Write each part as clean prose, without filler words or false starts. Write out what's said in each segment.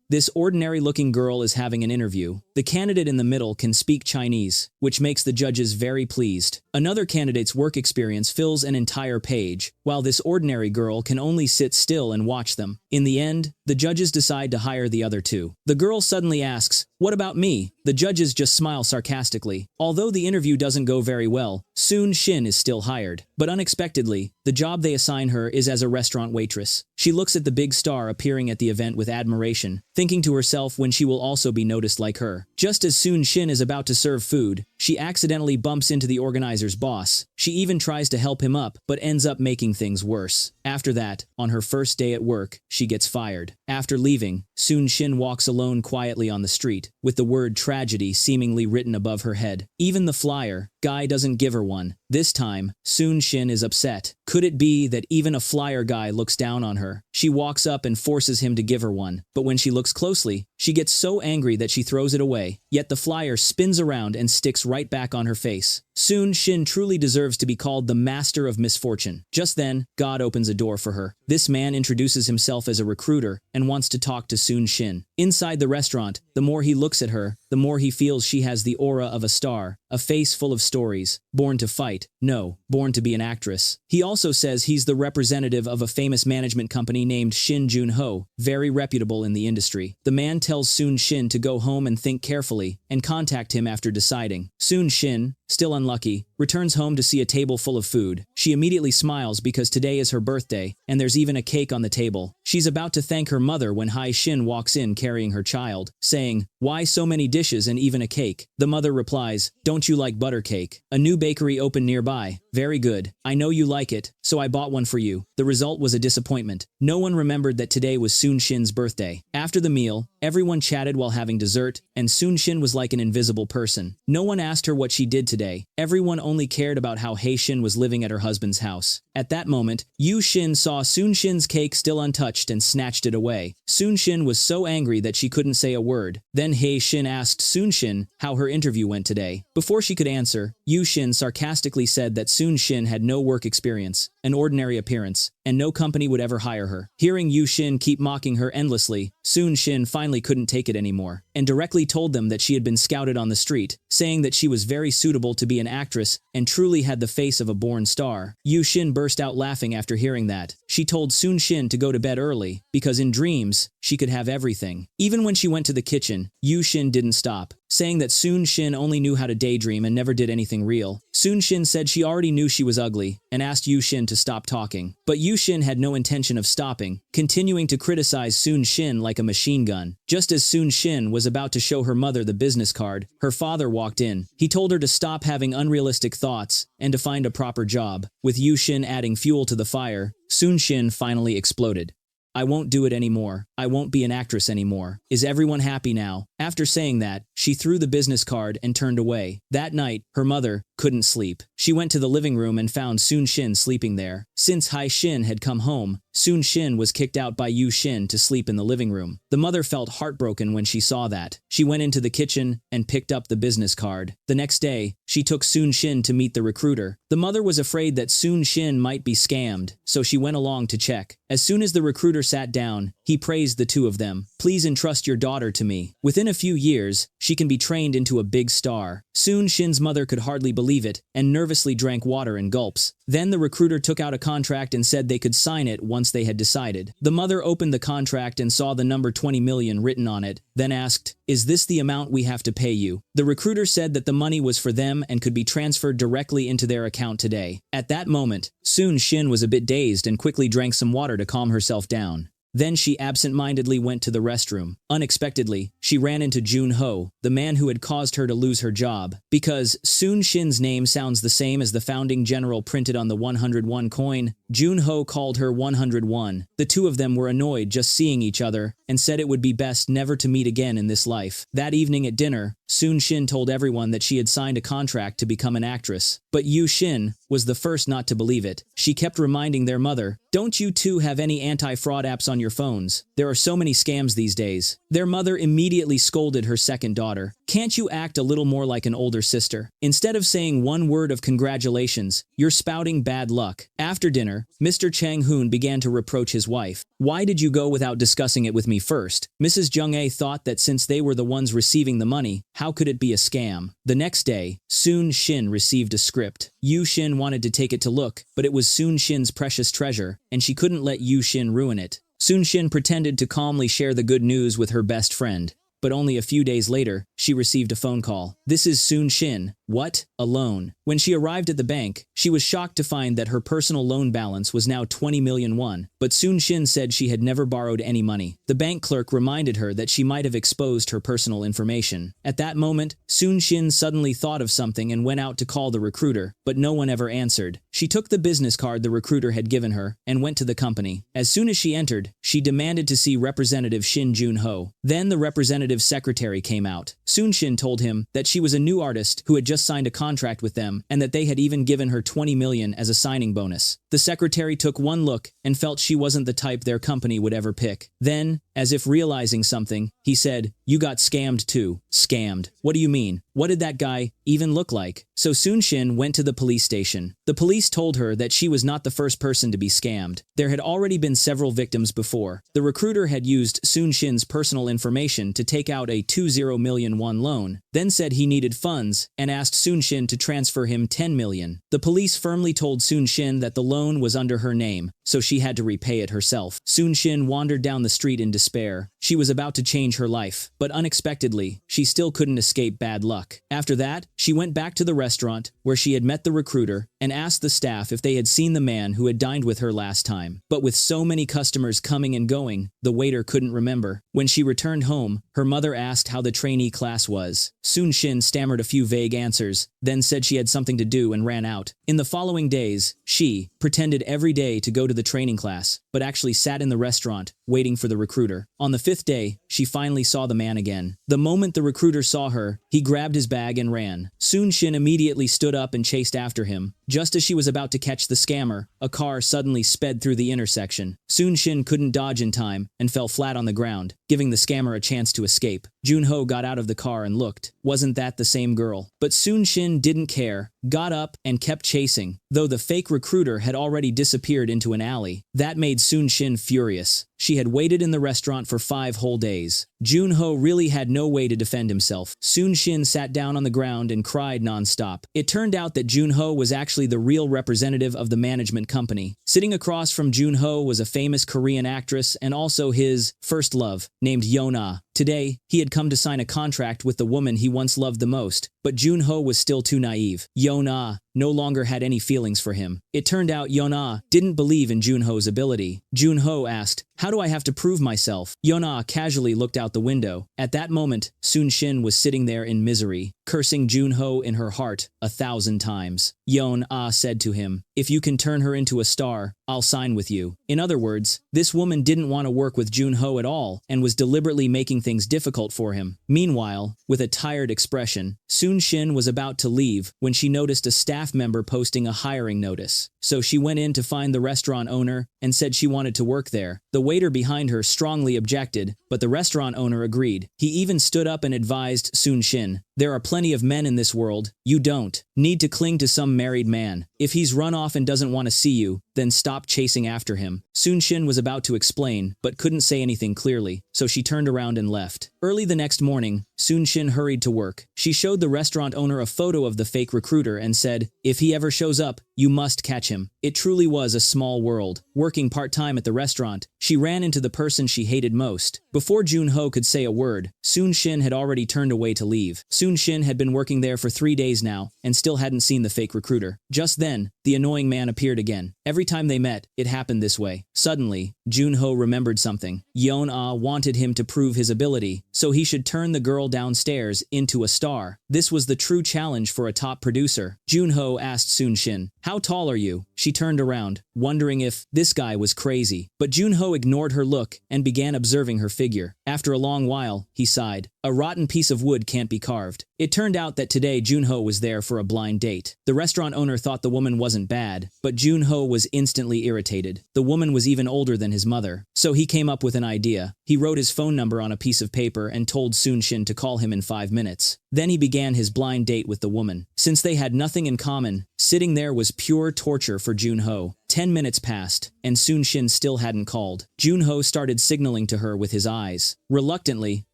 This ordinary-looking girl is having an interview. The candidate in the middle can speak Chinese, which makes the judges very pleased. Another candidate's work experience fills an entire page, while this ordinary girl can only sit still and watch them. In the end, the judges decide to hire the other two. The girl suddenly asks, "What about me?" The judges just smile sarcastically. Although the interview doesn't go very well, Soon Shin is still hired. But unexpectedly, the job they assign her is as a restaurant waitress. She looks at the big star appearing at the event with admiration, thinking to herself when she will also be noticed like her. Just as Soon Shin is about to serve food, she accidentally bumps into the organizer's boss. She even tries to help him up, but ends up making things worse. After that, on her first day at work, she gets fired. After leaving, Soon Shin walks alone quietly on the street, with the word tragedy seemingly written above her head. Even the flyer guy doesn't give her one. This time, Soon Shin is upset. Could it be that even a flyer guy looks down on her? She walks up and forces him to give her one, but when she looks closely, she gets so angry that she throws it away. Yet the flyer spins around and sticks right back on her face. Soon Shin truly deserves to be called the master of misfortune. Just then, God opens a door for her. This man introduces himself as a recruiter and wants to talk to Soon Shin. Inside the restaurant, the more he looks at her, the more he feels she has the aura of a star, a face full of stories, born to fight, no, born to be an actress. He also says he's the representative of a famous management company named Junho, very reputable in the industry. The man tells Soon Shin to go home and think carefully, and contact him after deciding. Soon Shin, still unlucky, returns home to see a table full of food. She immediately smiles because today is her birthday, and there's even a cake on the table. She's about to thank her mother when Hai Shin walks in carrying her child, saying, "Why so many dishes and even a cake?" The mother replies, "Don't you like butter cake? A new bakery opened nearby. Very good. I know you like it, so I bought one for you." The result was a disappointment. No one remembered that today was Soon Shin's birthday. After the meal, everyone chatted while having dessert, and Soon Shin was like an invisible person. No one asked her what she did today. Everyone only cared about how Hai Shin was living at her husband's house. At that moment, Yu Shin saw Soon Shin's cake still untouched and snatched it away. Soon Shin was so angry that she couldn't say a word. Then Hai Shin asked Soon Shin how her interview went today. Before she could answer, Yu Shin sarcastically said that Soon Shin had no work experience, an ordinary appearance, and no company would ever hire her. Hearing Yu Shin keep mocking her endlessly, Soon Shin finally couldn't take it anymore, and directly told them that she had been scouted on the street, saying that she was very suitable to be an actress and truly had the face of a born star. Yu Shin burst out laughing after hearing that. She told Soon Shin to go to bed early, because in dreams, she could have everything. Even when she went to the kitchen, Yu Shin didn't stop, saying that Soon Shin only knew how to daydream and never did anything real. Soon Shin said she already knew she was ugly, and asked Yu Shin to stop talking. But Yu Shin had no intention of stopping, continuing to criticize Soon Shin like a machine gun. Just as Soon Shin was about to show her mother the business card, her father walked in. He told her to stop having unrealistic thoughts, and to find a proper job. With Yu Shin adding fuel to the fire, Soon Shin finally exploded. "I won't do it anymore. I won't be an actress anymore. Is everyone happy now?" After saying that, she threw the business card and turned away. That night, her mother couldn't sleep. She went to the living room and found Soon Shin sleeping there. Since Hai Shin had come home, Soon Shin was kicked out by Yu Shin to sleep in the living room. The mother felt heartbroken when she saw that. She went into the kitchen and picked up the business card. The next day, she took Soon Shin to meet the recruiter. The mother was afraid that Soon Shin might be scammed, so she went along to check. As soon as the recruiter sat down, he praised the two of them. "Please entrust your daughter to me. Within a few years, she can be trained into a big star." Soon Shin's mother could hardly believe it, and nervously drank water in gulps. Then the recruiter took out a contract and said they could sign it once they had decided. The mother opened the contract and saw the number 20 million written on it, then asked, "Is this the amount we have to pay you?" The recruiter said that the money was for them and could be transferred directly into their account today. At that moment, Soon Shin was a bit dazed and quickly drank some water to calm herself down. Then she absent-mindedly went to the restroom. Unexpectedly, she ran into Junho, the man who had caused her to lose her job. Because Soon Shin's name sounds the same as the founding general printed on the 101 coin, Junho called her 101. The two of them were annoyed just seeing each other, and said it would be best never to meet again in this life. That evening at dinner, Soon Shin told everyone that she had signed a contract to become an actress. But Yu Shin was the first not to believe it. She kept reminding their mother, "Don't you two have any anti-fraud apps on your phones? There are so many scams these days." Their mother immediately scolded her second daughter. "Can't you act a little more like an older sister? Instead of saying one word of congratulations, you're spouting bad luck." After dinner, Mr. Chang Hoon began to reproach his wife. "Why did you go without discussing it with me first?" Mrs. Junho thought that since they were the ones receiving the money, how could it be a scam? The next day, Soon Shin received a script. Yu Shin wanted to take it to look, but it was Soon Shin's precious treasure, and she couldn't let Yu Shin ruin it. Soon Shin pretended to calmly share the good news with her best friend. But only a few days later, she received a phone call. "This is Soon Shin. What? A loan?" When she arrived at the bank, she was shocked to find that her personal loan balance was now 20 million won, but Soon Shin said she had never borrowed any money. The bank clerk reminded her that she might have exposed her personal information. At that moment, Soon Shin suddenly thought of something and went out to call the recruiter, but no one ever answered. She took the business card the recruiter had given her and went to the company. As soon as she entered, she demanded to see Representative Shin Junho. Then the representative's secretary came out. Soon Shin told him that she was a new artist who had just signed a contract with them and that they had even given her 20 million as a signing bonus. The secretary took one look and felt she wasn't the type their company would ever pick. Then, as if realizing something, he said, "You got scammed too." "Scammed? What do you mean? What did that guy even look like?" So Soon Shin went to the police station. The police told her that she was not the first person to be scammed. There had already been several victims before. The recruiter had used Soon Shin's personal information to take out a 20 million won loan, then said he needed funds and asked Soon Shin to transfer him 10 million. The police firmly told Soon Shin that the loan was under her name, so she had to repay it herself. Soon Shin wandered down the street in despair. She was about to change her life, but unexpectedly, she still couldn't escape bad luck. After that, she went back to the restaurant where she had met the recruiter and asked the staff if they had seen the man who had dined with her last time. But with so many customers coming and going, the waiter couldn't remember. When she returned home, her mother asked how the trainee class was. Soon Shin stammered a few vague answers, then said she had something to do and ran out. In the following days, she pretended every day to go to the training class, but actually sat in the restaurant, waiting for the recruiter. On the 5th day, she finally saw the man again. The moment the recruiter saw her, he grabbed his bag and ran. Soon Shin immediately stood up and chased after him. Just as she was about to catch the scammer, a car suddenly sped through the intersection. Soon Shin couldn't dodge in time and fell flat on the ground, giving the scammer a chance to escape. Junho got out of the car and looked. Wasn't that the same girl? But Soon Shin didn't care, got up, and kept chasing, though the fake recruiter had already disappeared into an alley. That made Soon Shin furious. She had waited in the restaurant for 5 whole days. Junho really had no way to defend himself. Soon Shin sat down on the ground and cried non-stop. It turned out that Junho was actually the real representative of the management company. Sitting across from Junho was a famous Korean actress and also his first love, named Yona. Today, he had come to sign a contract with the woman he once loved the most, but Junho was still too naive. Yona no longer had any feelings for him. It turned out Yona didn't believe in Junho's ability. Junho asked, "How do I have to prove myself?" Yona casually looked out the window. At that moment, Soon Shin was sitting there in misery, cursing Junho in her heart 1,000 times. Yona said to him, "If you can turn her into a star, I'll sign with you." In other words, this woman didn't want to work with Junho at all and was deliberately making things difficult for him. Meanwhile, with a tired expression, Soon Shin was about to leave when she noticed a staff member posting a hiring notice. So she went in to find the restaurant owner and said she wanted to work there. The waiter behind her strongly objected, but the restaurant owner agreed. He even stood up and advised Soon Shin, "There are plenty of men in this world. You don't need to cling to some married man. If he's run off and doesn't want to see you, then stop chasing after him." Soon Shin was about to explain, but couldn't say anything clearly, so she turned around and left. Early the next morning, Soon Shin hurried to work. She showed the restaurant owner a photo of the fake recruiter and said, "If he ever shows up, you must catch him." It truly was a small world. Working part-time at the restaurant, she ran into the person she hated most. Before Junho could say a word, Soon Shin had already turned away to leave. Soon Shin had been working there for 3 days now and still hadn't seen the fake recruiter. Just then, the annoying man appeared again. Every time they met, it happened this way. Suddenly, Junho remembered something. Yeon-ah wanted him to prove his ability, so he should turn the girl downstairs into a star. This was the true challenge for a top producer. Junho asked Soon Shin, "How tall are you? she turned around, wondering if this guy was crazy. But Junho ignored her look and began observing her figure. After a long while, he sighed. A rotten piece of wood can't be carved. It turned out that today Junho was there for a blind date. The restaurant owner thought the woman wasn't bad, but Junho was instantly irritated. The woman was even older than his mother. So he came up with an idea. He wrote his phone number on a piece of paper and told Sun-shin to call him in 5 minutes. Then he began his blind date with the woman. Since they had nothing in common, sitting there was pure torture for Junho. 10 minutes passed, and Sun-shin still hadn't called. Junho started signaling to her with his eyes. Reluctantly,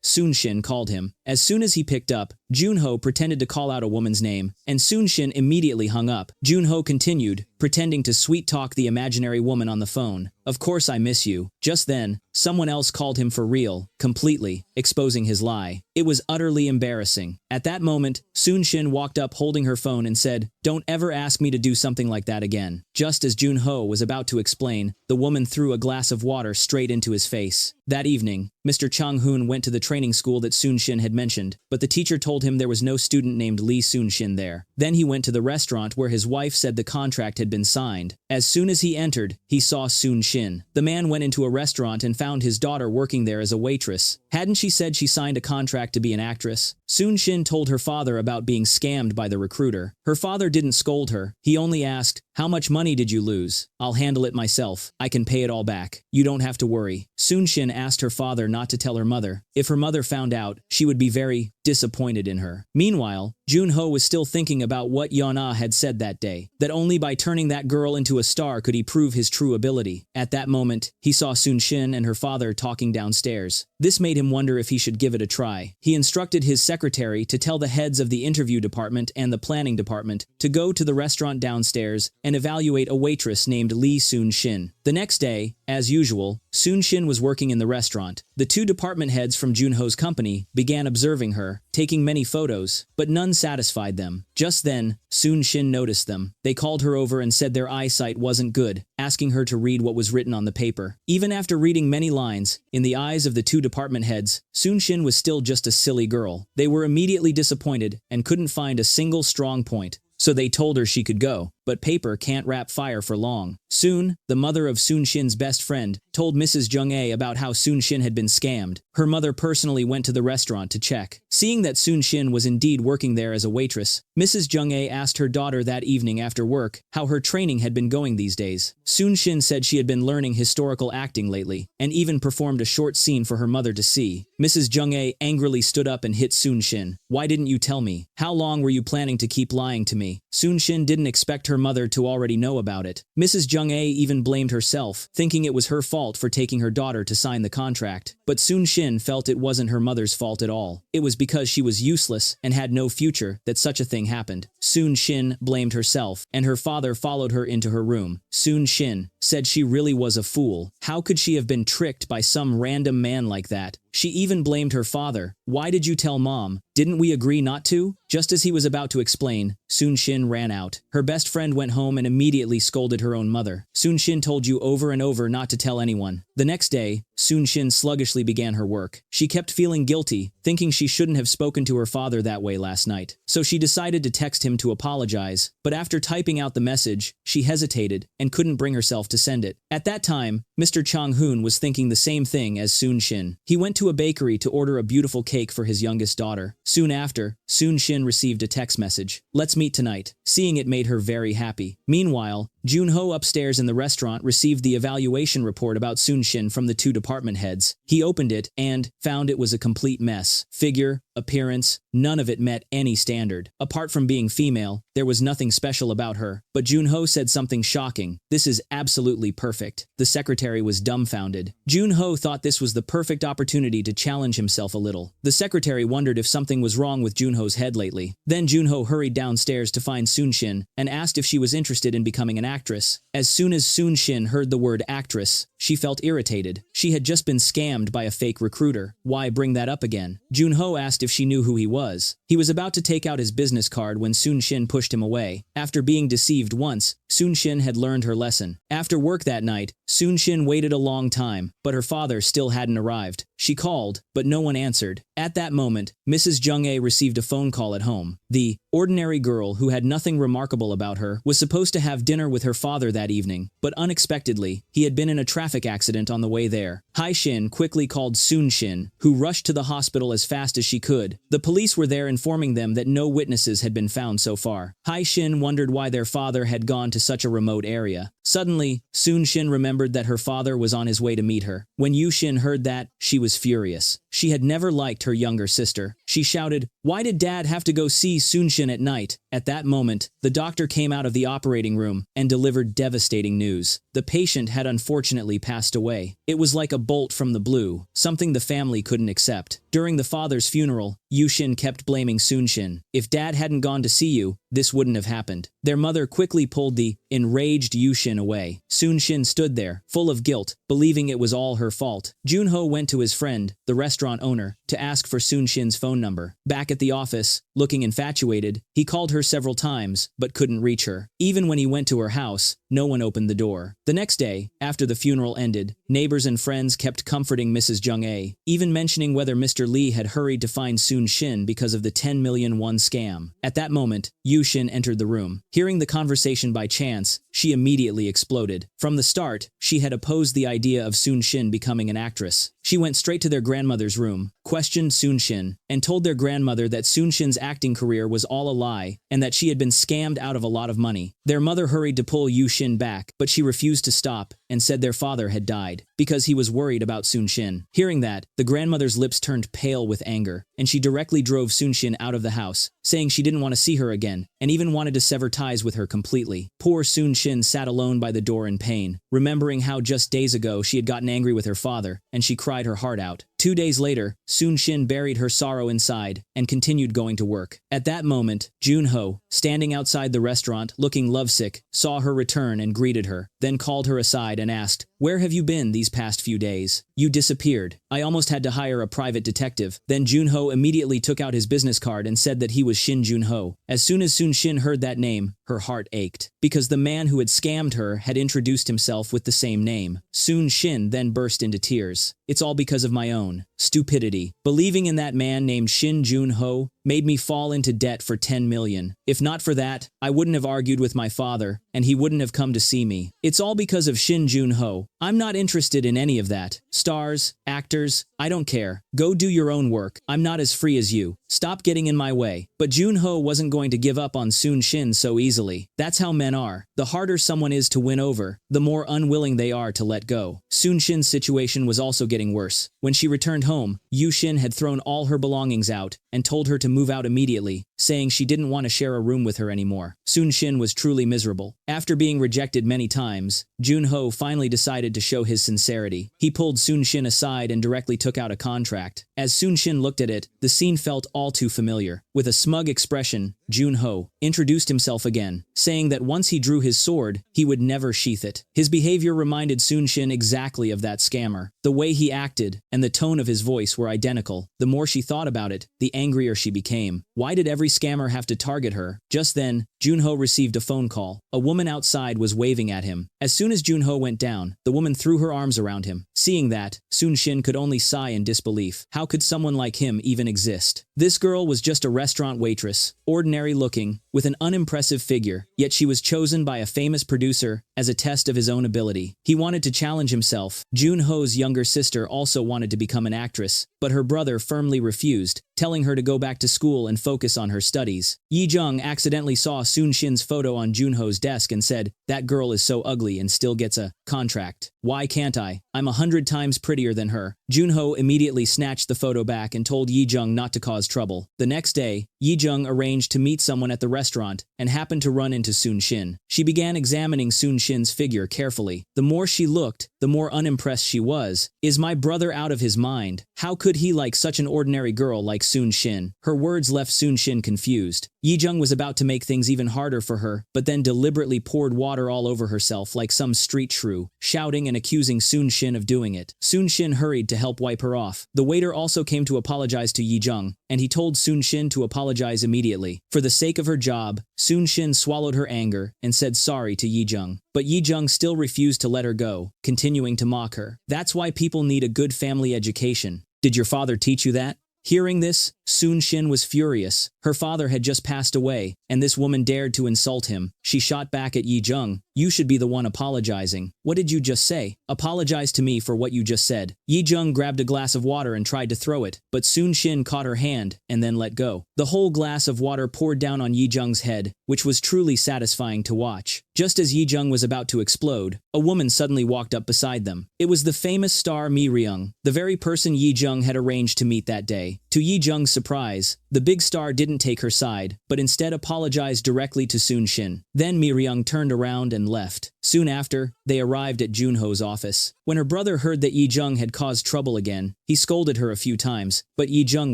Sun-shin called him. As soon as he picked up, Junho pretended to call out a woman's name, and Sun-shin immediately hung up. Junho continued, pretending to sweet-talk the imaginary woman on the phone. Of course I miss you. Just then, someone else called him for real, completely, exposing his lie. It was utterly embarrassing. At that moment, Sun-shin walked up holding her phone and said, "Don't ever ask me to do something like that again." Just as Junho was about to explain, the woman threw a glass of water straight into his face. That evening, Mr. Chang-hoon went to the training school that Sun-shin had mentioned, but the teacher told him there was no student named Lee Sun-shin there. Then he went to the restaurant where his wife said the contract had been signed. As soon as he entered, he saw Sun-shin. The man went into a restaurant and found his daughter working there as a waitress. Hadn't she said she signed a contract to be an actress? Sun-shin told her father about being scammed by the recruiter. Her father didn't scold her. He only asked, "How much money did you lose?" "I'll handle it myself. I can pay it all back. You don't have to worry." Sun-shin asked her father not to tell her mother. If her mother found out, she would be very disappointed in her. Meanwhile, Junho was still thinking about what Yeon-ah had said that day, that only by turning that girl into a star could he prove his true ability. At that moment, he saw Sun-shin and her father talking downstairs. This made him wonder if he should give it a try. He instructed his secretary to tell the heads of the interview department and the planning department to go to the restaurant downstairs and evaluate a waitress named Lee Sun-shin. The next day, as usual, Sun-shin was working in the restaurant. The two department heads from Junho's company began observing her, taking many photos, but none satisfied them. Just then, Sun-shin noticed them. They called her over and said their eyesight wasn't good, asking her to read what was written on the paper. Even after reading many lines, in the eyes of the two department heads, Sun-shin was still just a silly girl. They were immediately disappointed and couldn't find a single strong point. So they told her she could go, but paper can't wrap fire for long. Soon, the mother of Sun-shin's best friend told Mrs. Jung-ae about how Sun-shin had been scammed. Her mother personally went to the restaurant to check. Seeing that Sun-shin was indeed working there as a waitress, Mrs. Jung-ae asked her daughter that evening after work how her training had been going these days. Sun-shin said she had been learning historical acting lately, and even performed a short scene for her mother to see. Mrs. Jung-ae angrily stood up and hit Sun-shin. "Why didn't you tell me? How long were you planning to keep lying to me?" Sun-shin didn't expect her mother to already know about it. Mrs. Jung-ae even blamed herself, thinking it was her fault for taking her daughter to sign the contract. But Sun-shin felt it wasn't her mother's fault at all. It was because she was useless and had no future that such a thing happened. Sun-shin blamed herself, and her father followed her into her room. Sun-shin said she really was a fool. How could she have been tricked by some random man like that? She even blamed her father. "Why did you tell Mom? Didn't we agree not to?" Just as he was about to explain, Sun-shin ran out. Her best friend went home and immediately scolded her own mother. "Sun-shin told you over and over not to tell anyone." The next day, Sun-shin sluggishly began her work. She kept feeling guilty, thinking she shouldn't have spoken to her father that way last night. So she decided to text him to apologize, but after typing out the message, she hesitated and couldn't bring herself to send it. At that time, Mr. Chang-hoon was thinking the same thing as Sun-shin. He went to a bakery to order a beautiful cake for his youngest daughter. Soon after, Sun-shin received a text message. "Let's meet tonight." Seeing it made her very happy. Meanwhile, Junho upstairs in the restaurant received the evaluation report about Sun-shin from the two department heads. He opened it and found it was a complete mess. Figure, appearance, none of it met any standard. Apart from being female, there was nothing special about her. But Junho said something shocking. "This is absolutely perfect." The secretary was dumbfounded. Junho thought this was the perfect opportunity to challenge himself a little. The secretary wondered if something was wrong with Junho's head lately. Then Junho hurried downstairs to find Sun-shin and asked if she was interested in becoming an actress. As soon as Sun-shin heard the word actress, she felt irritated. She had just been scammed by a fake recruiter. Why bring that up again? Junho asked if she knew who he was. He was about to take out his business card when Sun-shin pushed him away. After being deceived once, Sun-shin had learned her lesson. After work that night, Sun-shin waited a long time, but her father still hadn't arrived. She called, but no one answered. At that moment, Mrs. Junho received a phone call at home. The ordinary girl who had nothing remarkable about her was supposed to have dinner with her father that evening, but unexpectedly, he had been in a traffic accident on the way there. Hai-shin quickly called Soon-shin, who rushed to the hospital as fast as she could. The police were there informing them that no witnesses had been found so far. Hai-shin wondered why their father had gone to such a remote area. Suddenly, Soon-shin remembered that her father was on his way to meet her. When Yu-shin heard that, she was furious. She had never liked her younger sister. She shouted, "Why did Dad have to go see Soon-shin at night?" At that moment, the doctor came out of the operating room and delivered devastating news. The patient had unfortunately passed away. It was like a bolt from the blue, something the family couldn't accept. During the father's funeral, Yu-shin kept blaming Soon-shin. If Dad hadn't gone to see you, this wouldn't have happened. Their mother quickly pulled the enraged Yu-shin away. Soon-shin stood there, full of guilt, believing it was all her fault. Junho went to his friend, the restaurant owner, to ask for Soon-shin's phone number. Back at the office, looking infatuated, he called her several times, but couldn't reach her. Even when he went to her house, no one opened the door. The next day, after the funeral ended, neighbors and friends kept comforting Mrs. Junho, even mentioning whether Mr. Lee had hurried to find Soon-shin because of the 10 million won scam. At that moment, Yu-shin entered the room. Hearing the conversation by chance, she immediately exploded. From the start, she had opposed the idea of Soon-shin becoming an actress. She went straight to their grandmother's room, questioned Soon-shin, and told their grandmother that Soon-shin's acting career was all a lie and that she had been scammed out of a lot of money. Their mother hurried to pull Yu-shin back, but she refused to stop and said their father had died because he was worried about Soon-shin. Hearing that, the grandmother's lips turned pale with anger, and she directly drove Soon-shin out of the house, saying she didn't want to see her again, and even wanted to sever ties with her completely. Poor Soon-shin sat alone by the door in pain, remembering how just days ago she had gotten angry with her father, and she cried her heart out. 2 days later, Soon-shin buried her sorrow inside and continued going to work. At that moment, Junho, standing outside the restaurant looking lovesick, saw her return and greeted her, then called her aside and asked, "Where have you been these past few days? You disappeared. I almost had to hire a private detective." Then Junho immediately took out his business card and said that he was Shin Junho. As soon as Soon-shin heard that name, her heart ached, because the man who had scammed her had introduced himself with the same name. Soon-shin then burst into tears. "It's all because of my own stupidity. Believing in that man named Shin Junho made me fall into debt for 10 million. If not for that, I wouldn't have argued with my father, and he wouldn't have come to see me. It's all because of Shin Junho. I'm not interested in any of that. Stars, actors, I don't care. Go do your own work. I'm not as free as you. Stop getting in my way." But Junho wasn't going to give up on Soon-shin so easily. That's how men are. The harder someone is to win over, the more unwilling they are to let go. Soon-shin's situation was also getting worse. When she returned home, Yu-shin had thrown all her belongings out and told her to move out immediately, saying she didn't want to share a room with her anymore. Soon-shin was truly miserable. After being rejected many times, Junho finally decided to show his sincerity. He pulled Soon-shin aside and directly took out a contract. As Soon-shin looked at it, the scene felt all too familiar. With a smug expression, Junho introduced himself again, saying that once he drew his sword, he would never sheath it. His behavior reminded Soon-shin exactly of that scammer. The way he acted and the tone of his voice were identical. The more she thought about it, the angrier she became. Why did every scammer have to target her? Just then, Junho received a phone call. A woman outside was waving at him. As soon as Junho went down, the woman threw her arms around him. Seeing that, Soon-shin could only sigh in disbelief. How could someone like him even exist? This girl was just a restaurant waitress, ordinary looking, with an unimpressive figure, yet she was chosen by a famous producer as a test of his own ability. He wanted to challenge himself. Junho's younger sister also wanted to become an actress, but her brother firmly refused, telling her to go back to school and focus on her studies. Yi-jung accidentally saw Soon-shin's photo on Junho's desk and said, "That girl is so ugly and still gets a contract. Why can't I? I'm 100 times prettier than her." Junho immediately snatched the photo back and told Yi-jung not to cause trouble. The next day, Yi-jung arranged to meet someone at the restaurant and happened to run into Soon-shin. She began examining Soon-shin's figure carefully. The more she looked, the more unimpressed she was. "Is my brother out of his mind? How could he like such an ordinary girl like Soon-shin?" Her words left Soon-shin confused. Yi-jung was about to make things even harder for her, but then deliberately poured water all over herself like some street shrew, shouting and accusing Soon-shin of doing it. Soon-shin hurried to help wipe her off. The waiter also came to apologize to Yi-jung, and he told Soon-shin to apologize immediately. For the sake of her job, Soon-shin swallowed her anger and said sorry to Yi-jung. But Yi-jung still refused to let her go, continuing to mock her. "That's why people need a good family education. Did your father teach you that?" Hearing this, Soon Shin was furious. Her father had just passed away, and this woman dared to insult him. She shot back at Yi Jung. You should be the one apologizing. What did you just say? Apologize to me for what you just said. Yi Jung grabbed a glass of water and tried to throw it, but Soon Shin caught her hand and then let go. The whole glass of water poured down on Yi Jung's head, which was truly satisfying to watch. Just as Yi Jung was about to explode, a woman suddenly walked up beside them. It was the famous star Mirang, the very person Yi Jung had arranged to meet that day. To Yi Jung's surprise, the big star didn't take her side, but instead apologized directly to Soon Shin. Then Mirang turned around and left. Soon after, they arrived at Junho's office. When her brother heard that Yi Jung had caused trouble again, he scolded her a few times, but Yi Jung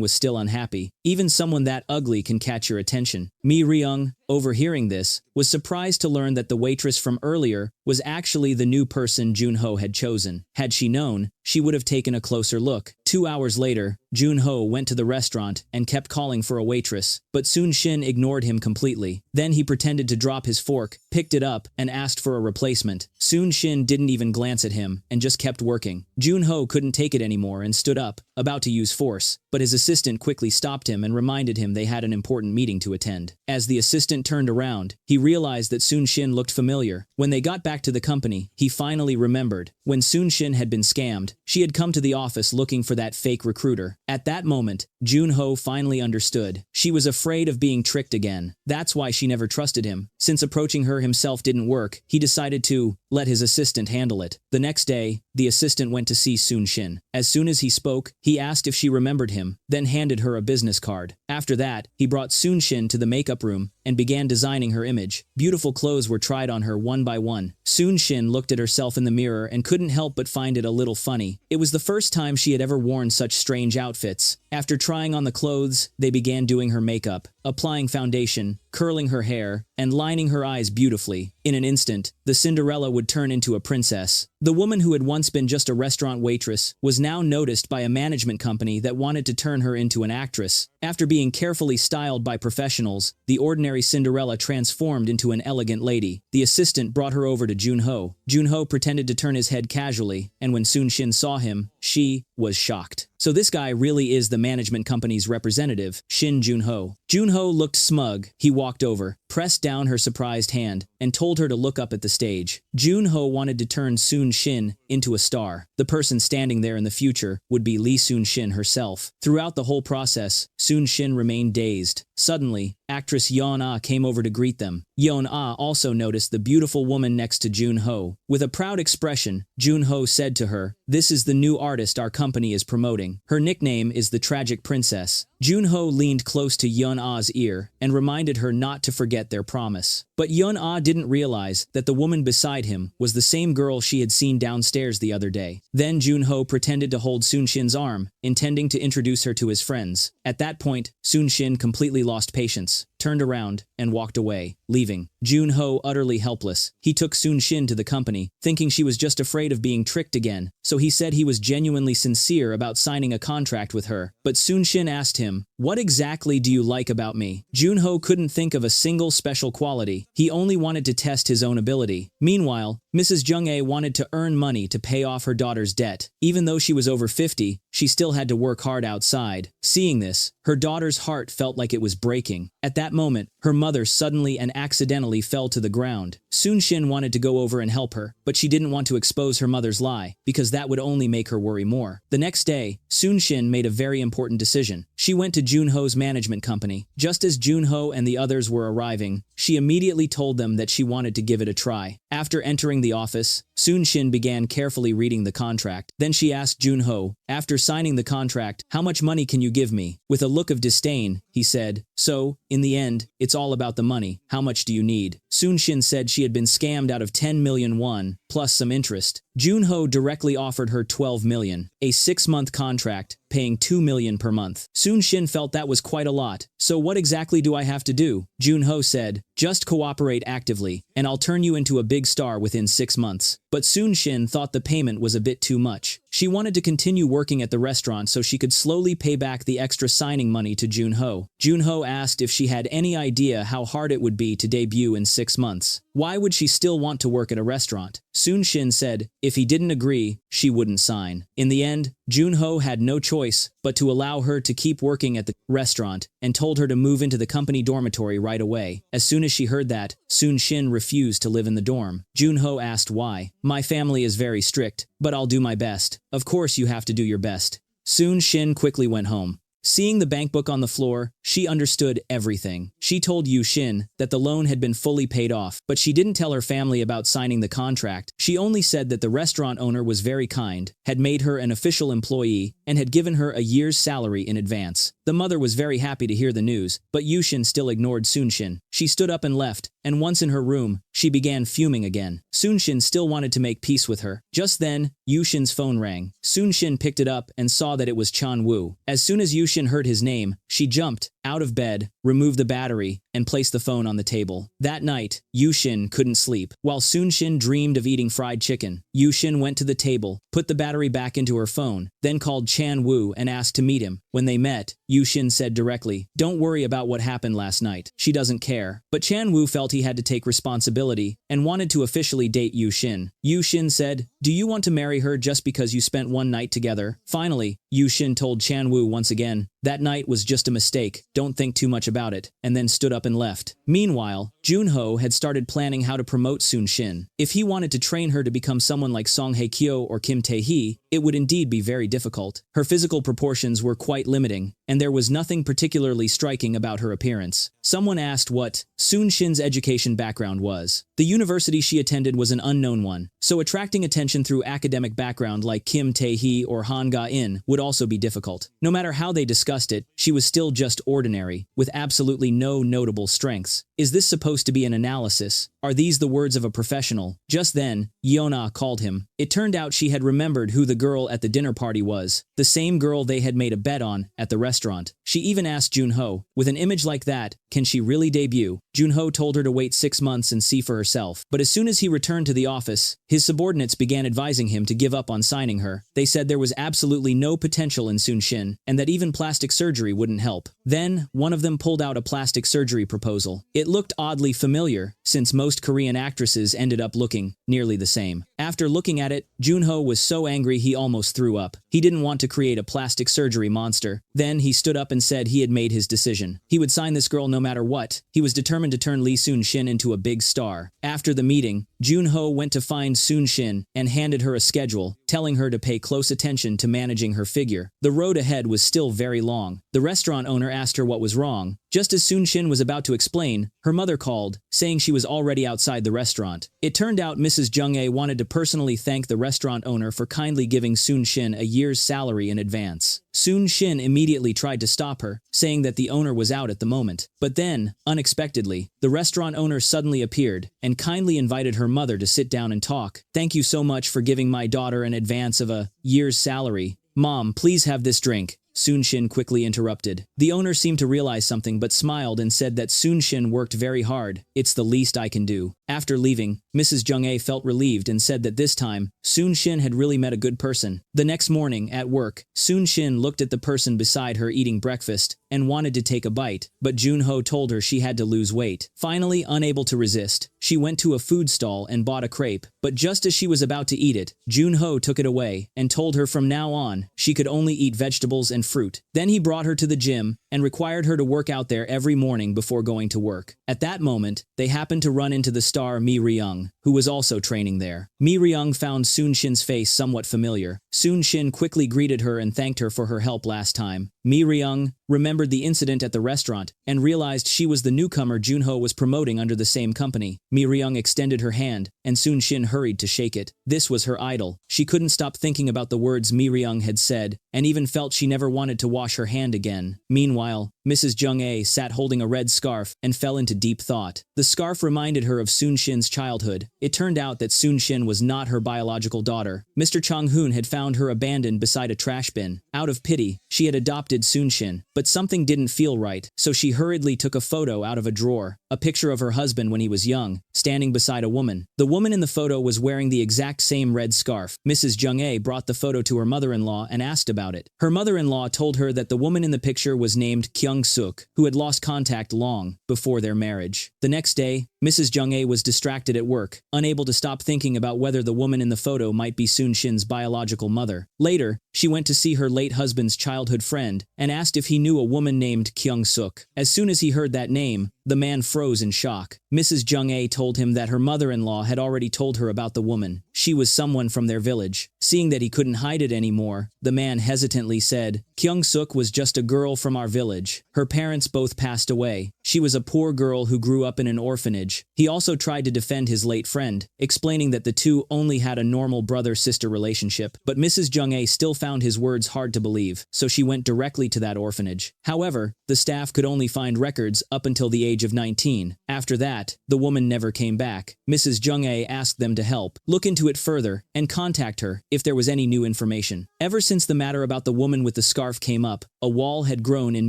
was still unhappy. Even someone that ugly can catch your attention. Mirang, overhearing this, was surprised to learn that the waitress from earlier was actually the new person Junho had chosen. Had she known, she would have taken a closer look. 2 hours later, Junho went to the restaurant and kept calling for a waitress, but Soon Shin ignored him completely. Then he pretended to drop his fork, picked it up, and asked for a replacement. Soon Shin didn't even glance at him and just kept working. Junho couldn't take it anymore and stood up, about to use force, but his assistant quickly stopped him and reminded him they had an important meeting to attend. As the assistant turned around, he realized that Soon Shin looked familiar. When they got back to the company, he finally remembered. When Soon Shin had been scammed, she had come to the office looking for that fake recruiter. At that moment, Junho finally understood. She was afraid of being tricked again. That's why she never trusted him. Since approaching her himself didn't work, he decided to let his assistant handle it. The next day, the assistant went to see Soon Shin. As soon as he spoke, he asked if she remembered him, then handed her a business card. After that, he brought Soon Shin to the makeup room and began designing her image. Beautiful clothes were tried on her one by one. Soon Shin looked at herself in the mirror and couldn't help but find it a little funny. It was the first time she had ever worn such strange outfits. After trying on the clothes, they began doing her makeup, applying foundation, curling her hair, and lining her eyes beautifully. In an instant, the Cinderella would turn into a princess. The woman who had once been just a restaurant waitress was now noticed by a management company that wanted to turn her into an actress. After being carefully styled by professionals, the ordinary Cinderella transformed into an elegant lady. The assistant brought her over to Junho. Junho pretended to turn his head casually, and when Soon Shin saw him, she was shocked. So this guy really is the management company's representative, Shin Junho. Junho looked smug. He walked over, pressed down her surprised hand, and told her to look up at the stage. Junho wanted to turn Soon Shin into a star. The person standing there in the future would be Lee Soon Shin herself. Throughout the whole process, Soon Shin remained dazed. Suddenly, actress Yeon Ah came over to greet them. Yeon Ah also noticed the beautiful woman next to Junho. With a proud expression, Junho said to her, "This is the new artist our company is promoting. Her nickname is the Tragic Princess." Junho leaned close to Yeon Ah's ear and reminded her not to forget their promise. But Yeon Ah didn't realize that the woman beside him was the same girl she had seen downstairs the other day. Then Junho pretended to hold Soon Shin's arm, intending to introduce her to his friends. At that point, Soon Shin completely lost patience, turned around, and walked away, leaving Junho utterly helpless. He took Soon Shin to the company, thinking she was just afraid of being tricked again, so he said he was genuinely sincere about signing a contract with her. But Soon Shin asked him, "What exactly do you like about me?" Junho couldn't think of a single special quality. He only wanted to test his own ability. Meanwhile, Mrs. Junho wanted to earn money to pay off her daughter's debt. Even though she was over 50, she still had to work hard outside. Seeing this, her daughter's heart felt like it was breaking. At that moment, her mother suddenly and accidentally fell to the ground. Soon Shin wanted to go over and help her, but she didn't want to expose her mother's lie, because that would only make her worry more. The next day, Soon Shin made a very important decision. She went to Junho's management company. Just as Junho and the others were arriving, she immediately told them that she wanted to give it a try. After entering the office, Soon Shin began carefully reading the contract. Then she asked Junho, after signing the contract, "How much money can you give me?" With a look of disdain, he said, "So, in the end, it's all about the money. How much do you need?" Soon Shin said she had been scammed out of 10 million won, plus some interest. Junho directly offered her 12 million, a 6-month contract, paying 2 million per month. Soon Shin felt that was quite a lot. "So what exactly do I have to do?" Junho said, "Just cooperate actively, and I'll turn you into a big star within 6 months. But Soon Shin thought the payment was a bit too much. She wanted to continue working at the restaurant so she could slowly pay back the extra signing money to Junho. Junho asked if she had any idea how hard it would be to debut in 6 months. Why would she still want to work at a restaurant? Soon Shin said if he didn't agree, she wouldn't sign. In the end, Junho had no choice but to allow her to keep working at the restaurant and told her to move into the company dormitory right away. As soon as she heard that, Sun-shin refused to live in the dorm. Junho asked why. "My family is very strict, but I'll do my best." "Of course you have to do your best." Sun-shin quickly went home. Seeing the bank book on the floor, she understood everything. She told Yu-shin that the loan had been fully paid off, but she didn't tell her family about signing the contract. She only said that the restaurant owner was very kind, had made her an official employee, and had given her a year's salary in advance. The mother was very happy to hear the news, but Yu-shin still ignored Sun-shin. She stood up and left, and once in her room, she began fuming again. Sun-shin still wanted to make peace with her. Just then, Yu-shin's phone rang. Sun-shin picked it up and saw that it was Chan-woo. As soon as Yu-shin heard his name, she jumped out of bed, removed the battery, and placed the phone on the table. That night, Yu-shin couldn't sleep. While Sun-shin dreamed of eating fried chicken, Yu-shin went to the table, put the battery back into her phone, then called Chan-woo and asked to meet him. When they met, Yu-shin said directly, "Don't worry about what happened last night. She doesn't care." But Chan-woo felt he had to take responsibility and wanted to officially date Yu-shin. Yu-shin said, "Do you want to marry her just because you spent one night together?" Finally, Yu-shin told Chan-woo once again, "That night was just a mistake. Don't think too much about it," and then stood up and left. Meanwhile, Junho had started planning how to promote Sun-shin. If he wanted to train her to become someone like Song Hye-kyo or Kim Tae-hee, it would indeed be very difficult. Her physical proportions were quite limiting, and there was nothing particularly striking about her appearance. Someone asked what Sun-shin's education background was. The university she attended was an unknown one, so attracting attention through academic background like Kim Tae-hee or Han Ga-in would also be difficult. No matter how they discussed it, she was still just ordinary, with absolutely no notable strengths. Is this supposed to be an analysis? Are these the words of a professional? Just then, Yeona called him. It turned out she had remembered who the girl at the dinner party was, the same girl they had made a bet on at the restaurant. She even asked Junho, "With an image like that, can she really debut?" Junho told her to wait 6 months and see for herself. But as soon as he returned to the office, his subordinates began advising him to give up on signing her. They said there was absolutely no potential in Sun-shin, and that even plastic surgery wouldn't help. Then, one of them pulled out a plastic surgery proposal. It looked oddly familiar, since most Korean actresses ended up looking nearly the same. After looking at it, Junho was so angry he almost threw up. He didn't want to create a plastic surgery monster. Then he stood up and said he had made his decision. He would sign this girl no matter what. He was determined to turn Lee Sun-shin into a big star. After the meeting, Junho went to find Sun-shin and handed her a schedule, telling her to pay close attention to managing her figure. The road ahead was still very long. The restaurant owner asked her what was wrong. Just as Sun-shin was about to explain, her mother called, saying she was already outside the restaurant. It turned out Mrs. Junhae wanted to personally thank the restaurant owner for kindly giving Sun-shin a year's salary in advance. Sun-shin immediately tried to stop her, saying that the owner was out at the moment. But then, unexpectedly, the restaurant owner suddenly appeared and kindly invited her mother to sit down and talk. "Thank you so much for giving my daughter an advance of a year's salary. Mom, please have this drink." Sun-shin quickly interrupted. The owner seemed to realize something but smiled and said that Sun-shin worked very hard. "It's the least I can do." After leaving, Mrs. Junhae felt relieved and said that this time, Sun-shin had really met a good person. The next morning, at work, Sun-shin looked at the person beside her eating breakfast and wanted to take a bite, but Junho told her she had to lose weight. Finally, unable to resist, she went to a food stall and bought a crepe, but just as she was about to eat it, Junho took it away and told her from now on, she could only eat vegetables and fruit. Then he brought her to the gym and required her to work out there every morning before going to work. At that moment, they happened to run into the star Mirang, who was also training there. Mirang found Sun-shin's face somewhat familiar. Sun-shin quickly greeted her and thanked her for her help last time. Mirang remembered the incident at the restaurant and realized she was the newcomer Junho was promoting under the same company. Mirang extended her hand, and Sun-shin hurried to shake it. This was her idol. She couldn't stop thinking about the words Mirang had said, and even felt she never wanted to wash her hand again. Meanwhile, Mrs. Junhae sat holding a red scarf and fell into deep thought. The scarf reminded her of Sun-shin's childhood. It turned out that Sun-shin was not her biological daughter. Mr. Chang-hoon had found her abandoned beside a trash bin. Out of pity, she had adopted Sun-shin, but something didn't feel right, so she hurriedly took a photo out of a drawer, a picture of her husband when he was young, standing beside a woman. The woman in the photo was wearing the exact same red scarf. Mrs. Junhae brought the photo to her mother-in-law and asked about it. Her mother-in-law told her that the woman in the picture was named Kyung-suk, who had lost contact long before their marriage. The next day, Mrs. Junho was distracted at work, unable to stop thinking about whether the woman in the photo might be Soon Shin's biological mother. Later, she went to see her late husband's childhood friend and asked if he knew a woman named Kyung-suk. As soon as he heard that name, the man froze in shock. Mrs. Junho told him that her mother-in-law had already told her about the woman. She was someone from their village. Seeing that he couldn't hide it anymore, the man hesitantly said, "Kyung-suk was just a girl from our village. Her parents both passed away. She was a poor girl who grew up in an orphanage." He also tried to defend his late friend, explaining that the two only had a normal brother-sister relationship. But Mrs. Junho still found his words hard to believe, so she went directly to that orphanage. However, the staff could only find records up until the age of 19. After that, the woman never came back. Mrs. Junho asked them to help, look into it further, and contact her if there was any new information. Ever since the matter about the woman with the scarf came up, a wall had grown in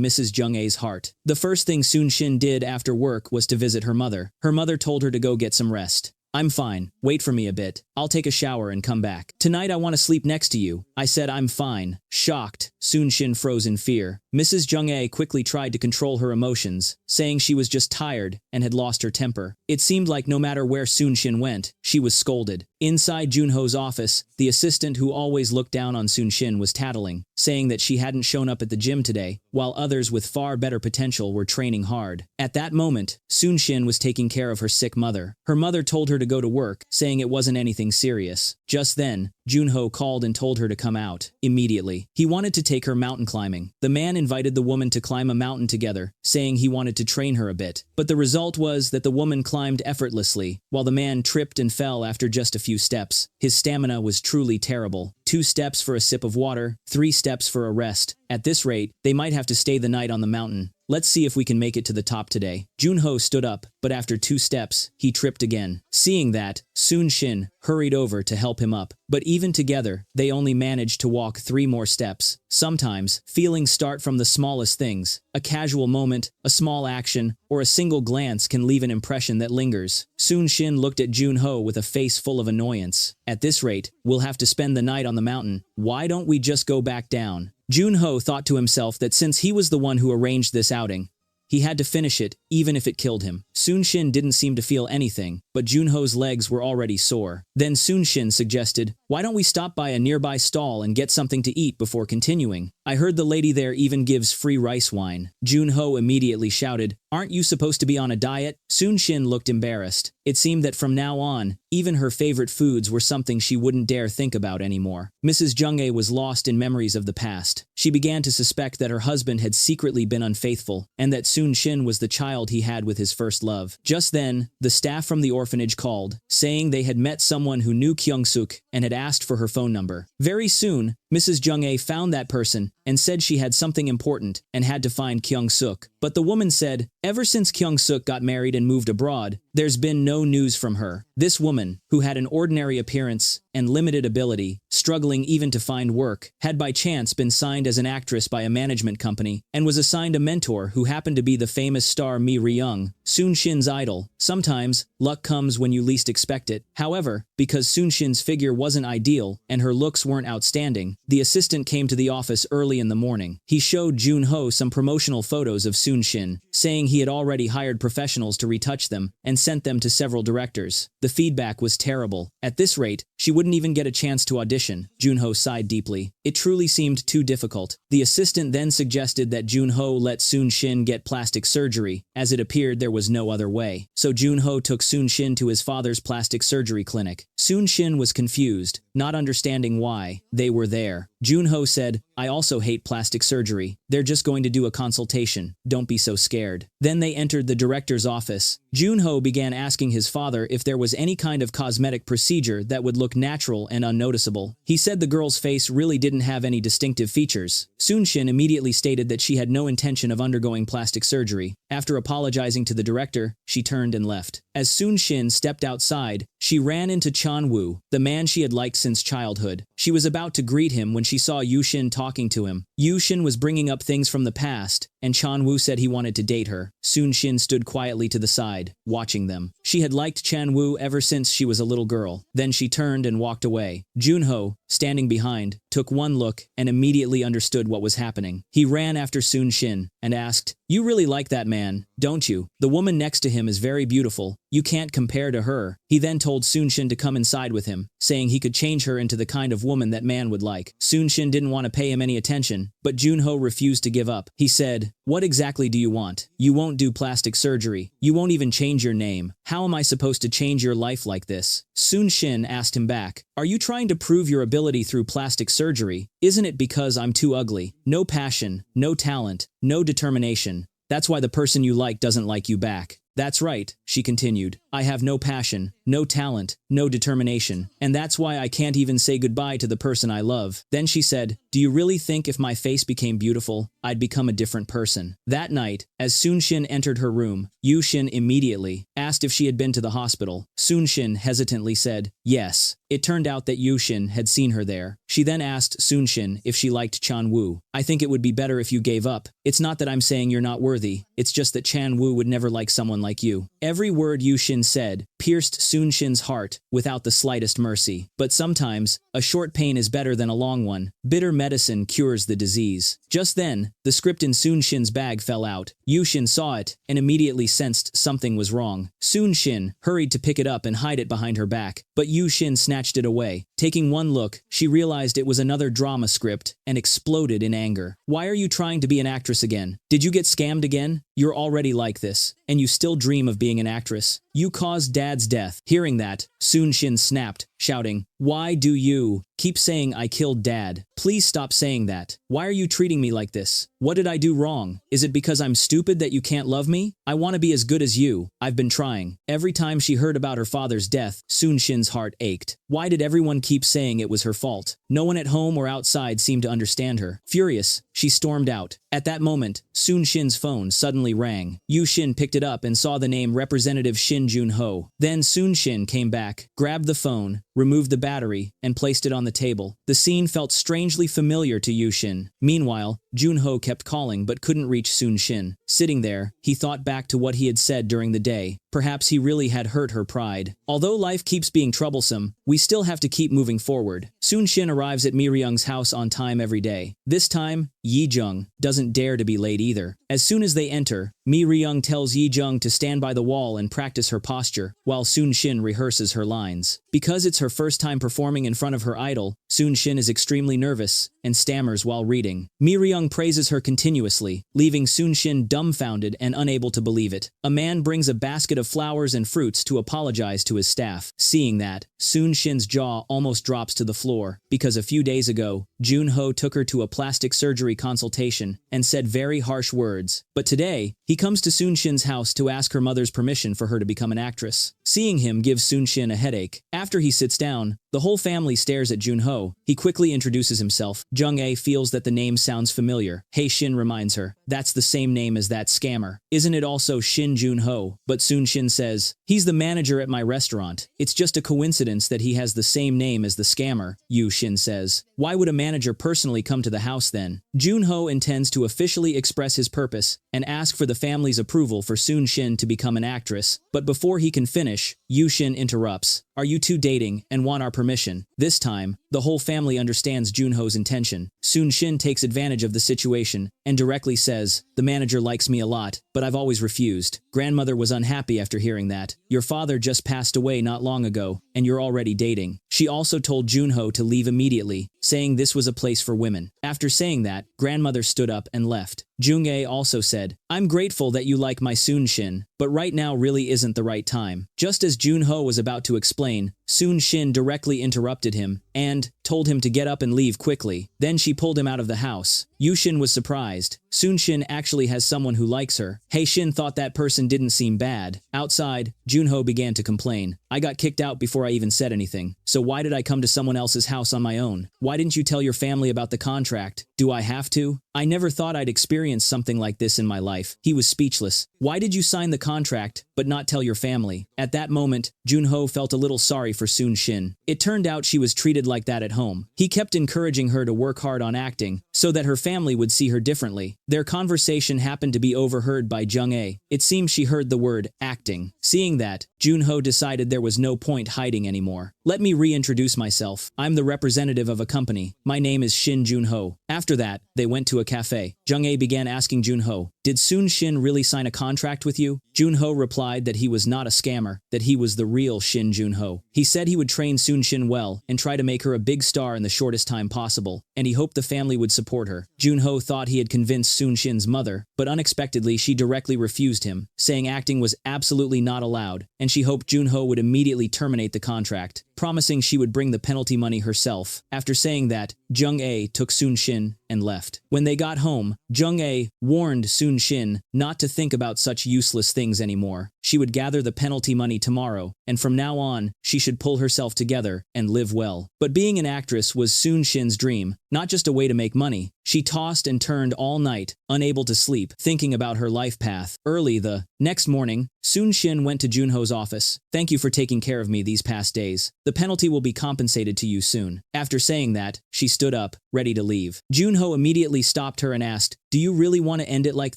Mrs. Junho's heart. The first thing Soon Shin did after work was to visit her mother. Her mother told her to go get some rest. "I'm fine. Wait for me a bit. I'll take a shower and come back. Tonight I want to sleep next to you." I said I'm fine. Shocked, Soon Shin froze in fear. Mrs. Junho quickly tried to control her emotions, saying she was just tired and had lost her temper. It seemed like no matter where Soon Shin went, she was scolded. Inside Junho's office, the assistant who always looked down on Soon Shin was tattling, saying that she hadn't shown up at the gym today, while others with far better potential were training hard. At that moment, Soon Shin was taking care of her sick mother. Her mother told her to go to work, saying it wasn't anything serious. Just then, Junho called and told her to come out immediately. He wanted to take her mountain climbing. The man invited the woman to climb a mountain together, saying he wanted to train her a bit. But the result was that the woman climbed effortlessly, while the man tripped and fell after just a few steps. His stamina was truly terrible. 2 steps for a sip of water, 3 steps for a rest. At this rate, they might have to stay the night on the mountain. Let's see if we can make it to the top today. Junho stood up, but after 2 steps, he tripped again. Seeing that, Soon Shin hurried over to help him up. But even together, they only managed to walk 3 more steps. Sometimes, feelings start from the smallest things. A casual moment, a small action, or a single glance can leave an impression that lingers. Soon Shin looked at Junho with a face full of annoyance. At this rate, we'll have to spend the night on the mountain. Why don't we just go back down? Junho thought to himself that since he was the one who arranged this outing, he had to finish it, even if it killed him. Soon Shin didn't seem to feel anything, but Junho's legs were already sore. Then Soon Shin suggested, "Why don't we stop by a nearby stall and get something to eat before continuing? I heard the lady there even gives free rice wine." Junho immediately shouted, "Aren't you supposed to be on a diet?" Soon Shin looked embarrassed. It seemed that from now on, even her favorite foods were something she wouldn't dare think about anymore. Mrs. Junho was lost in memories of the past. She began to suspect that her husband had secretly been unfaithful, and that Soon Shin was the child he had with his first love. Just then, the staff from the orphanage called, saying they had met someone who knew Kyung-suk and had asked for her phone number. Very soon, Mrs. Junho found that person and said she had something important and had to find Kyung-suk. But the woman said, ever since Kyung-suk got married and moved abroad, there's been no news from her. This woman, who had an ordinary appearance and limited ability, struggling even to find work, had by chance been signed as an actress by a management company and was assigned a mentor who happened to be the famous star Mirang, Soon Shin's idol. Sometimes, luck comes when you least expect it. However, because Soon Shin's figure wasn't ideal and her looks weren't outstanding, the assistant came to the office early in the morning. He showed Junho some promotional photos of Soon Shin, saying he had already hired professionals to retouch them and sent them to several directors. The feedback was terrible. At this rate, she wouldn't even get a chance to audition. Junho sighed deeply. It truly seemed too difficult. The assistant then suggested that Junho let Soon Shin get plastic surgery, as it appeared there was no other way. So Junho took Soon Shin to his father's plastic surgery clinic. Soon Shin was confused, not understanding why they were there. Junho said, "I also hate plastic surgery. They're just going to do a consultation. Don't be so scared." Then they entered the director's office. Junho began asking his father if there was any kind of cosmetic procedure that would look natural and unnoticeable. He said the girl's face really didn't have any distinctive features. Soon Shin immediately stated that she had no intention of undergoing plastic surgery. After apologizing to the director, she turned and left. As Soon Shin stepped outside, she ran into Chan-woo, the man she had liked since childhood. She was about to greet him when she saw Yushin talking to him. Yushin was bringing up things from the past, and Chan-woo said he wanted to date her. Soon Shin stood quietly to the side, watching them. She had liked Chan-woo ever since she was a little girl. Then she turned and walked away. Junho, standing behind, took one look and immediately understood what was happening. He ran after Sun Shin and asked, "You really like that man, don't you? The woman next to him is very beautiful. You can't compare to her." He then told Sun Shin to come inside with him, saying he could change her into the kind of woman that man would like. Sun Shin didn't want to pay him any attention, but Junho refused to give up. He said, "What exactly do you want? You won't do plastic surgery. You won't even change your name. How am I supposed to change your life like this?" Sun Shin asked him back, "Are you trying to prove your ability through plastic surgery? Isn't it because I'm too ugly? No passion, no talent, no determination. That's why the person you like doesn't like you back." "That's right," she continued. "I have no passion, no talent, no determination, and that's why I can't even say goodbye to the person I love." Then she said, "Do you really think if my face became beautiful, I'd become a different person?" That night, as Sun Shin entered her room, Yu Shin immediately asked if she had been to the hospital. Sun Shin hesitantly said, "Yes." It turned out that Yu Shin had seen her there. She then asked Sun Shin if she liked Chan Wu. "I think it would be better if you gave up. It's not that I'm saying you're not worthy, it's just that Chan Wu would never like someone like you." Every word Yu Shin said pierced Sun Shin's heart without the slightest mercy. But sometimes, a short pain is better than a long one. Bitter medicine cures the disease. Just then, the script in Sun Shin's bag fell out. Yu Shin saw it and immediately sensed something was wrong. Sun Shin hurried to pick it up and hide it behind her back, but Yu Shin snatched it away. Taking one look, she realized it was another drama script and exploded in anger. "Why are you trying to be an actress again? Did you get scammed again? You're already like this, and you still dream of being an actress. You caused Dad's death." Hearing that, Sun Shin snapped, shouting, "Why do you keep saying I killed Dad? Please stop saying that. Why are you treating me like this? What did I do wrong? Is it because I'm stupid that you can't love me? I want to be as good as you. I've been trying." Every time she heard about her father's death, Sun Shin's heart ached. Why did everyone keep saying it was her fault? No one at home or outside seemed to understand her. Furious, she stormed out. At that moment, Sun Shin's phone suddenly rang. Yu Shin picked it up and saw the name Representative Shin Junho. Then Sun Shin came back, grabbed the phone, removed the battery, and placed it on the table. The scene felt strangely familiar to Yu Shin. Meanwhile, Junho kept calling but couldn't reach Sun Shin. Sitting there, he thought back to what he had said during the day. Perhaps he really had hurt her pride. Although life keeps being troublesome, we still have to keep moving forward. Sun Shin arrives at Mirang's house on time every day. This time, Yi Jung doesn't dare to be late either. As soon as they enter, Mirang tells Yi Jung to stand by the wall and practice her posture, while Sun Shin rehearses her lines. Because it's her first time performing in front of her idol, Sun Shin is extremely nervous and stammers while reading. Mirang praises her continuously, leaving Sun Shin dumbfounded and unable to believe it. A man brings a basket of flowers and fruits to apologize to his staff. Seeing that, Sun Shin's jaw almost drops to the floor, because a few days ago, Junho took her to a plastic surgery consultation and said very harsh words. But today, he comes to Sun Shin's house to ask her mother's permission for her to become an actress. Seeing him gives Sun Shin a headache. After he sits down, the whole family stares at Junho. He quickly introduces himself. Jung-ae feels that the name sounds familiar. Hey Shin reminds her, "That's the same name as that scammer. Isn't it also Shin Junho?" But Sun Shin says, "He's the manager at my restaurant. It's just a coincidence that he has the same name as the scammer." Yu Shin says, "Why would a manager personally come to the house then?" Junho intends to officially express his purpose and ask for the family's approval for Sun Shin to become an actress. But before he can finish, Yu Shin interrupts. "Are you two dating and want our permission?" This time, the whole family understands Junho's intention. Sun Shin takes advantage of the situation and directly says, "The manager likes me a lot, but I've always refused. Grandmother was unhappy after hearing that. Your father just passed away not long ago, and you're already dating." She also told Junho to leave immediately, saying this was a place for women. After saying that, grandmother stood up and left. Jung-ae also said, "I'm grateful that you like my Sun Shin, but right now really isn't the right time." Just as Junho was about to explain, Sun Shin directly interrupted him and told him to get up and leave quickly. Then she pulled him out of the house. Yu Shin was surprised. Sun Shin actually has someone who likes her. Hey Shin thought that person didn't seem bad. Outside, Junho began to complain. "I got kicked out before I even said anything. So why did I come to someone else's house on my own? Why didn't you tell your family about the contract? Do I have to? I never thought I'd experience something like this in my life." He was speechless. "Why did you sign the contract, but not tell your family?" At that moment, Junho felt a little sorry for Sun Shin. It turned out she was treated like that at home. He kept encouraging her to work hard on acting, so that her family would see her differently. Their conversation happened to be overheard by Junho. It seems she heard the word acting. Seeing that, Junho decided there was no point hiding anymore. Let me reintroduce myself. I'm the representative of a company. My name is Shin Junho. After that, they went to a cafe. Junho began asking Junho, did Sun Shin really sign a contract with you? Junho replied that he was not a scammer, that he was the real Shin Junho. He said he would train Sun Shin well and try to make her a big star in the shortest time possible, and he hoped the family would support her. Junho thought he had convinced Sun Shin's mother, but unexpectedly she directly refused him, saying acting was absolutely not allowed, and she hoped Junho would immediately terminate the contract, promising she would bring the penalty money herself. After saying that, Junho took Sun Shin and left. When they got home, Junho warned Sun Shin not to think about such useless things anymore. She would gather the penalty money tomorrow, and from now on, she should pull herself together and live well. But being an actress was Sun Shin's dream, not just a way to make money. She tossed and turned all night, unable to sleep, thinking about her life path. Early the next morning, Sun Shin went to Junho's office. Thank you for taking care of me these past days. The penalty will be compensated to you soon. After saying that, she stood up, ready to leave. Junho immediately stopped her and asked, do you really want to end it like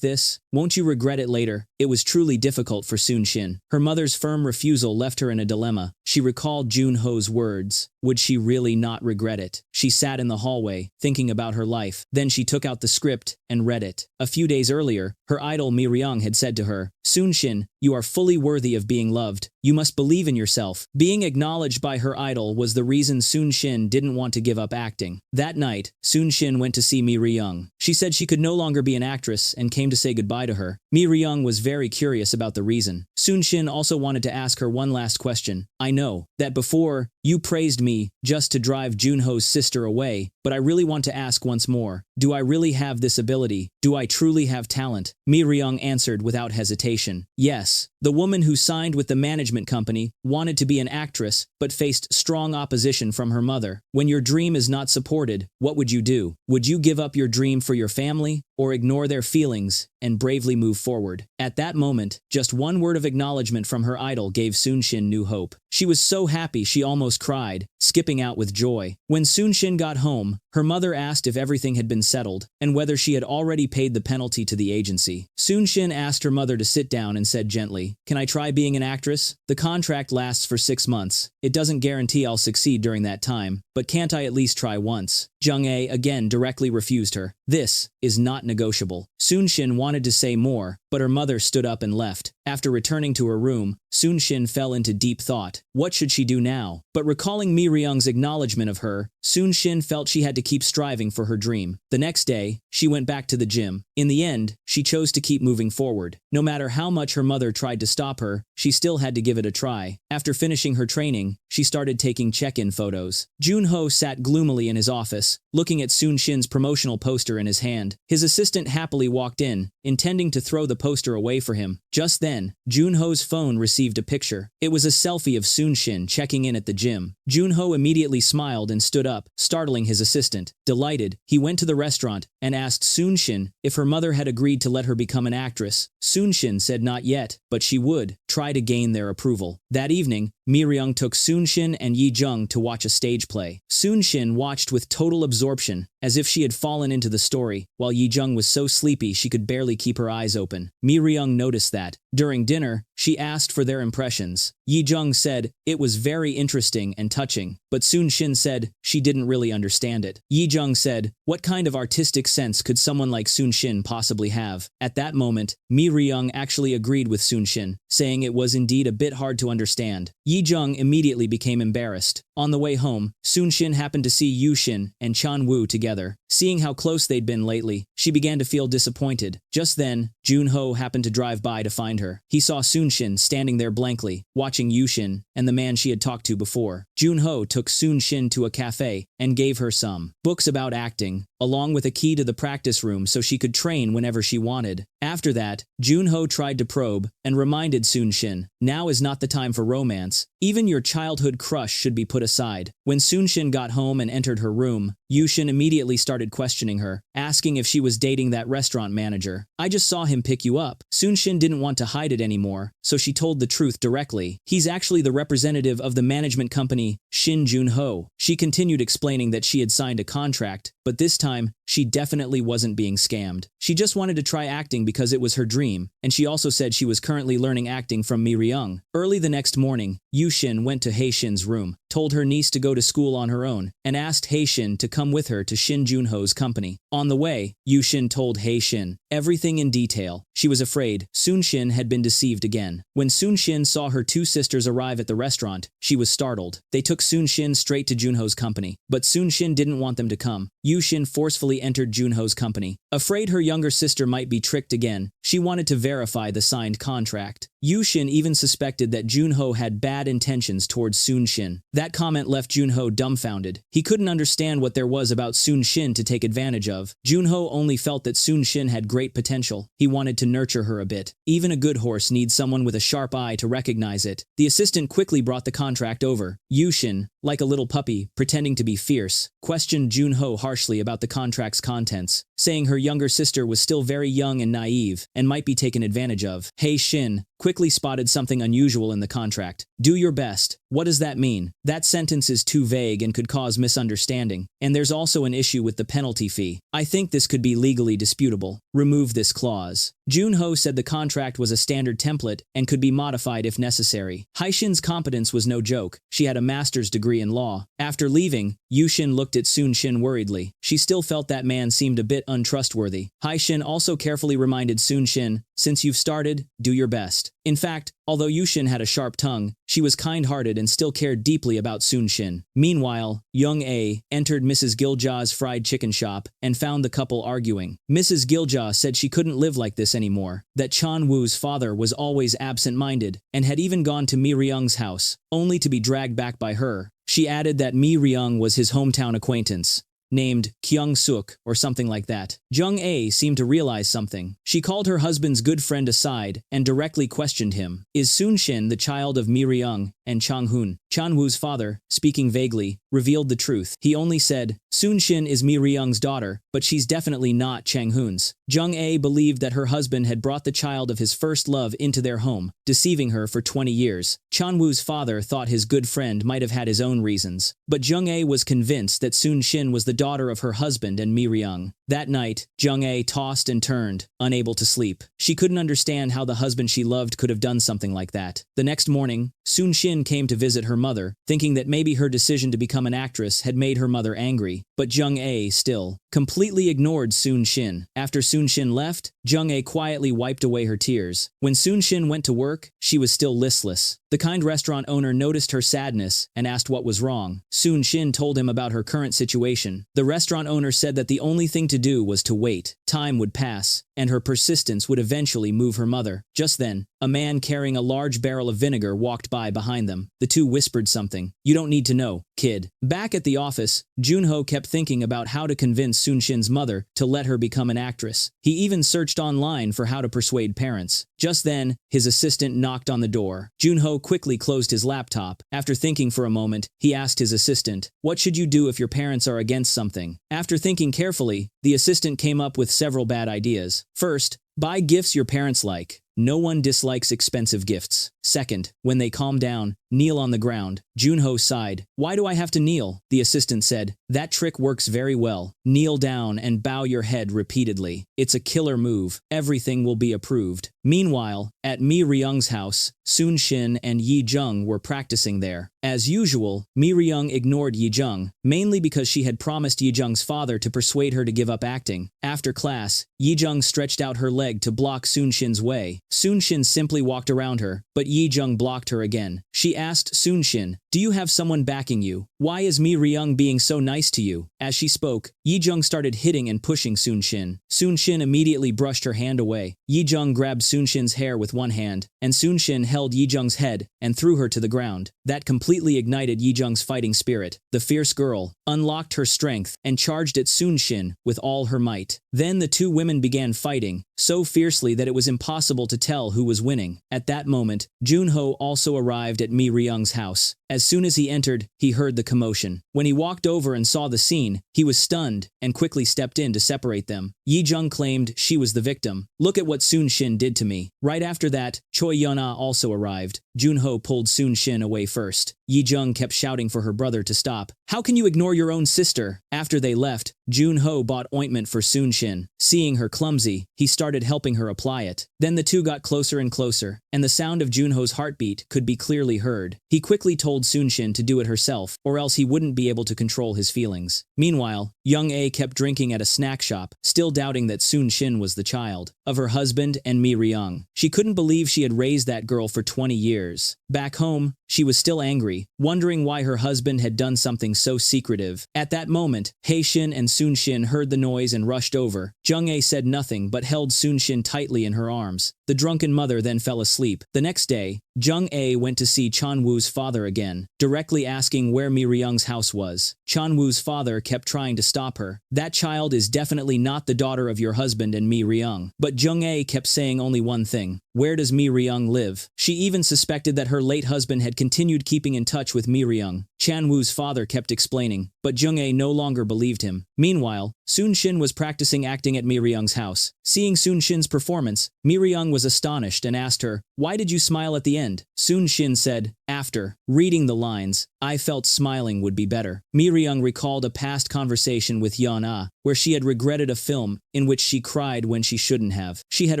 this? Won't you regret it later? It was truly difficult for Sun Shin. Her mother's firm refusal left her in a dilemma. She recalled Junho's words. Would she really not regret it? She sat in the hallway, thinking about her life. Then she took out the script and read it. A few days earlier, her idol Mirang had said to her, Sun Shin, you are fully worthy of being loved. You must believe in yourself. Being acknowledged by her idol was the reason Sun Shin didn't want to give up acting. That night, Sun Shin went to see Mirang. She said she could no longer be an actress and came to say goodbye to her. Mirang was very curious about the reason. Sun Shin also wanted to ask her one last question. I know that before, you praised me just to drive Junho's sister away, but I really want to ask once more. Do I really have this ability? Do I truly have talent? Mirang answered without hesitation. Yes. The woman who signed with the management company wanted to be an actress, but faced strong opposition from her mother. When your dream is not supported, what would you do? Would you give up your dream for your family, or ignore their feelings and bravely move forward? At that moment, just one word of acknowledgement from her idol gave Sun Shin new hope. She was so happy she almost cried, skipping out with joy. When Sun Shin got home, her mother asked if everything had been settled, and whether she had already paid the penalty to the agency. Sun Shin asked her mother to sit down and said gently, can I try being an actress? The contract lasts for 6 months. It doesn't guarantee I'll succeed during that time, but can't I at least try once? Junho again directly refused her. This is not negotiable. Sun Shin wanted to say more, but her mother stood up and left. After returning to her room, Sun Shin fell into deep thought. What should she do now? But recalling Mirang's acknowledgement of her, Sun Shin felt she had to keep striving for her dream. The next day, she went back to the gym. In the end, she chose to keep moving forward. No matter how much her mother tried to stop her, she still had to give it a try. After finishing her training, she started taking check-in photos. Junho sat gloomily in his office, looking at Sun Shin's promotional poster in his hand. His assistant happily walked in, intending to throw the poster away for him. Just then, Junho's phone received a picture. It was a selfie of Sun Shin checking in at the gym. Junho immediately smiled and stood up, startling his assistant. Delighted, he went to the restaurant and asked Sun Shin if her mother had agreed to let her become an actress. Sun Shin said not yet, but she would try to gain their approval. That evening, Mirang took Sun Shin and Yi Jung to watch a stage play. Sun Shin watched with total absorption, as if she had fallen into the story, while Yi Jung was so sleepy she could barely keep her eyes open. Mirang noticed that. During dinner, she asked for their impressions. Yi Jung said it was very interesting and touching, but Sun Shin said she didn't really understand it. Yi Jung said, what kind of artistic sense could someone like Sun Shin possibly have? At that moment, Mirang actually agreed with Sun Shin, saying it was indeed a bit hard to understand. Yi Jung immediately became embarrassed. On the way home, Sun Shin happened to see Yu Shin and Chan Woo together. Seeing how close they'd been lately, she began to feel disappointed. Just then, Junho happened to drive by to find her. He saw Sun Shin standing there blankly, watching Yu Shin and the man she had talked to before. Junho took Sun Shin to a cafe and gave her some books about acting, along with a key to the practice room so she could train whenever she wanted. After that, Junho tried to probe and reminded Sun Shin, now is not the time for romance. Even your childhood crush should be put aside. When Sun Shin got home and entered her room, Yu Shin immediately started questioning her, asking if she was dating that restaurant manager. I just saw him pick you up. Sun Shin didn't want to hide it anymore, so she told the truth directly. He's actually the representative of the management company, Shin Junho. She continued explaining that she had signed a contract, but this time, she definitely wasn't being scammed. She just wanted to try acting because it was her dream, and she also said she was currently learning acting from Mirang. Early the next morning, Yushin went to Haishin's room, told her niece to go to school on her own, and asked Haishin to come with her to Junho's company. On the way, Yushin told Haishin everything in detail. She was afraid Sunshin had been deceived again. When Sunshin saw her two sisters arrive at the restaurant, she was startled. They took Sunshin straight to Junho's company, but Sunshin didn't want them to come. Yushin forcefully entered Junho's company. Afraid her younger sister might be tricked again, she wanted to verify the signed contract. Yushin even suspected that Junho had bad intentions towards Sunshin. That comment left Junho dumbfounded. He couldn't understand what there was about Sunshin to take advantage of. Junho only felt that Sunshin had great potential. He wanted to nurture her a bit. Even a good horse needs someone with a sharp eye to recognize it. The assistant quickly brought the contract over. Yushin, like a little puppy, pretending to be fierce, questioned Junho harshly about the contract's contents, saying her younger sister was still very young and naive and might be taken advantage of. Haishin quickly spotted something unusual in the contract. Do your best. What does that mean? That sentence is too vague and could cause misunderstanding. And there's also an issue with the penalty fee. I think this could be legally disputable. Remove this clause. Junho said the contract was a standard template and could be modified if necessary. Haishin's competence was no joke. She had a master's degree in law. After leaving, Yushin looked at Sunshin worriedly. She still felt that man seemed a bit untrustworthy. Haishin also carefully reminded Sunshin, since you've started, do your best. In fact, although Yushin had a sharp tongue, she was kind-hearted and still cared deeply about Sunshin. Meanwhile, Young A entered Mrs. Giljah's fried chicken shop and found the couple arguing. Mrs. Giljah said she couldn't live like this anymore, that Chanwoo's father was always absent-minded and had even gone to Mi Ryung's house, only to be dragged back by her. She added that Mi Ryung was his hometown acquaintance, named Kyung Suk or something like that. Jung A seemed to realize something. She called her husband's good friend aside and directly questioned him. Is Sunshin the child of Mi Ryung and Changhoon? Chanwoo's father, speaking vaguely, revealed the truth. He only said, Sunshin is Mi Ryung's daughter, but she's definitely not Changhoon's. Jung A believed that her husband had brought the child of his first love into their home, deceiving her for 20 years. Chanwoo's father thought his good friend might have had his own reasons, but Jung A was convinced that Sunshin was the daughter of her husband and Mi Ryung. That night, Jung A tossed and turned, unable to sleep. She couldn't understand how the husband she loved could have done something like that. The next morning, Sunshin came to visit her mother, thinking that maybe her decision to become an actress had made her mother angry, but Jung A still completely ignored Sunshin. After Sunshin left, Jung A quietly wiped away her tears. When Sunshin went to work, she was still listless. The kind restaurant owner noticed her sadness and asked what was wrong. Sunshin told him about her current situation. The restaurant owner said that the only thing to do was to wait. Time would pass, and her persistence would eventually move her mother. Just then, a man carrying a large barrel of vinegar walked by behind them. The two whispered something. You don't need to know, kid. Back at the office, Junho kept thinking about how to convince Sunshin's mother to let her become an actress. He even searched online for how to persuade parents. Just then, his assistant knocked on the door. Junho quickly closed his laptop. After thinking for a moment, he asked his assistant, what should you do if your parents are against something? After thinking carefully, the assistant came up with several bad ideas. First, buy gifts your parents like. No one dislikes expensive gifts. Second, when they calm down, kneel on the ground. Junho sighed. Why do I have to kneel? The assistant said. That trick works very well. Kneel down and bow your head repeatedly. It's a killer move. Everything will be approved. Meanwhile, at Mi Ryung's house, Sunshin and Yi Jung were practicing there. As usual, Mi Ryung ignored Yi Jung, mainly because she had promised Yi Jung's father to persuade her to give up acting. After class, Yi Jung stretched out her leg to block Sunshin's way. Sunshin simply walked around her, but Yi Jung blocked her again. She asked Sunshin, do you have someone backing you? Why is Mi Ryung being so nice to you? As she spoke, Yi Jung started hitting and pushing Sunshin. Sunshin immediately brushed her hand away. Yi Jung grabbed Sunshin's hair with one hand, and Sunshin held Yi Jung's head and threw her to the ground. That completely ignited Yi Jung's fighting spirit. The fierce girl unlocked her strength and charged at Sunshin with all her might. Then the two women began fighting, so fiercely that it was impossible to tell who was winning. At that moment, Junho also arrived at Mi Ryung's house. As soon as he entered, he heard the commotion. When he walked over and saw the scene, he was stunned and quickly stepped in to separate them. Yi Jung claimed she was the victim. Look at what Sunshin did to me. Right after that, Choi Yuna also arrived. Junho pulled Sun Shin away first. Yi Jung kept shouting for her brother to stop. How can you ignore your own sister? After they left, Junho bought ointment for Sun Shin. Seeing her clumsy, he started helping her apply it. Then the two got closer and closer, and the sound of Junho's heartbeat could be clearly heard. He quickly told Sun Shin to do it herself, or else he wouldn't be able to control his feelings. Meanwhile, Young A kept drinking at a snack shop, still doubting that Sun Shin was the child of her husband and Mirang. She couldn't believe she had raised that girl for 20 years. Back home, she was still angry, wondering why her husband had done something so secretive. At that moment, Hae-shin and Sun-shin heard the noise and rushed over. Jung-ae said nothing but held Sun-shin tightly in her arms. The drunken mother then fell asleep. The next day, Jung-ae went to see Chan-woo's father again, directly asking where Mi-ryung's house was. Chan-woo's father kept trying to stop her. That child is definitely not the daughter of your husband and Mi-ryung. But Jung-ae kept saying only one thing. Where does Mi-ryung live? She even suspected that her late husband had continued keeping in touch with Mi-ryung. Chan-woo's father kept explaining, but Jung-ae no longer believed him. Meanwhile, Sun-shin was practicing acting at Mi-ryung's house. Seeing Sun-shin's performance, Mi-ryung was astonished and asked her, "Why did you smile at the end?" Sun-shin said, "After reading the lines, I felt smiling would be better." Mi-ryung recalled a past conversation with Yeon-ah, where she had regretted a film in which she cried when she shouldn't have. She had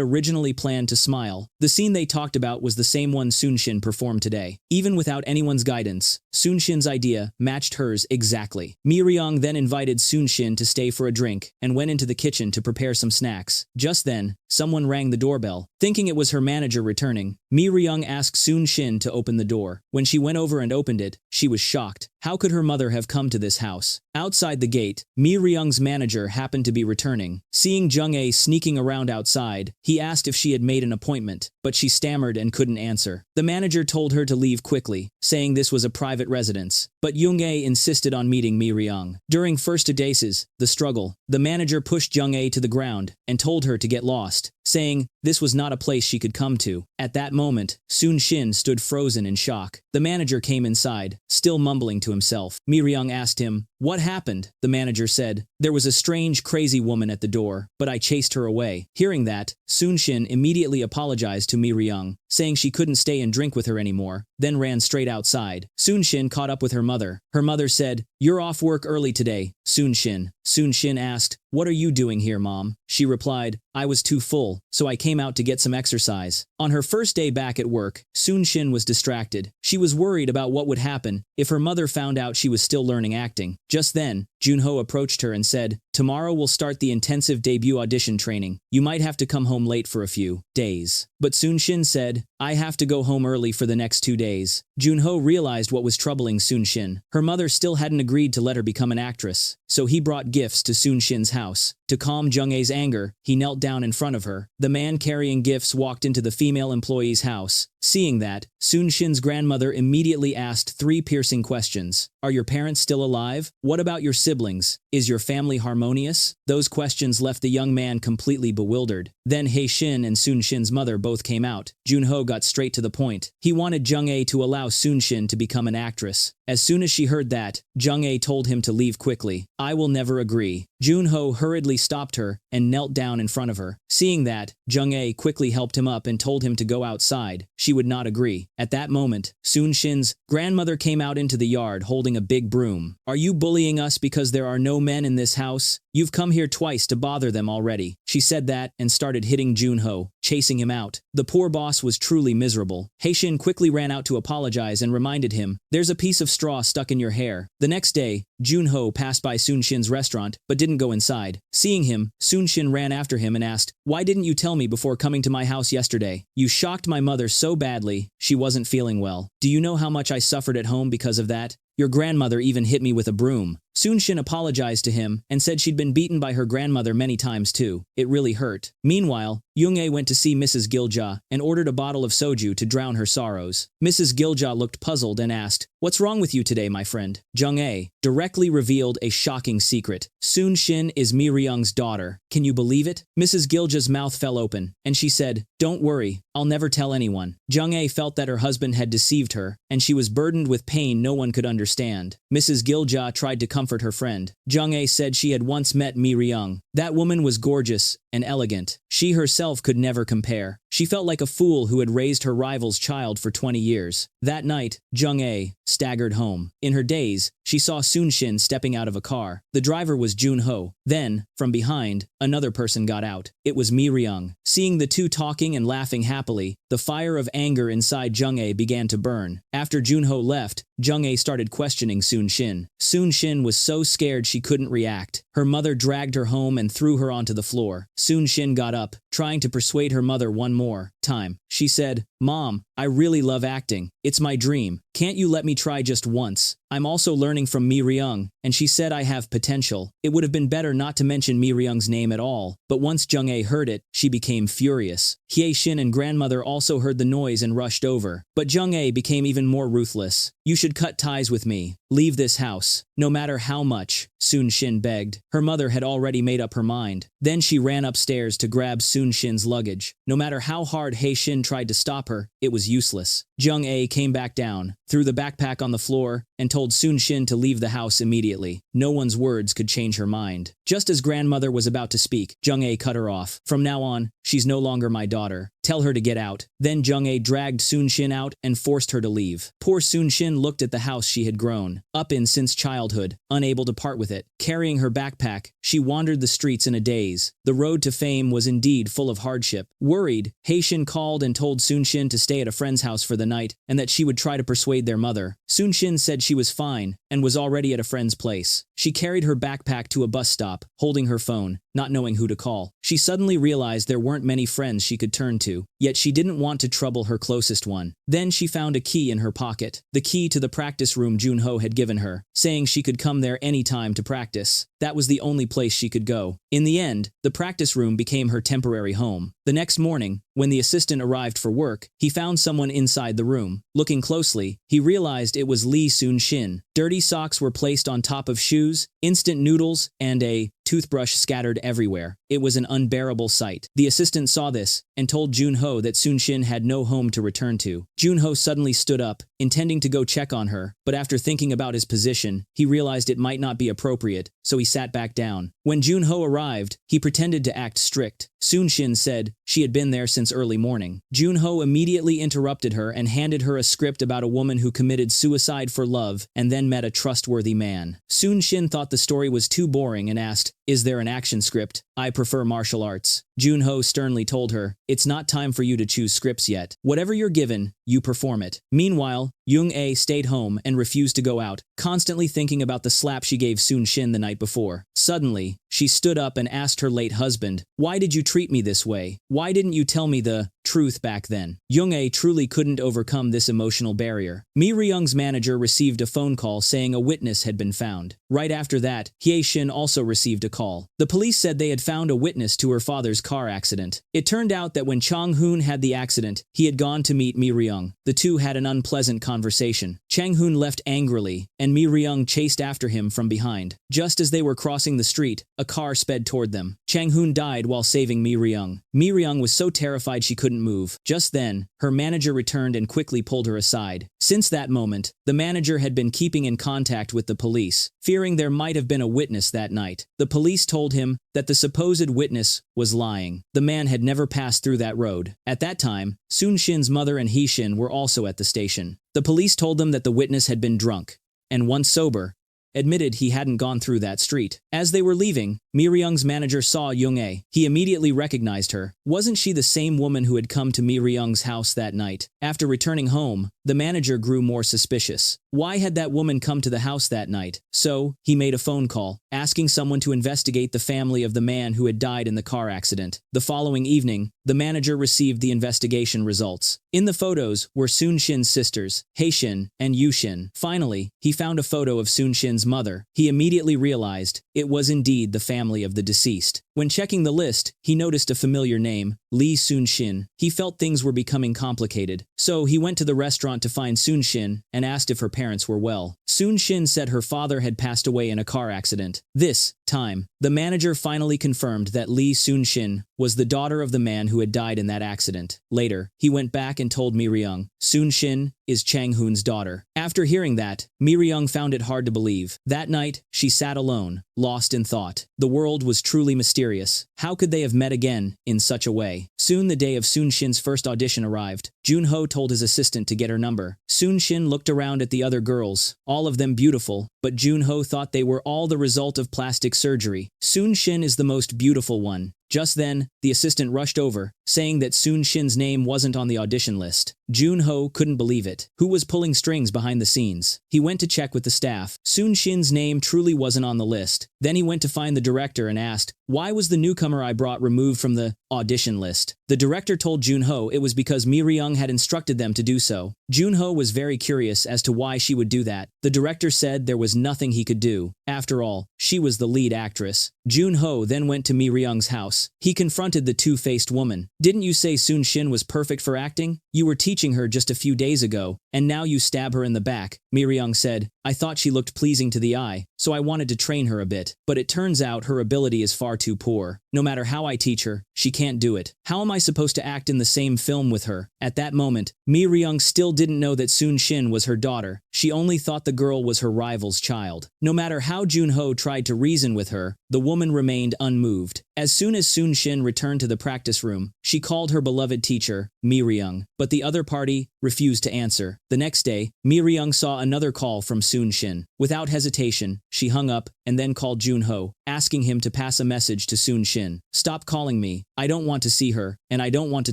originally planned to smile. The scene they talked about was the same one Sun-shin performed today. Even without anyone's guidance, Sun-shin's idea matched hers exactly. Mi-ryung then invited Sun-shin to stay for a drink and went into the kitchen to prepare some snacks. Just then, someone rang the doorbell. Thinking it was her manager returning, Mi-ryung asked Sun-shin to open the door. When she went over and opened it, she was shocked. How could her mother have come to this house? Outside the gate, Mi-ryung's manager happened to be returning. Seeing Jung-ae sneaking around outside, he asked if she had made an appointment, but she stammered and couldn't answer. The manager told her to leave quickly, saying this was a private residence. But Jung-ae insisted on meeting Mi-ryung. During first auditions, the struggle, the manager pushed Jung-ae to the ground and told her to get lost, saying this was not a place she could come to. At that moment, Sun-shin stood frozen in shock. The manager came inside, still mumbling to himself. Mi-ryung asked him, "What happened?" The manager said, "There was a strange, crazy woman at the door, but I chased her away." Hearing that, Sun-shin immediately apologized to Mi-ryung, saying she couldn't stay and drink with her anymore, then ran straight outside. Sun-shin caught up with her mother. Her mother said, "You're off work early today, Sun-shin." Sun-shin asked, "What are you doing here, Mom?" She replied, "I was too full, so I came out to get some exercise." On her first day back at work, Sun-shin was distracted. She was worried about what would happen if her mother found out she was still learning acting. Just then, Junho approached her and said, "Tomorrow we'll start the intensive debut audition training. You might have to come home late for a few days." But Sun-shin said, "I have to go home early for the next 2 days." Junho realized what was troubling Sun-shin. Her mother still hadn't agreed to let her become an actress, so he brought gifts to Sun-shin's house. To calm Jung-ae's anger, he knelt down in front of her. The man carrying gifts walked into the female employee's house. Seeing that, Sun-shin's grandmother immediately asked 3 piercing questions. Are your parents still alive? What about your siblings? Is your family harmonious? Those questions left the young man completely bewildered. Then Hae-shin and Sun-shin's mother both came out. Junho got straight to the point. He wanted Jung-ae to allow Sun-shin to become an actress. As soon as she heard that, Jung-ae told him to leave quickly. "I will never agree." Junho hurriedly stopped her and knelt down in front of her. Seeing that, Jung-ae quickly helped him up and told him to go outside. She would not agree. At that moment, Sun-shin's grandmother came out into the yard holding a big broom. "Are you bullying us because there are no men in this house? You've come here twice to bother them already." She said that and started hitting Junho, chasing him out. The poor boss was truly miserable. Hae-shin quickly ran out to apologize and reminded him, "There's a piece of straw stuck in your hair." The next day, Junho passed by Sun-shin's restaurant but didn't go inside. Seeing him, Sun-shin ran after him and asked, "Why didn't you tell me before coming to my house yesterday? You shocked my mother so badly, she wasn't feeling well. Do you know how much I suffered at home because of that? Your grandmother even hit me with a broom." Sun-shin apologized to him and said she'd been beaten by her grandmother many times too. It really hurt. Meanwhile, Jung-ae went to see Mrs. Gilja and ordered a bottle of soju to drown her sorrows. Mrs. Gilja looked puzzled and asked, "What's wrong with you today, my friend?" Jung-ae directly revealed a shocking secret. Sun-shin is Mi-ryung's daughter. Can you believe it? Mrs. Gilja's mouth fell open, and she said, "Don't worry, I'll never tell anyone." Jung-ae felt that her husband had deceived her, and she was burdened with pain no one could understand. Mrs. Gilja tried to comfort her friend. Jung-ae said she had once met Mi-ryung. That woman was gorgeous and elegant. She herself could never compare. She felt like a fool who had raised her rival's child for 20 years. That night, Junho staggered home. In her daze, she saw Sunshin stepping out of a car. The driver was Junho. Then, from behind, another person got out. It was Mirang. Seeing the two talking and laughing happily, the fire of anger inside Junho began to burn. After Junho left, Junho started questioning Sunshin. Sunshin was so scared she couldn't react. Her mother dragged her home and threw her onto the floor. Sunshin got up, trying to persuade her mother one more time. She said, "Mom, I really love acting. It's my dream. Can't you let me try just once? I'm also learning from Mirang, and she said I have potential." It would have been better not to mention Mirang's name at all, but once Junho heard it, she became furious. Hye-shin and grandmother also heard the noise and rushed over. But Junho became even more ruthless. "You should cut ties with me. Leave this house. No matter how much," Sunshin begged. Her mother had already made up her mind. Then she ran upstairs to grab Sunshin's luggage. No matter how hard Hye-shin tried to stop her, it was useless. Junho came back down, threw the backpack on the floor, and told Sunshin to leave the house immediately. No one's words could change her mind. Just as grandmother was about to speak, Junho cut her off. "From now on, she's no longer my daughter. Tell her to get out." Then Junho dragged Sunshin out and forced her to leave. Poor Sunshin looked at the house she had grown up in since childhood, unable to part with it. Carrying her backpack, she wandered the streets in a daze. The road to fame was indeed full of hardship. Worried, Hye-shin called and told Sunshin to stay at a friend's house for the night, and that she would try to persuade their mother. Sunshin said she was fine, and was already at a friend's place. She carried her backpack to a bus stop, holding her phone, not knowing who to call. She suddenly realized there weren't many friends she could turn to, yet she didn't want to trouble her closest one. Then she found a key in her pocket, the key to the practice room Junho had given her, saying she could come there any time to practice. That was the only place she could go. In the end, the practice room became her temporary home. The next morning, when the assistant arrived for work, he found someone inside the room. Looking closely, he realized it was Lee Sunshin. Dirty socks were placed on top of shoes, instant noodles, and a toothbrush scattered everywhere. It was an unbearable sight. The assistant saw this and told Junho that Sunshin had no home to return to. Junho suddenly stood up, intending to go check on her, but after thinking about his position, he realized it might not be appropriate, so he sat back down. When Junho arrived, he pretended to act strict. Sunshin said she had been there since early morning. Junho immediately interrupted her and handed her a script about a woman who committed suicide for love and then met a trustworthy man. Sunshin thought the story was too boring and asked, "Is there an action script? I prefer martial arts." Junho sternly told her, "It's not time for you to choose scripts yet. Whatever you're given, you perform it." Meanwhile, Jung-ae stayed home and refused to go out, constantly thinking about the slap she gave Sunshin the night before. Suddenly, she stood up and asked her late husband, "Why did you treat me this way? Why didn't you tell me the truth back then?" Jung-ae truly couldn't overcome this emotional barrier. Mirang's manager received a phone call saying a witness had been found. Right after that, Hye-shin also received a call. The police said they had found a witness to her father's car accident. It turned out that when Chang-hoon had the accident, he had gone to meet Mirang. The two had an unpleasant conversation. Chang-hoon left angrily, and Mirang chased after him from behind. Just as they were crossing the street, a car sped toward them. Chang-hoon died while saving Mirang. Mirang was so terrified she couldn't move. Just then, her manager returned and quickly pulled her aside. Since that moment, the manager had been keeping in contact with the police, fearing there might have been a witness that night. The police told him that the supposed witness was lying. The man had never passed through that road. At that time, Sunshin's mother and Hye-shin were also at the station. The police told them that the witness had been drunk, and once sober, admitted he hadn't gone through that street. As they were leaving, Mirang's manager saw Jung-ae. He immediately recognized her. Wasn't she the same woman who had come to Mirang's house that night? After returning home, the manager grew more suspicious. Why had that woman come to the house that night? So, he made a phone call, asking someone to investigate the family of the man who had died in the car accident. The following evening, the manager received the investigation results. In the photos were Sunshin's sisters, Hye-shin and Yu-shin. Finally, he found a photo of Sunshin's mother. He immediately realized it was indeed the family of the deceased. When checking the list, he noticed a familiar name, Lee Sunshin. He felt things were becoming complicated, so he went to the restaurant to find Sunshin and asked if her parents were well. Sunshin said her father had passed away in a car accident. This time, the manager finally confirmed that Lee Sunshin was the daughter of the man who had died in that accident. Later, he went back and told Mirang, Sunshin is Chang-hoon's daughter. After hearing that, Mirang found it hard to believe. That night, she sat alone, lost in thought. The world was truly mysterious. mysterious. How could they have met again in such a way? Soon the day of Sun Shin's first audition arrived. Junho told his assistant to get her number. Sun Shin looked around at the other girls, all of them beautiful, but Junho thought they were all the result of plastic surgery. Sun Shin is the most beautiful one. Just then, the assistant rushed over, saying that Sun Shin's name wasn't on the audition list. Junho couldn't believe it. Who was pulling strings behind the scenes? He went to check with the staff. Sun Shin's name truly wasn't on the list. Then he went to find the director and asked, "Why was the newcomer I brought removed from the audition list?" The director told Junho it was because Mirang had instructed them to do so. Junho was very curious as to why she would do that. The director said there was nothing he could do. After all, she was the lead actress. Junho then went to Mirang's house. He confronted the two-faced woman. "Didn't you say Sun Shin was perfect for acting? You were teaching her just a few days ago, and now you stab her in the back." Mirang said, "I thought she looked pleasing to the eye, so I wanted to train her a bit. But it turns out her ability is far too poor. No matter how I teach her, she can't do it. How am I supposed to act in the same film with her?" At that moment, Mirang still didn't know that Sun Shin was her daughter. She only thought the girl was her rival's child. No matter how Junho tried to reason with her, the woman remained unmoved. As soon as Sun Shin returned to the practice room, she called her beloved teacher, Mirang, but the other party refused to answer. The next day, Mirang saw another call from Sun Shin. Without hesitation, she hung up and then called Junho, asking him to pass a message to Sun Shin. "Stop calling me. I don't want to see her, and I don't want to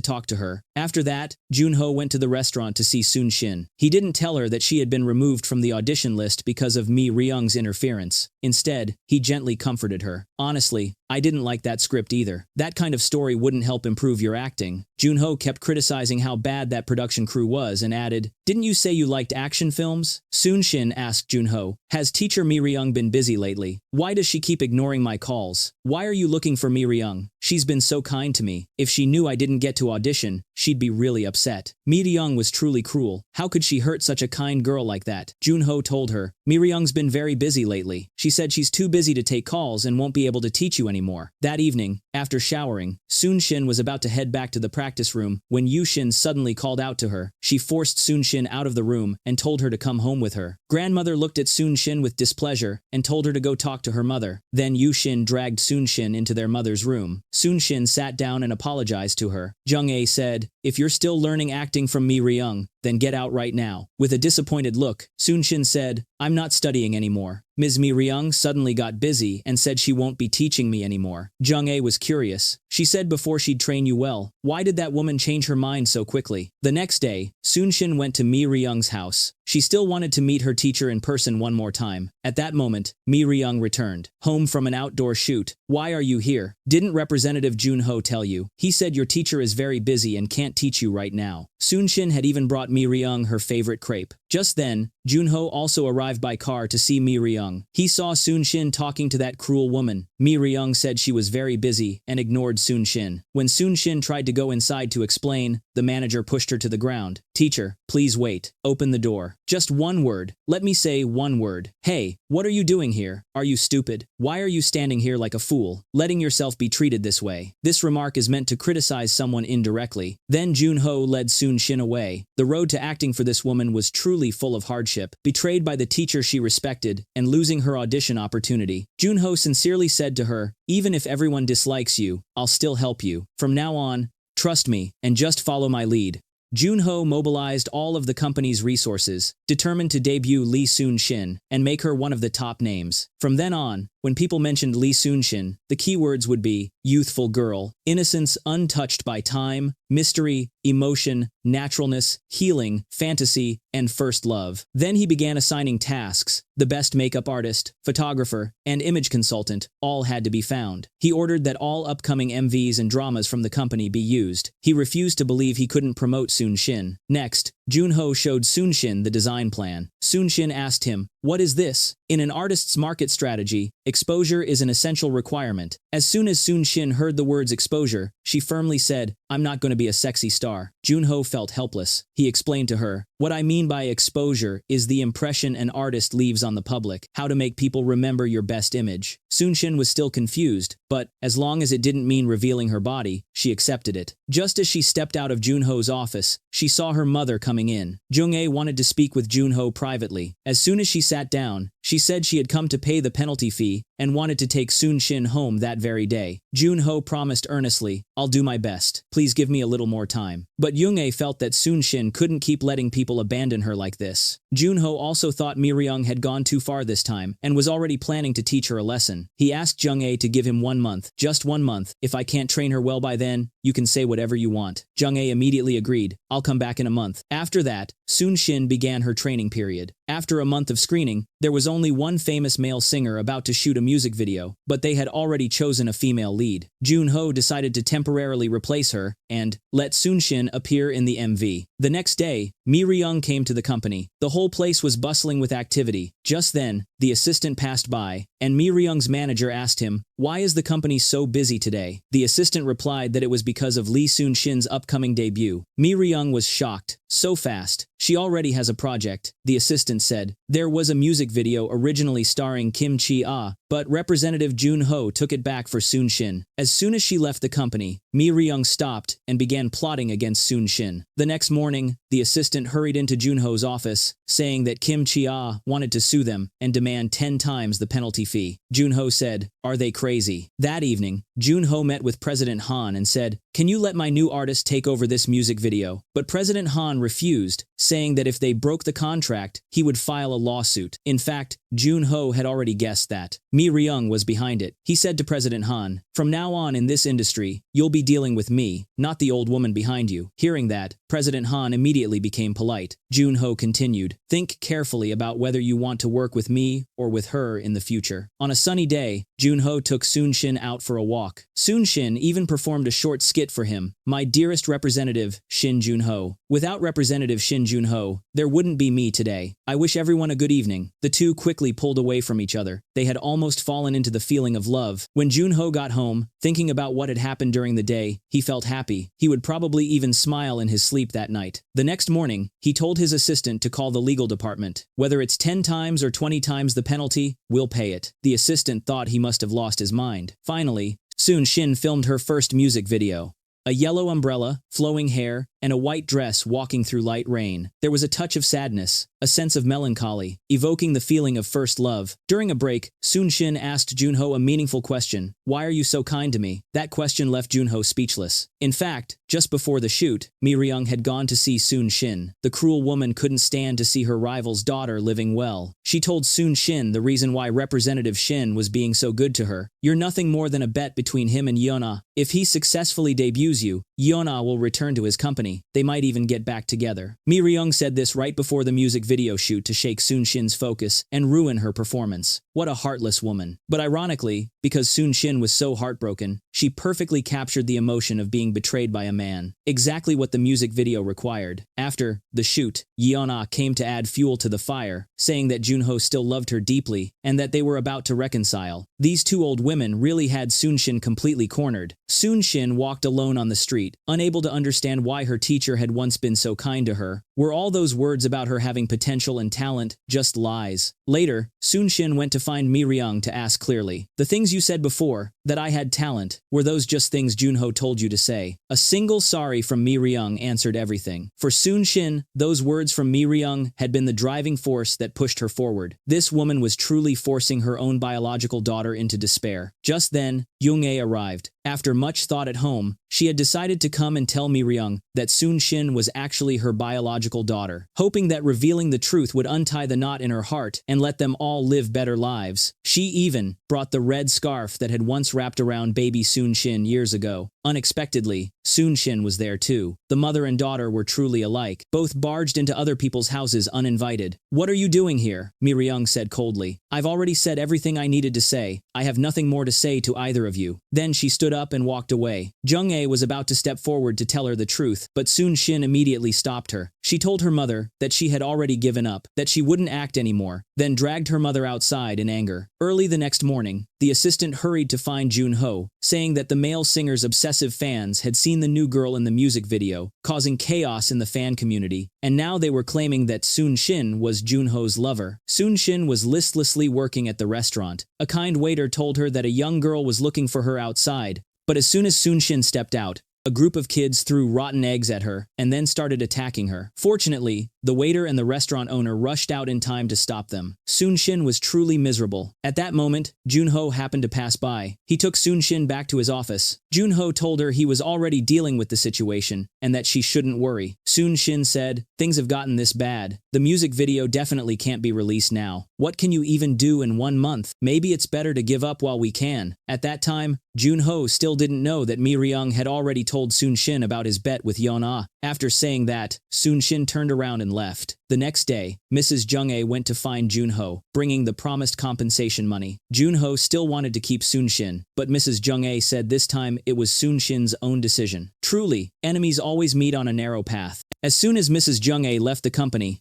talk to her." After that, Junho went to the restaurant to see Sun Shin. He didn't tell her that she had been removed from the audition list because of Mirang's interference. Instead, he gently comforted her. "Honestly, I didn't like that script either. That kind of story wouldn't help improve your acting." Junho kept criticizing how bad that production crew was and added, "Didn't you say you liked action films?" Sun Shin asked Junho, "Has teacher Mirang been busy lately? Why does she keep ignoring my calls? Why are you looking for Mirang? She's been so kind to me. If she knew I didn't get to audition, she'd be really upset." Mirang was truly cruel. How could she hurt such a kind girl like that? Junho told her, "Mirang's been very busy lately. She said she's too busy to take calls and won't be able to teach you anymore." That evening, after showering, Sun Shin was about to head back to the practice room when Yushin suddenly called out to her. She forced Sun Shin out of the room and told her to come home with her. Grandmother looked at Sun Shin with displeasure and told her to go talk to her mother. Then Yushin dragged Sun Shin into their mother's room. Sun Shin sat down and apologized to her. Junho said, "If you're still learning acting from Mirang, then get out right now." With a disappointed look, Sun Shin said, "I'm not studying anymore." Ms. Mirang suddenly got busy and said she won't be teaching me anymore. Junho was curious. She said before she'd train you well. Why did that woman change her mind so quickly? The next day, Sun Shin went to Mirang's house. She still wanted to meet her teacher in person one more time. At that moment, Mirang returned, home from an outdoor shoot. "Why are you here? Didn't Representative Junho tell you? He said your teacher is very busy and can't teach you right now." Sun Shin had even brought Mirang her favorite crepe. Just then, Junho also arrived by car to see Mirang. He saw Sun Shin talking to that cruel woman. Mirang said she was very busy and ignored Sun Shin. When Sun Shin tried to go inside to explain, the manager pushed her to the ground. "Teacher, please wait. Open the door. Just one word. Let me say one word. Hey, what are you doing here? Are you stupid? Why are you standing here like a fool, letting yourself be treated this way?" This remark is meant to criticize someone indirectly. Then Junho led Sun Shin away. The road to acting for this woman was truly full of hardship. Betrayed by the teacher she respected and losing her audition opportunity, Junho sincerely said to her, "Even if everyone dislikes you, I'll still help you. From now on, trust me and just follow my lead." Junho mobilized all of the company's resources, determined to debut Lee Sun Shin and make her one of the top names. From then on, when people mentioned Lee Sun Shin, the keywords would be youthful girl, innocence untouched by time, mystery, emotion, naturalness, healing, fantasy, and first love. Then he began assigning tasks. The best makeup artist, photographer, and image consultant all had to be found. He ordered that all upcoming MVs and dramas from the company be used. He refused to believe he couldn't promote Sun Shin. Next, Junho showed Sun Shin the design plan. Sun Shin asked him, "What is this?" In an artist's market strategy, exposure is an essential requirement. As soon as Sun Shin heard the words exposure, she firmly said, "I'm not going to be a sexy star." Junho felt helpless. He explained to her, "What I mean by exposure is the impression an artist leaves on the public, how to make people remember your best image." Sun Shin was still confused, but as long as it didn't mean revealing her body, she accepted it. Just as she stepped out of Junho's office, she saw her mother coming in. Junho wanted to speak with Junho privately. As soon as she sat down, She said she had come to pay the penalty fee and wanted to take Soon Shin home that very day. Junho promised earnestly, "I'll do my best. Please give me a little more time." But Yoongae felt that Soon Shin couldn't keep letting people abandon her like this. Junho also thought Mirang had gone too far this time and was already planning to teach her a lesson. He asked Junhae to give him 1 month, just 1 month. "If I can't train her well by then, you can say whatever you want." Junhae immediately agreed, "I'll come back in a month." After that, Soon Shin began her training period. After a month of screening, there was only one famous male singer about to shoot a music video, but they had already chosen a female lead. Junho decided to temporarily replace her and let Soon Shin appear in the MV. The next day, Mirang came to the company. The whole place was bustling with activity. Just then, the assistant passed by, and Mirang's manager asked him, "Why is the company so busy today?" The assistant replied that it was because of Lee Soon Shin's upcoming debut. Mirang was shocked. "So fast? She already has a project," the assistant said. There was a music video originally starring Kim Chi-ah, but Representative Junho took it back for Soon Shin. As soon as she left the company, Mirang stopped and began plotting against Soon Shin. The next morning, the assistant hurried into Junho's office, saying that Kim Chi-ah wanted to sue them and demand 10 times the penalty fee. Junho said, "Are they crazy?" That evening, Junho met with President Han and said, "Can you let my new artist take over this music video?" But President Han refused, saying that if they broke the contract, he would file a lawsuit. In fact, Junho had already guessed that Mirang was behind it. He said to President Han, "From now on in this industry, you'll be dealing with me, not the old woman behind you." Hearing that, President Han immediately became polite. Junho continued, "Think carefully about whether you want to work with me or with her in the future." On a sunny day, Junho took Soon Shin out for a walk. Soon Shin even performed a short skit for him, "My dearest representative, Shin Junho. Without Representative Shin Junho, there wouldn't be me today. I wish everyone a good evening." The two quickly pulled away from each other. They had almost fallen into the feeling of love. When Junho got home, thinking about what had happened during the day, he felt happy. He would probably even smile in his sleep that night. The next morning, he told his assistant to call the legal department. "Whether it's 10 times or 20 times the penalty, we'll pay it." The assistant thought he must have lost his mind. Finally, Soon Shin filmed her first music video. A yellow umbrella, flowing hair, and a white dress walking through light rain. There was a touch of sadness, a sense of melancholy, evoking the feeling of first love. During a break, Soon Shin asked Junho a meaningful question. "Why are you so kind to me?" That question left Junho speechless. In fact, just before the shoot, Mirang had gone to see Soon Shin. The cruel woman couldn't stand to see her rival's daughter living well. She told Soon Shin the reason why Representative Shin was being so good to her. "You're nothing more than a bet between him and Yeona. If he successfully debuts you, Yeona will return to his company. They might even get back together." Mirang said this right before the music video shoot to shake Soon Shin's focus and ruin her performance. What a heartless woman. But ironically, because Soon Shin was so heartbroken, she perfectly captured the emotion of being betrayed by a man. Exactly what the music video required. After the shoot, Yeona came to add fuel to the fire, saying that Junho still loved her deeply and that they were about to reconcile. These two old women really had Soon Shin completely cornered. Soon Shin walked alone on the street, unable to understand why her teacher had once been so kind to her. Were all those words about her having potential and talent just lies? Later, Soon Shin went to find Mirang to ask clearly, "The things you said before, that I had talent, were those just things Junho told you to say?" A single sorry from Mirang answered everything. For Soon Shin, those words from Mirang had been the driving force that pushed her forward. This woman was truly forcing her own biological daughter into despair. Just then, Yoongae arrived. After much thought at home, she had decided to come and tell Mirang that Soon Shin was actually her biological daughter. Hoping that revealing the truth would untie the knot in her heart and let them all live better lives, she even brought the red scarf that had once wrapped around baby Soon Shin years ago. Unexpectedly, Soon Shin was there too. The mother and daughter were truly alike. Both barged into other people's houses uninvited. "What are you doing here?" Mirang said coldly. "I've already said everything I needed to say. I have nothing more to say to either of you." Then she stood up and walked away. Junhae was about to step forward to tell her the truth, but Soon Shin immediately stopped her. She told her mother that she had already given up, that she wouldn't act anymore, then dragged her mother outside in anger. Early the next morning, the assistant hurried to find Junho, saying that the male singer's obsessive fans had seen the new girl in the music video, causing chaos in the fan community, and now they were claiming that Soon Shin was Junho's lover. Soon Shin was listlessly working at the restaurant. A kind waiter told her that a young girl was looking for her outside, but as soon as Soon Shin stepped out, A group of kids threw rotten eggs at her and then started attacking her. Fortunately, the waiter and the restaurant owner rushed out in time to stop them. Sun-shin was truly miserable. At that moment, Junho happened to pass by. He took Sun-shin back to his office. Junho told her he was already dealing with the situation and that she shouldn't worry. Sun-shin said, "Things have gotten this bad. The music video definitely can't be released now. What can you even do in 1 month? Maybe it's better to give up while we can." At that time, Junho still didn't know that Mirang had already told Sun-shin about his bet with Yeon-ah. After saying that, Sun-shin turned around and left. The next day, Mrs. Junho went to find Junho, bringing the promised compensation money. Junho still wanted to keep Sun-shin, but Mrs. Junho said this time it was Sun-shin's own decision. Truly, enemies always meet on a narrow path. As soon as Mrs. Junho left the company,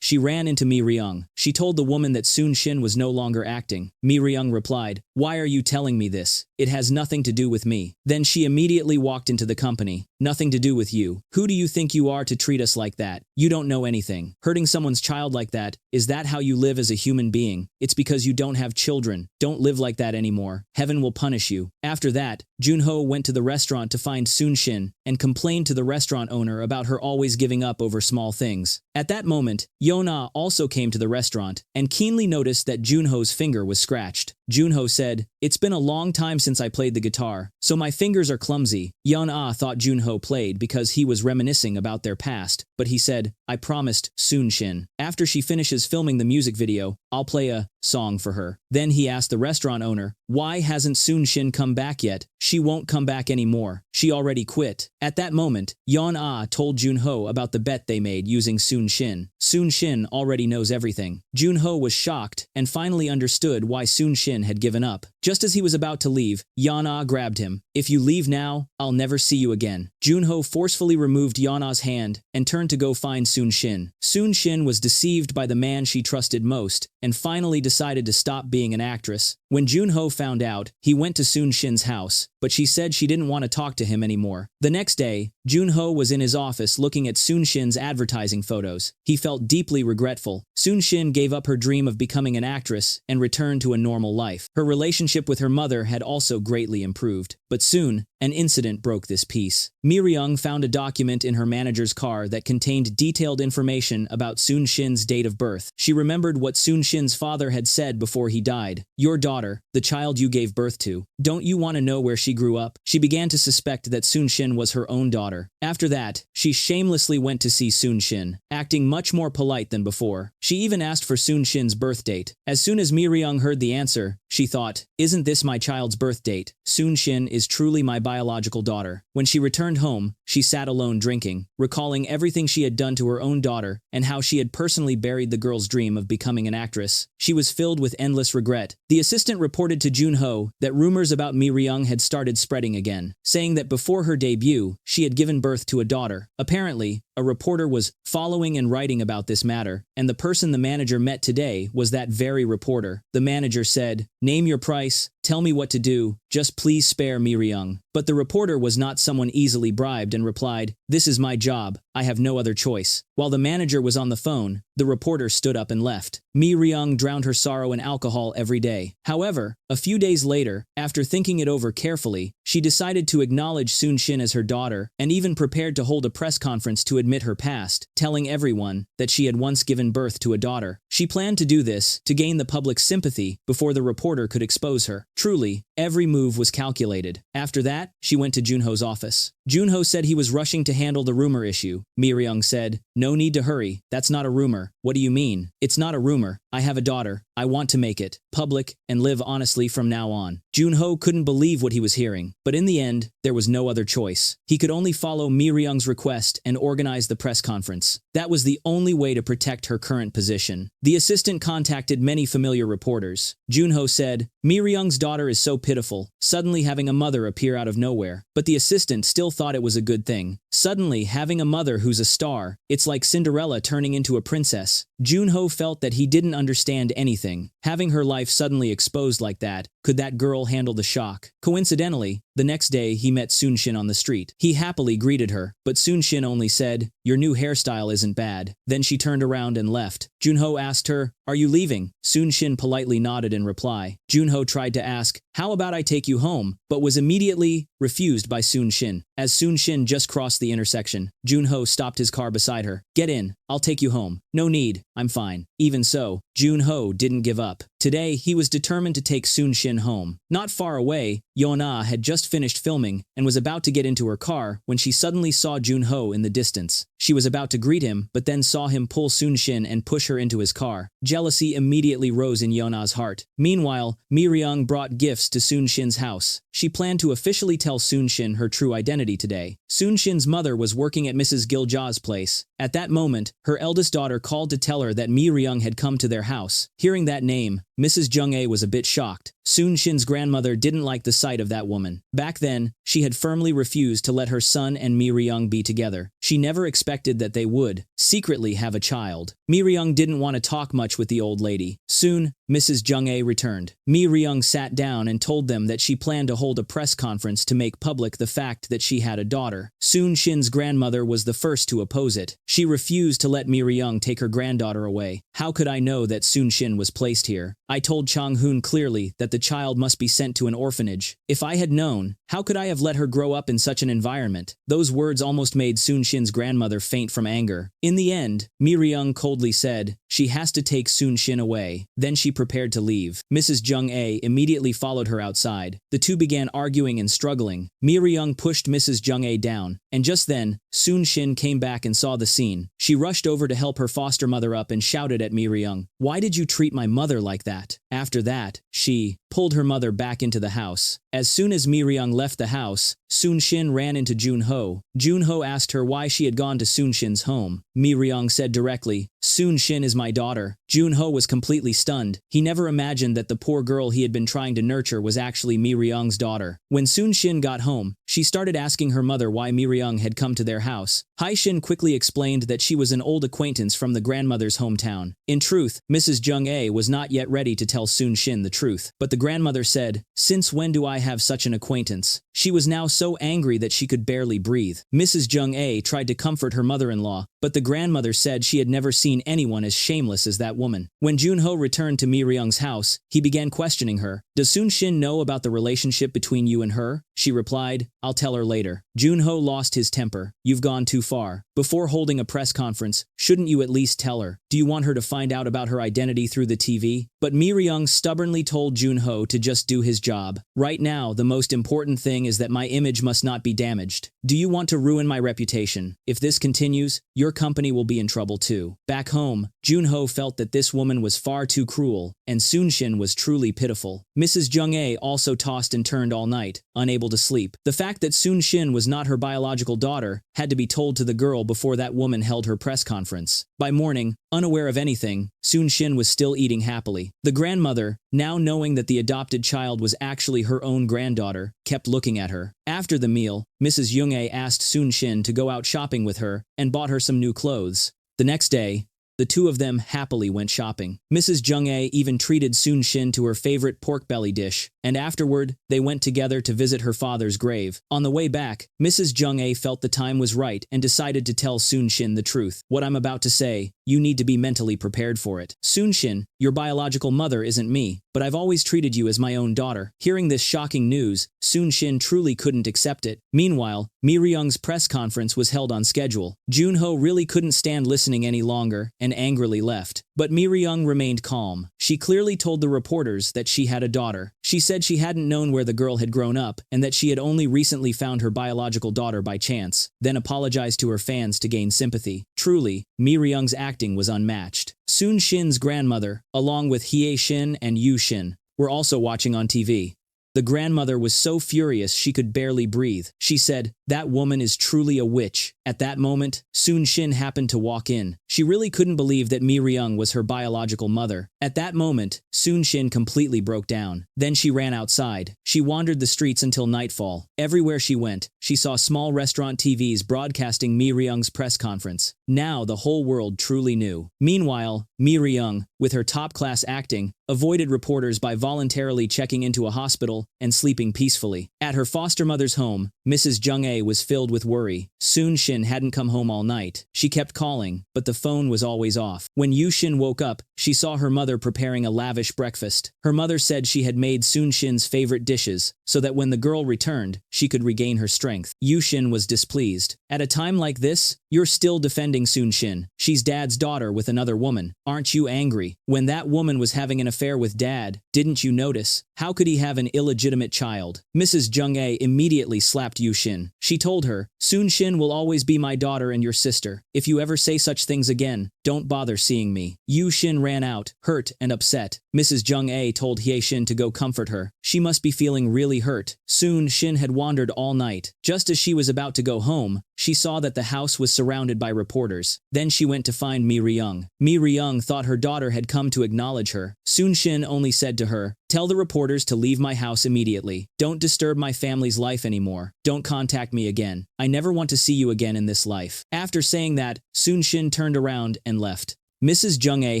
she ran into Mirang. She told the woman that Sun-shin was no longer acting. Mirang replied, "Why are you telling me this? It has nothing to do with me." Then she immediately walked into the company. "Nothing to do with you. Who do you think you are to treat us like that? You don't know anything. Hurting someone's child like that, is that how you live as a human being? It's because you don't have children. Don't live like that anymore. Heaven will punish you." After that, Junho went to the restaurant to find Sun-shin and complained to the restaurant owner about her always giving up over small things. At that moment, Yeon-ah also came to the restaurant and keenly noticed that Junho's finger was scratched. Junho said, "It's been a long time since I played the guitar, so my fingers are clumsy." Yeon-ah thought Junho played because he was reminiscing about their past, but he said, "I promised Sun-shin. After she finishes filming the music video, I'll play a song for her." Then he asked the restaurant owner, "Why hasn't Sun-shin come back yet?" "She won't come back anymore. She already quit." At that moment, Yeon-ah told Junho about the bet they made using Sun-shin. Sun-shin already knows everything. Junho was shocked and finally understood why Sun-shin had given up. Just as he was about to leave, Yeon-ah grabbed him. "If you leave now, I'll never see you again." Junho forcefully removed Yeon-ah's hand and turned to go find Sun-shin. Sun-shin was deceived by the man she trusted most and finally decided to stop being an actress. When Junho found out, he went to Sun-shin's house, but she said she didn't want to talk to him anymore. The next day, Junho was in his office looking at Sun-shin's advertising photos. He felt deeply regretful. Sun-shin gave up her dream of becoming an actress and returned to a normal life. Her relationship with her mother had also greatly improved. But soon, an incident broke this peace. Mirang found a document in her manager's car that contained detailed information about Sun-shin's date of birth. She remembered what Sun-shin's father had said before he died. "Your daughter, the child you gave birth to. Don't you want to know where she grew up?" She began to suspect that Sun-shin was her own daughter. After that, she shamelessly went to see Sun-shin, acting much more polite than before. She even asked for Sun-shin's birth date. As soon as Mirang heard the answer, she thought, "Isn't this my child's birth date? Sun-shin is truly my biological daughter." When she returned home, she sat alone drinking, recalling everything she had done to her own daughter and how she had personally buried the girl's dream of becoming an actress. She was filled with endless regret. The assistant reported to Junho that rumors about Mirang had started spreading again, saying that before her debut, she had given birth to a daughter. Apparently, a reporter was following and writing about this matter, and the person the manager met today was that very reporter. The manager said, "Name your price, tell me what to do, just please spare Mirang." But the reporter was not someone easily bribed and replied, "This is my job, I have no other choice." While the manager was on the phone, the reporter stood up and left. Mirang drowned her sorrow in alcohol every day. However, a few days later, after thinking it over carefully, she decided to acknowledge Sun-shin as her daughter and even prepared to hold a press conference to admit her past, telling everyone that she had once given birth to a daughter. She planned to do this to gain the public's sympathy before the reporter could expose her. Truly, every move was calculated. After that, she went to Junho's office. Junho said he was rushing to handle the rumor issue. Mirang said, "No need to hurry, that's not a rumor." "What do you mean?" "It's not a rumor. I have a daughter. I want to make it public and live honestly from now on." Junho couldn't believe what he was hearing, but in the end, there was no other choice. He could only follow Mirang's request and organize the press conference. That was the only way to protect her current position. The assistant contacted many familiar reporters. Junho said, "Mirang's daughter is so pitiful, suddenly having a mother appear out of nowhere." But the assistant still thought it was a good thing. Suddenly, having a mother who's a star, it's like Cinderella turning into a princess. Junho felt that he didn't understand anything. Having her life suddenly exposed like that, could that girl handle the shock? Coincidentally, the next day he met Sunshin on the street. He happily greeted her, but Sunshin only said, "Your new hairstyle isn't bad." Then she turned around and left. Junho asked her, "Are you leaving?" Sunshin politely nodded in reply. Junho tried to ask, "How about I take you home?" but was immediately refused by Sunshin. As Sunshin just crossed the intersection, Junho stopped his car beside her. "Get in, I'll take you home." "No need, I'm fine." Even so, Junho didn't give up. Today, he was determined to take Sunshin home. Not far away, Yona had just finished filming and was about to get into her car when she suddenly saw Junho in the distance. She was about to greet him, but then saw him pull Sunshin and push her into his car. Jealousy immediately rose in Yona's heart. Meanwhile, Mirang brought gifts to Sunshin's house. She planned to officially tell Sunshin her true identity today. Sunshin's mother was working at Mrs. Gilja's place. At that moment, her eldest daughter called to tell her that Mirang had come to their house. Hearing that name, Mrs. Junho was a bit shocked. Sunshin's grandmother didn't like the sight of that woman. Back then, she had firmly refused to let her son and Mirang be together. She never expected that they would secretly have a child. Mirang didn't want to talk much with the old lady. Soon, Mrs. Junho returned. Mirang sat down and told them that she planned to hold a press conference to make public the fact that she had a daughter. Sunshin's grandmother was the first to oppose it. She refused to let Mirang take her granddaughter away. "How could I know that Sunshin was placed here? I told Changhoon clearly that the child must be sent to an orphanage. If I had known, how could I have let her grow up in such an environment?" Those words almost made Sunshin's grandmother faint from anger. In the end, Mirang coldly said, "She has to take Sunshin away." Then she prepared to leave. Mrs. Junho immediately followed her outside. The two began arguing and struggling. Mirang pushed Mrs. Junho down, and just then, Sunshin came back and saw the scene. She rushed over to help her foster mother up and shouted at Mirang, "Why did you treat my mother like that?" After that, she pulled her mother back into the house. As soon as Mirang left the house, Sunshin ran into Junho. Junho asked her why she had gone to Sunshin's home. Mirang said directly, "Sunshin is my daughter." Junho was completely stunned. He never imagined that the poor girl he had been trying to nurture was actually Mirang's daughter. When Sunshin got home, she started asking her mother why Mirang had come to their house. Haishin quickly explained that she was an old acquaintance from the grandmother's hometown. In truth, Mrs. Junho was not yet ready to tell Sunshin the truth. But the grandmother said, "Since when do I have such an acquaintance?" She was now so angry that she could barely breathe. Mrs. Junho tried to comfort her mother-in-law, but the grandmother said she had never seen anyone as shameless as that woman. When Junho returned to Mirang's house, he began questioning her. "Does Sunshin know about the relationship between you and her?" She replied, "I'll tell her later." Junho lost his temper. "You've gone too far. Before holding a press conference, shouldn't you at least tell her? Do you want her to find out about her identity through the TV?" But Mirang stubbornly told Junho to just do his job. "Right now, the most important thing is that my image must not be damaged. Do you want to ruin my reputation? If this continues, your company will be in trouble too." Back home, Junho felt that this woman was far too cruel, and Sunshin was truly pitiful. Mrs. Junho also tossed and turned all night, unable to sleep. The fact that Sunshin was not her biological daughter had to be told to the girl before that woman held her press conference. By morning, unaware of anything, Sunshin was still eating happily. The grandmother, now knowing that the adopted child was actually her own granddaughter, kept looking at her. After the meal, Mrs. Junho asked Sunshin to go out shopping with her and bought her some new clothes. The next day, the two of them happily went shopping. Mrs. Junho even treated Sunshin to her favorite pork belly dish, and afterward, they went together to visit her father's grave. On the way back, Mrs. Junho felt the time was right and decided to tell Sunshin the truth. "What I'm about to say, you need to be mentally prepared for it. Sunshin, your biological mother isn't me, but I've always treated you as my own daughter." Hearing this shocking news, Sunshin truly couldn't accept it. Meanwhile, Mirang's press conference was held on schedule. Junho really couldn't stand listening any longer and angrily left. But Mirang remained calm. She clearly told the reporters that she had a daughter. She said she hadn't known where the girl had grown up and that she had only recently found her biological daughter by chance, then apologized to her fans to gain sympathy. Truly, Mirang's acting was unmatched. Sunshin's grandmother, along with Hye-shin and Yu-shin, were also watching on TV. The grandmother was so furious she could barely breathe. She said, "That woman is truly a witch. At that moment, Soon Shin happened to walk in. She really couldn't believe that Mirang was her biological mother. At that moment, Soon Shin completely broke down. Then she ran outside. She wandered the streets until nightfall. Everywhere she went, she saw small restaurant TVs broadcasting Mirang's press conference. Now the whole world truly knew. Meanwhile, Mirang, with her top-class acting, avoided reporters by voluntarily checking into a hospital and sleeping peacefully. At her foster mother's home, Mrs. Junho was filled with worry. Soon Shin hadn't come home all night. She kept calling, but the phone was always off. When Yushin woke up, she saw her mother preparing a lavish breakfast. Her mother said she had made Soon Shin's favorite dishes, so that when the girl returned, she could regain her strength. Yushin was displeased. At a time like this, you're still defending Soon Shin. She's Dad's daughter with another woman. Aren't you angry? When that woman was having an affair with Dad, didn't you notice? How could he have an illegitimate child? Mrs. Junho immediately slapped Yushin. She told her, Soon Shin will always be my daughter and your sister. If you ever say such things again, don't bother seeing me. Yushin ran out, hurt and upset. Mrs. Junho told Hyeshin to go comfort her. She must be feeling really hurt. Soon Shin had wandered all night. Just as she was about to go home, she saw that the house was surrounded by reporters. Then she went to find Mirang. Mirang thought her daughter had come to acknowledge her. Soon Shin only said to her, tell the reporters to leave my house immediately. Don't disturb my family's life anymore. Don't contact me again. I never want to see you again in this life. After saying that, Soon Shin turned around and left. Mrs. Junho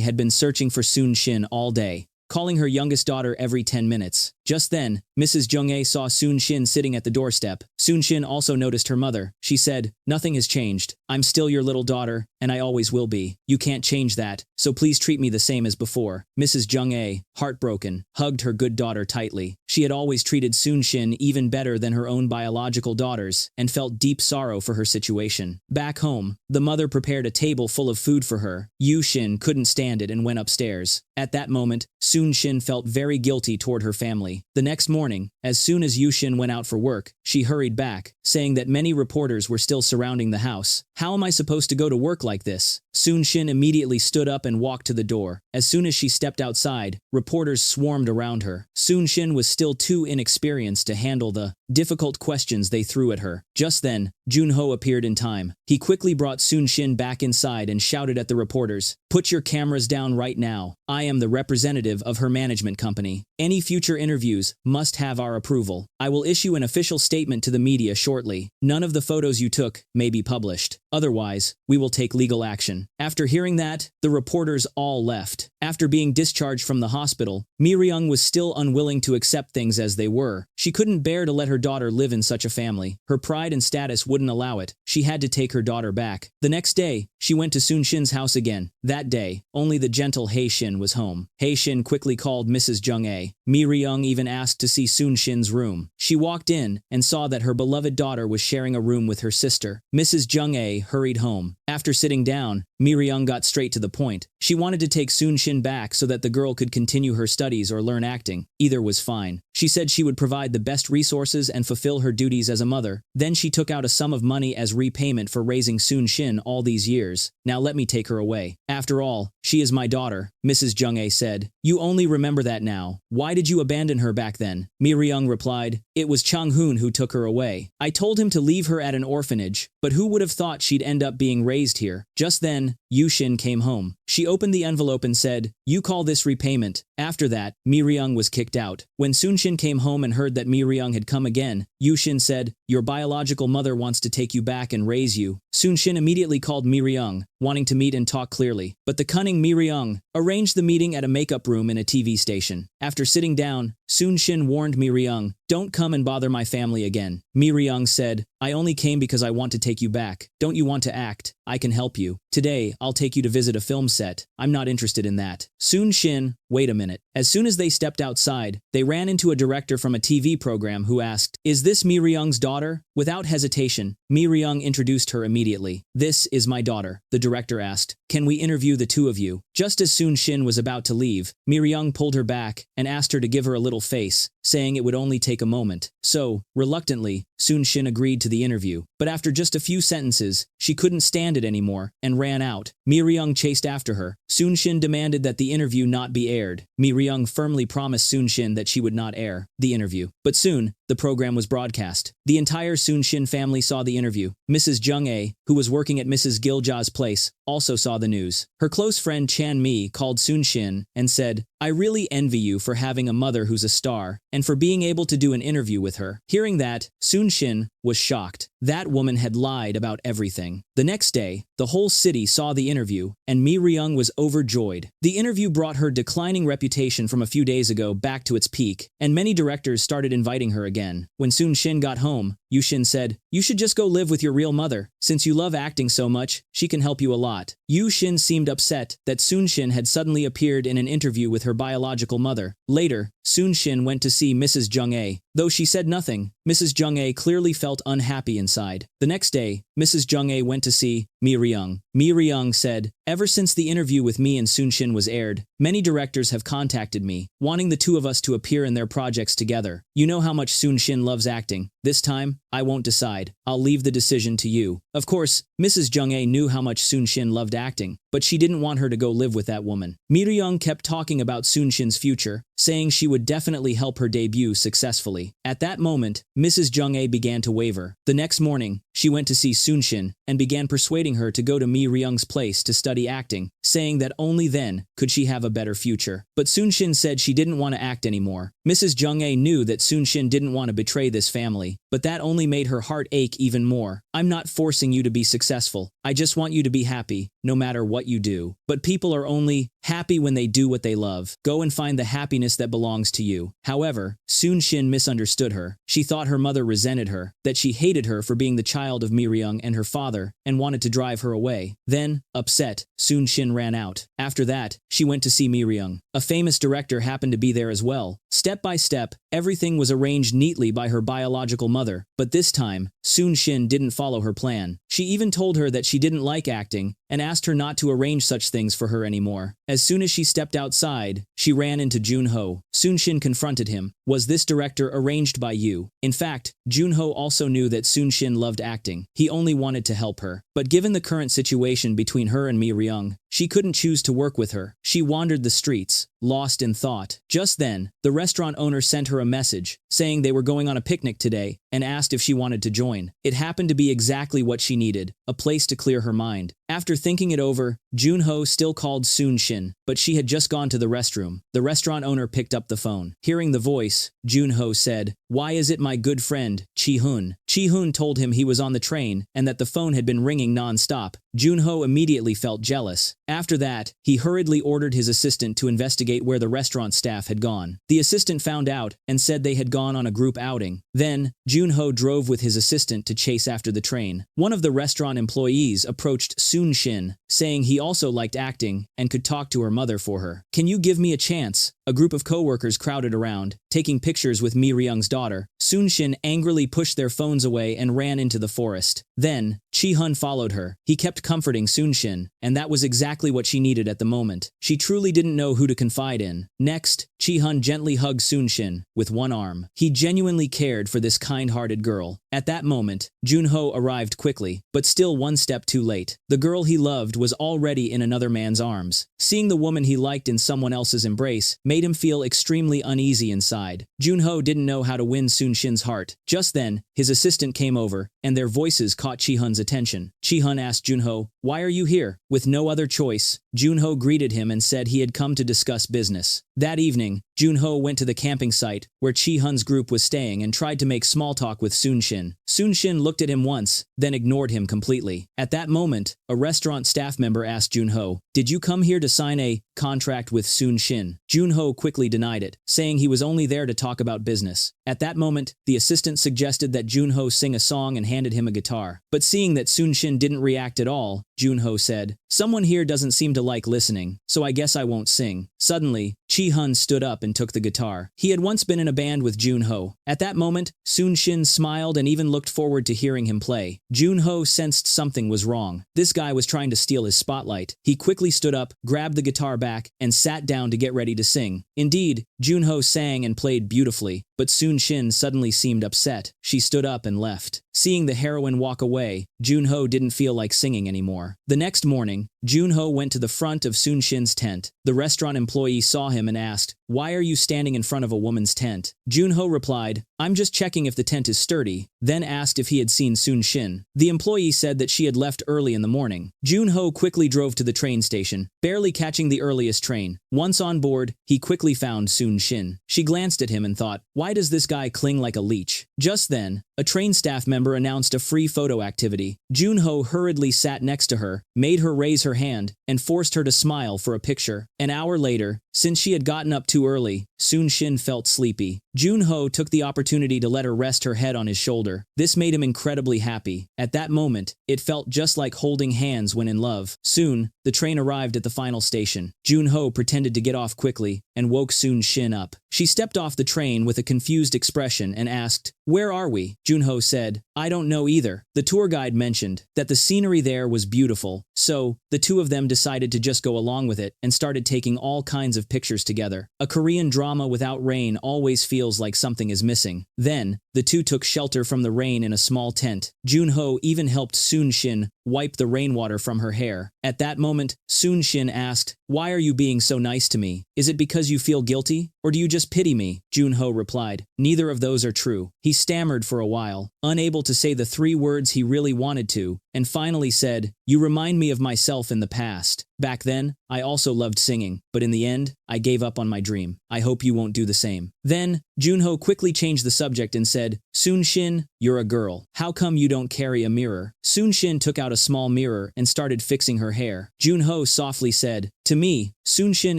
had been searching for Soon Shin all day, calling her youngest daughter every 10 minutes. Just then, Mrs. Junho saw Soon Shin sitting at the doorstep. Soon Shin also noticed her mother. She said, nothing has changed. I'm still your little daughter, and I always will be. You can't change that, so please treat me the same as before. Mrs. Junho, heartbroken, hugged her good daughter tightly. She had always treated Soon Shin even better than her own biological daughters, and felt deep sorrow for her situation. Back home, the mother prepared a table full of food for her. Yushin couldn't stand it and went upstairs. At that moment, Soon Shin felt very guilty toward her family. The next morning, as soon as Yushin went out for work, she hurried back, saying that many reporters were still surrounding the house. How am I supposed to go to work like this? Soon Shin immediately stood up and walked to the door. As soon as she stepped outside, reporters swarmed around her. Soon Shin was still too inexperienced to handle the difficult questions they threw at her. Just then, Junho appeared in time. He quickly brought Soon Shin back inside and shouted at the reporters, put your cameras down right now. I am the representative of her management company. Any future interviews must have our approval. I will issue an official statement to the media shortly. None of the photos you took may be published. Otherwise, we will take legal action. After hearing that, the reporters all left. After being discharged from the hospital, Mirang was still unwilling to accept things as they were. She couldn't bear to let her daughter live in such a family. Her pride and status wouldn't allow it. She had to take her daughter back. The next day, she went to Soon Shin's house again. That day, only the gentle Hyeshin was home. Hyeshin quickly called Mrs. Junho. Mirang even asked to see Soon Shin's room. She walked in and saw that her beloved daughter was sharing a room with her sister. Mrs. Junho hurried home. After sitting down, Mirang got straight to the point. She wanted to take Soon Shin back so that the girl could continue her studies or learn acting. Either was fine. She said she would provide the best resources and fulfill her duties as a mother. Then she took out a sum of money as repayment for raising Soon Shin all these years. Now let me take her away. After all, she is my daughter, Mrs. Junho said. You only remember that now. Why did you abandon her back then? Mirang replied, it was Chang-hoon who took her away. I told him to leave her at an orphanage, but who would have thought she'd end up being raised here? Just then, Yushin came home. She opened the envelope and said, you call this repayment. After that, Mirang was kicked out. When Soon Shin came home and heard that Mirang had come again, Yushin said, your biological mother wants to take you back and raise you. Soon Shin immediately called Mirang, wanting to meet and talk clearly. But the cunning Mirang arranged the meeting at a makeup room in a TV station. After sitting down, Soon Shin warned Mirang, don't come and bother my family again. Mirang said, I only came because I want to take you back. Don't you want to act? I can help you. Today, I'll take you to visit a film set. I'm not interested in that. Soon Shin, wait a minute. As soon as they stepped outside, they ran into a director from a TV program who asked, is this Mirang's daughter? Without hesitation, Mirang introduced her immediately. This is my daughter, the director asked. Can we interview the two of you? Just as Soon Shin was about to leave, Mirang pulled her back and asked her to give her a little face. saying it would only take a moment. So, reluctantly, Sun-shin agreed to the interview. But after just a few sentences, she couldn't stand it anymore and ran out. Mirang chased after her. Sun-shin demanded that the interview not be aired. Mirang firmly promised Sun-shin that she would not air the interview. But soon, the program was broadcast. The entire Sun-shin family saw the interview. Mrs. Junho, who was working at Mrs. Gilja's place, also saw the news. Her close friend Chan-mi called Sun-shin and said, "I really envy you for having a mother who's a star, and for being able to do an interview with her." Hearing that, Sun-shin was shocked. That woman had lied about everything. The next day, the whole city saw the interview, and Mirang was overjoyed. The interview brought her declining reputation from a few days ago back to its peak, and many directors started inviting her again. When Sun-shin got home, Yu-shin said, "You should just go live with your real mother. Since you love acting so much, she can help you a lot." Yu-shin seemed upset that Sun-shin had suddenly appeared in an interview with her biological mother. Later, Sun-shin went to see Mrs. Junho. Though she said nothing, Mrs. Junho clearly felt unhappy inside. The next day, Mrs. Junho went to see Mirang. Mirang said, "Ever since the interview with me and Sun-shin was aired, many directors have contacted me, wanting the two of us to appear in their projects together. You know how much Sun-shin loves acting. This time, I won't decide. I'll leave the decision to you." Of course, Mrs. Junho knew how much Sun-shin loved acting, but she didn't want her to go live with that woman. Mirang kept talking about Sun-shin's future, saying she would definitely help her debut successfully. At that moment, Mrs. Junho began to waver. The next morning, she went to see Sun-shin and began persuading her to go to Mirang's place to study acting, saying that only then could she have a better future. But Sun-shin said she didn't want to act anymore. Mrs. Junho knew that Sun-shin didn't want to betray this family, but that only made her heart ache even more. "I'm not forcing you to be successful. I just want you to be happy, no matter what you do. But people are only happy when they do what they love. Go and find the happiness that belongs to you." However, Sun-shin misunderstood her. She thought her mother resented her, that she hated her for being the child of Mirang and her father, and wanted to drive her away. Then, upset, Sun-shin ran out. After that, she went to see Mirang. A famous director happened to be there as well. Step by step, everything was arranged neatly by her biological mother, but this time, Sun-shin didn't follow her plan. She even told her that she didn't like acting, and asked her not to arrange such things for her anymore. As soon as she stepped outside, she ran into Junho. Sun-shin confronted him. "Was this director arranged by you?" In fact, Junho also knew that Sun-shin loved acting. He only wanted to help her. But given the current situation between her and Mirang, she couldn't choose to work with her. She wandered the streets, lost in thought. Just then, the restaurant owner sent her a message, saying they were going on a picnic today, and asked if she wanted to join. It happened to be exactly what she needed, a place to clear her mind. After thinking it over, Junho still called Sun-shin, but she had just gone to the restroom. The restaurant owner picked up the phone. Hearing the voice, Junho said, "Why is it my good friend, Chi-hun?" Chi-hun told him he was on the train and that the phone had been ringing non-stop. Junho immediately felt jealous. After that, he hurriedly ordered his assistant to investigate where the restaurant staff had gone. The assistant found out and said they had gone on a group outing. Then, Junho drove with his assistant to chase after the train. One of the restaurant employees approached Sun-shin, saying he also liked acting and could talk to her mother for her. "Can you give me a chance?" A group of co-workers crowded around, taking pictures with Mirang's daughter. Sun-shin angrily pushed their phones away and ran into the forest. Then, Chi-hun followed her. He kept comforting Sun-shin, and that was exactly what she needed at the moment. She truly didn't know who to confide in. Next, Chi-hun gently hugged Sun-shin with one arm. He genuinely cared for this kind-hearted girl. At that moment, Junho arrived quickly, but still one step too late. The girl he loved was already in another man's arms. Seeing the woman he liked in someone else's embrace made him feel extremely uneasy inside. Junho didn't know how to win Sun-shin's heart. Just then, his assistant came over, and their voices caught Chi-hun's attention. Chi-hun asked Junho, "Why are you here?" With no other choice, Junho greeted him and said he had come to discuss business. That evening, Junho went to the camping site where Chi-hun's group was staying and tried to make small talk with Sun-shin. Sun-shin looked at him once, then ignored him completely. At that moment, a restaurant staff member asked Junho, "Did you come here to sign a contract with Sun-shin?" Junho quickly denied it, saying he was only there to talk about business. At that moment, the assistant suggested that Junho sing a song and handed him a guitar. But seeing that Sun-shin didn't react at all, Junho said, "Someone here doesn't seem to like listening, so I guess I won't sing." Suddenly, Chi-hun stood up and took the guitar. He had once been in a band with Junho. At that moment, Sun-shin smiled and even looked forward to hearing him play. Junho sensed something was wrong. This guy was trying to steal his spotlight. He quickly stood up, grabbed the guitar back, and sat down to get ready to sing. Indeed, Junho sang and played beautifully, but Sun Shin suddenly seemed upset. She stood up and left. Seeing the heroine walk away, Junho didn't feel like singing anymore. The next morning, Junho went to the front of Sun Shin's tent. The restaurant employee saw him and asked, "Why are you standing in front of a woman's tent?" Junho replied, "I'm just checking if the tent is sturdy," then asked if he had seen Sun Shin. The employee said that she had left early in the morning. Junho quickly drove to the train station, barely catching the earliest train. Once on board, he quickly found Sun Shin. She glanced at him and thought, "Why does this guy cling like a leech?" Just then, a train staff member announced a free photo activity. Junho hurriedly sat next to her, made her raise her hand, and forced her to smile for a picture. An hour later, since she had gotten up too early, Sun Shin felt sleepy. Junho took the opportunity to let her rest her head on his shoulder. This made him incredibly happy. At that moment, it felt just like holding hands when in love. Soon, the train arrived at the final station. Junho pretended to get off quickly and woke Sun Shin up. She stepped off the train with a confused expression and asked, "Where are we?" Junho said, "I don't know either." The tour guide mentioned that the scenery there was beautiful, so the two of them decided to just go along with it and started taking all kinds of pictures together. A Korean drama without rain always feels like something is missing. Then, the two took shelter from the rain in a small tent. Junho even helped Sun Shin wipe the rainwater from her hair. At that moment, Sun Shin asked, "Why are you being so nice to me? Is it because you feel guilty? Or do you just pity me?" Junho replied, "Neither of those are true." He stammered for a while, unable to say the 3 words he really wanted to, and finally said, "You remind me of myself in the past. Back then, I also loved singing, but in the end, I gave up on my dream. I hope you won't do the same." Then, Junho quickly changed the subject and said, "Sun Shin, you're a girl. How come you don't carry a mirror?" Sun Shin took out a small mirror and started fixing her hair. Junho softly said, "To me, Sun Shin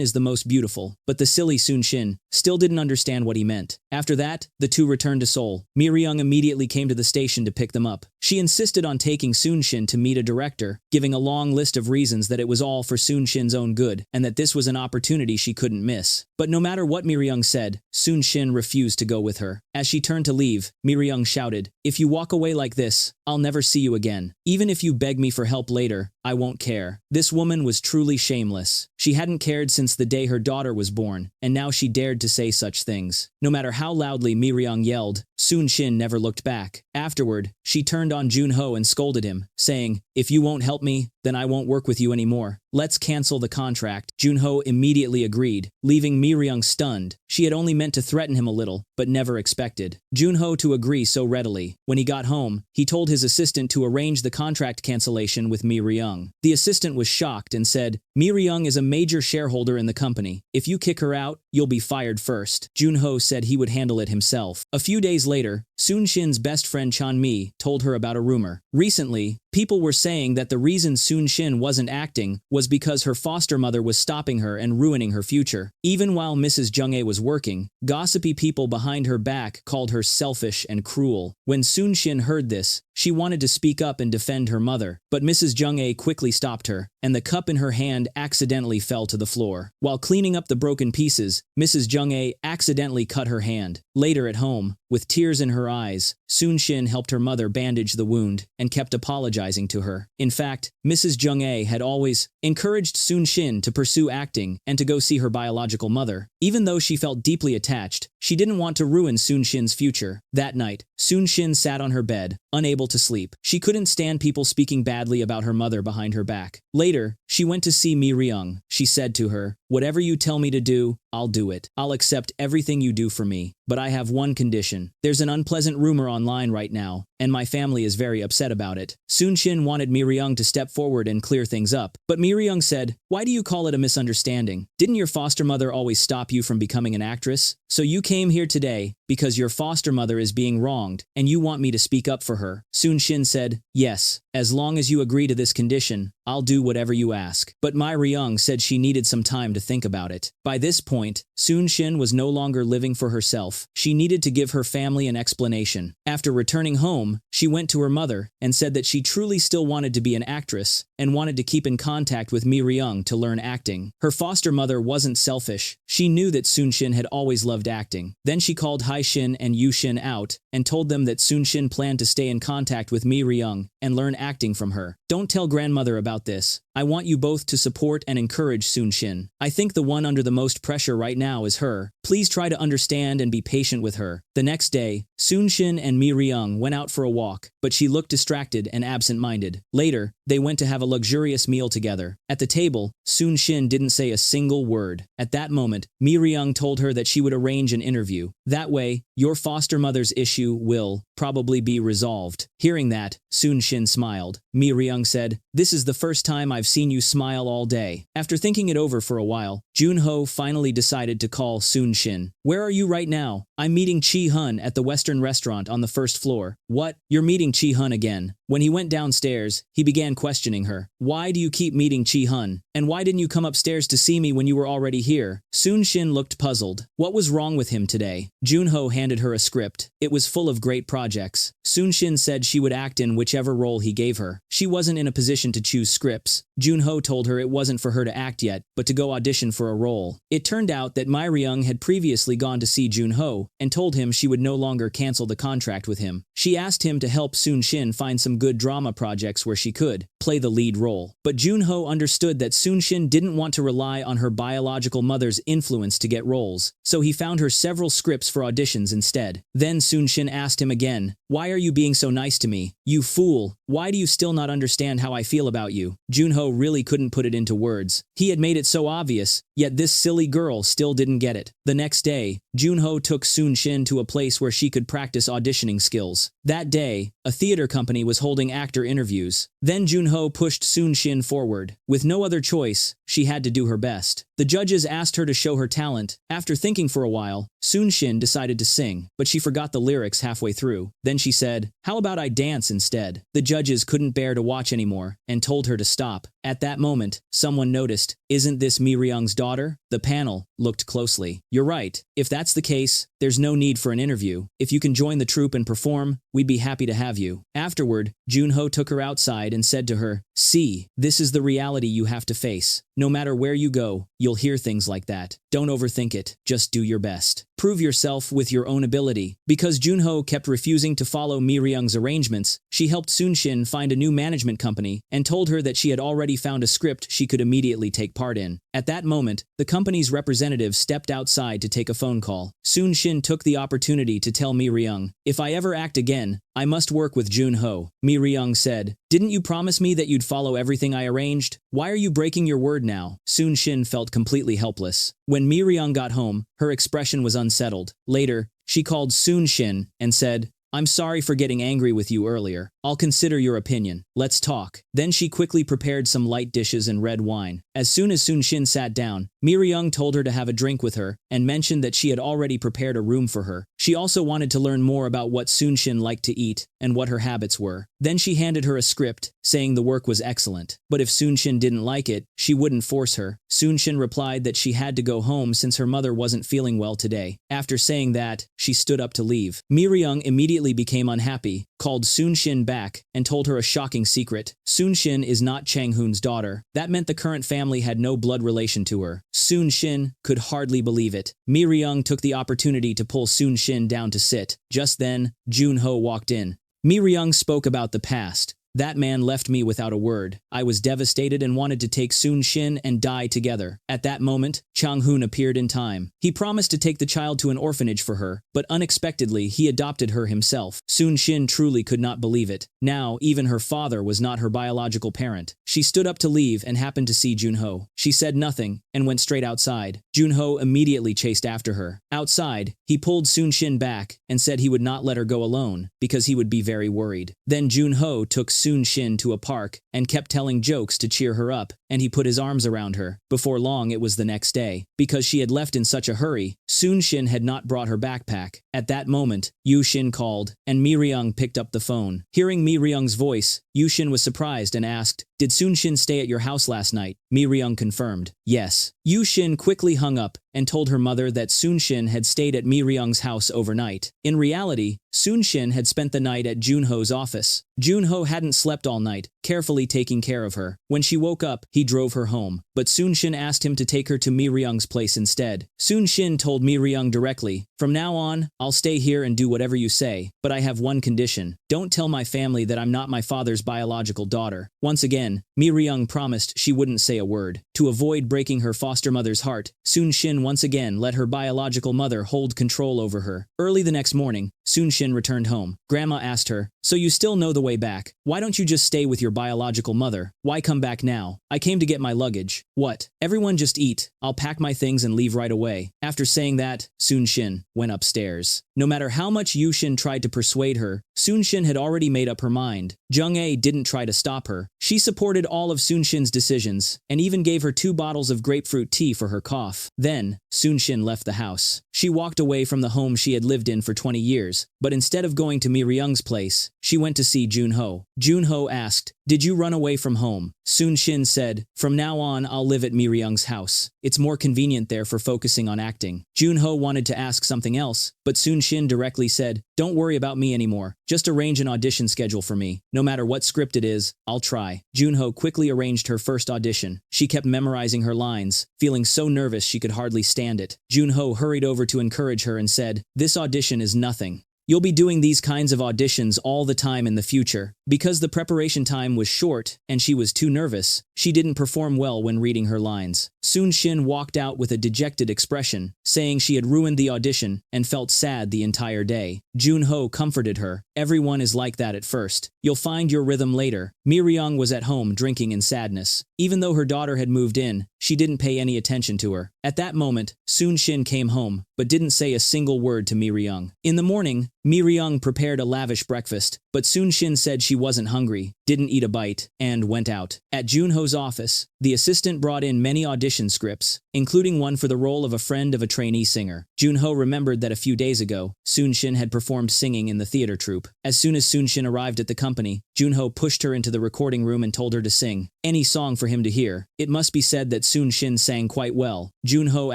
is the most beautiful," but the silly Sun Shin still didn't understand what he meant. After that, the two returned to Seoul. Mirang immediately came to the station to pick them up. She insisted on taking Sun Shin to meet a director, giving a long list of reasons that it was all for Sun Shin's own good, and that this was an opportunity she couldn't miss. But no matter what Mirang said, Sun Shin refused to go with her. As she turned to leave, Mirang shouted, "If you walk away like this, I'll never see you again. Even if you beg me for help later, I won't care." This woman was truly shameless. She hadn't cared since the day her daughter was born, and now she dared to say such things. No matter how loudly Mirang yelled, Sun Shin never looked back. Afterward, she turned on Junho and scolded him, saying, "If you won't help me, then I won't work with you anymore. Let's cancel the contract." Junho immediately agreed, leaving Mirang stunned. She had only meant to threaten him a little, but never expected Junho to agree so readily. When he got home, he told his assistant to arrange the contract cancellation with Mirang. The assistant was shocked and said, "Mirang is a major shareholder in the company. If you kick her out, you'll be fired first." Junho said he would handle it himself. A few days later, Sun Shin's best friend Chanmi told her about a rumor. Recently, people were saying that the reason Sun Shin wasn't acting was because her foster mother was stopping her and ruining her future. Even while Mrs. Junho was working, gossipy people behind her back called her selfish and cruel. When Sun Shin heard this, she wanted to speak up and defend her mother, but Mrs. Junho quickly stopped her, and the cup in her hand accidentally fell to the floor. While cleaning up the broken pieces, Mrs. Junho accidentally cut her hand. Later at home, with tears in her eyes, Sun Shin helped her mother bandage the wound and kept apologizing to her. In fact, Mrs. Junho had always encouraged Sun Shin to pursue acting and to go see her biological mother. Even though she felt deeply attached, she didn't want to ruin Sun Shin's future. That night, Sun Shin sat on her bed, unable to sleep. She couldn't stand people speaking badly about her mother behind her back. Later, she went to see Mirang. She said to her, "Whatever you tell me to do, I'll do it. I'll accept everything you do for me. But I have one condition. There's an unpleasant rumor online right now, and my family is very upset about it." Sun Shin wanted Mirang to step forward and clear things up, but Mirang said, "Why do you call it a misunderstanding? Didn't your foster mother always stop you from becoming an actress? So you came here today because your foster mother is being wronged, and you want me to speak up for her." Sun Shin said, "Yes, as long as you agree to this condition, I'll do whatever you ask." But Mirang said she needed some time to think about it. By this point, Sun Shin was no longer living for herself. She needed to give her family an explanation. After returning home, she went to her mother and said that she truly still wanted to be an actress and wanted to keep in contact with Mirang to learn acting. Her foster mother wasn't selfish. She knew that Sun Shin had always loved acting. Then she called Hai Shin and Yu Shin out and told them that Sun Shin planned to stay in contact with Mirang and learn acting from her. "Don't tell grandmother about this. I want you both to support and encourage Sun-shin. I think the one under the most pressure right now is her. Please try to understand and be patient with her. The next day, Sun-shin and Mirang went out for a walk, but she looked distracted and absent-minded. Later, they went to have a luxurious meal together. At the table, Sun-shin didn't say a single word. At that moment, Mirang told her that she would arrange an interview. That way, your foster mother's issue will probably be resolved. Hearing that, Sun-shin smiled. Mirang said, "This is the first time I've seen you smile all day." After thinking it over for a while, Junho finally decided to call Sun-shin. "Where are you right now?" "I'm meeting Chi-hun at the Western restaurant on the first floor." "What? You're meeting Chi-hun again?" When he went downstairs, he began questioning her. "Why do you keep meeting Chi-hun? And why didn't you come upstairs to see me when you were already here?" Sun-shin looked puzzled. What was wrong with him today? Junho handed her a script. It was full of great projects. Sun-shin said she would act in whichever role he gave her. She wasn't in a position to choose scripts. Junho told her it wasn't for her to act yet, but to go audition for a role. It turned out that Mirang had previously gone to see Junho and told him she would no longer cancel the contract with him. She asked him to help Sun-shin find some good drama projects where she could play the lead role. But Junho understood that Sun-shin didn't want to rely on her biological mother's influence to get roles, so he found her several scripts for auditions instead. Then Sun-shin asked him again, "Why are you being so nice to me? You fool! Why do you still not understand how I feel about you?" Junho really couldn't put it into words. He had made it so obvious, yet this silly girl still didn't get it. The next day, Junho took Sun-shin to a place where she could practice auditioning skills. That day, a theater company was holding actor interviews. Then Junho pushed Sun-shin forward. With no other choice, she had to do her best. The judges asked her to show her talent. After thinking for a while, Sun-shin decided to sing, but she forgot the lyrics halfway through. Then she said, "How about I dance instead?" The judges couldn't bear to watch anymore and told her to stop. At that moment, someone noticed, "Isn't this Mirang's daughter?" The panel looked closely. "You're right. If that's the case, there's no need for an interview. If you can join the troupe and perform, we'd be happy to have you." Afterward, Junho took her outside and said to her, "See, this is the reality you have to face. No matter where you go, you'll hear things like that. Don't overthink it. Just do your best. Prove yourself with your own ability." Because Junho kept refusing to follow Mirang's arrangements, she helped Sun-shin find a new management company and told her that she had already found a script she could immediately take part in. At that moment, the company's representative stepped outside to take a phone call. Sun-shin took the opportunity to tell Mirang, "If I ever act again, I must work with Junho." Mirang said, "Didn't you promise me that you'd follow everything I arranged? Why are you breaking your word now?" Sun-shin felt completely helpless. When Mirang got home, her expression was unsettled. Later, she called Sun-shin and said, "I'm sorry for getting angry with you earlier. I'll consider your opinion. Let's talk." Then she quickly prepared some light dishes and red wine. As soon as Sun-shin sat down, Mirang told her to have a drink with her and mentioned that she had already prepared a room for her. She also wanted to learn more about what Sun-shin liked to eat and what her habits were. Then she handed her a script, saying the work was excellent. But if Sun-shin didn't like it, she wouldn't force her. Sun-shin replied that she had to go home since her mother wasn't feeling well today. After saying that, she stood up to leave. Mirang immediately became unhappy, called Sun-shin back, and told her a shocking secret. Sun-shin is not Chang-hoon's daughter. That meant the current family had no blood relation to her. Sun-shin could hardly believe it. Mirang took the opportunity to pull Sun-shin down to sit. Just then, Junho walked in. Mirang spoke about the past. "That man left me without a word. I was devastated and wanted to take Sun-shin and die together." At that moment, Chang-hoon appeared in time. He promised to take the child to an orphanage for her, but unexpectedly he adopted her himself. Sun-shin truly could not believe it. Now, even her father was not her biological parent. She stood up to leave and happened to see Junho. She said nothing and went straight outside. Junho immediately chased after her. Outside, he pulled Sun-shin back and said he would not let her go alone because he would be very worried. Then Junho took Sun-shin to a park and kept telling jokes to cheer her up, and he put his arms around her. Before long, it was the next day. Because she had left in such a hurry, Sun-shin had not brought her backpack. At that moment, Yu-shin called, and Mirang picked up the phone. Hearing Mirang's voice, Yu-shin was surprised and asked, "Did Sun-shin stay at your house last night?" Mirang confirmed, "Yes." Yu-shin quickly hung up and told her mother that Sun-shin had stayed at Mirang's house overnight. In reality, Sun-shin had spent the night at Junho's office. Junho hadn't slept all night, carefully taking care of her. When she woke up, he drove her home, but Sun-shin asked him to take her to Mirang's place instead. Sun-shin told Mirang directly, "From now on, I'll stay here and do whatever you say, but I have one condition. Don't tell my family that I'm not my father's biological daughter." Once again, Mirang promised she wouldn't say a word. To avoid breaking her foster mother's heart, Sun-shin once again let her biological mother hold control over her. Early the next morning, Sun-shin returned home. Grandma asked her, "So you still know the way back? Why don't you just stay with your biological mother? Why come back now?" "I came to get my luggage." "What? Everyone just eat. I'll pack my things and leave right away." After saying that, Sun-shin went upstairs. No matter how much Yushin tried to persuade her, Sun-shin had already made up her mind. Junho didn't try to stop her. She supported all of Sun-shin's decisions, and even gave her 2 bottles of grapefruit tea for her cough. Then, Sun-shin left the house. She walked away from the home she had lived in for 20 years, but instead of going to Mirang's place, she went to see Junho. Junho asked, "Did you run away from home?" Sun-shin said, "From now on, I'll live at Mirang's house. It's more convenient there for focusing on acting." Junho wanted to ask something else, but Sun-shin directly said, "Don't worry about me anymore. Just arrange an audition schedule for me. No matter what script it is, I'll try." Junho quickly arranged her first audition. She kept memorizing her lines, feeling so nervous she could hardly stand it. Junho hurried over to encourage her and said, "This audition is nothing. You'll be doing these kinds of auditions all the time in the future." Because the preparation time was short and she was too nervous, she didn't perform well when reading her lines. Sun-shin walked out with a dejected expression, saying she had ruined the audition and felt sad the entire day. Junho comforted her. "Everyone is like that at first. You'll find your rhythm later." Mirang was at home drinking in sadness. Even though her daughter had moved in, she didn't pay any attention to her. At that moment, Sun-shin came home, but didn't say a single word to Mirang. In the morning, Mirang prepared a lavish breakfast, but Sun-shin said she wasn't hungry, didn't eat a bite, and went out. At Junho's office, the assistant brought in many audition scripts, including one for the role of a friend of a trainee singer. Junho remembered that a few days ago, Sun-shin had performed singing in the theater troupe. As soon as Sun-shin arrived at the company, Junho pushed her into the recording room and told her to sing any song for him to hear. It must be said that Sun-shin sang quite well. Junho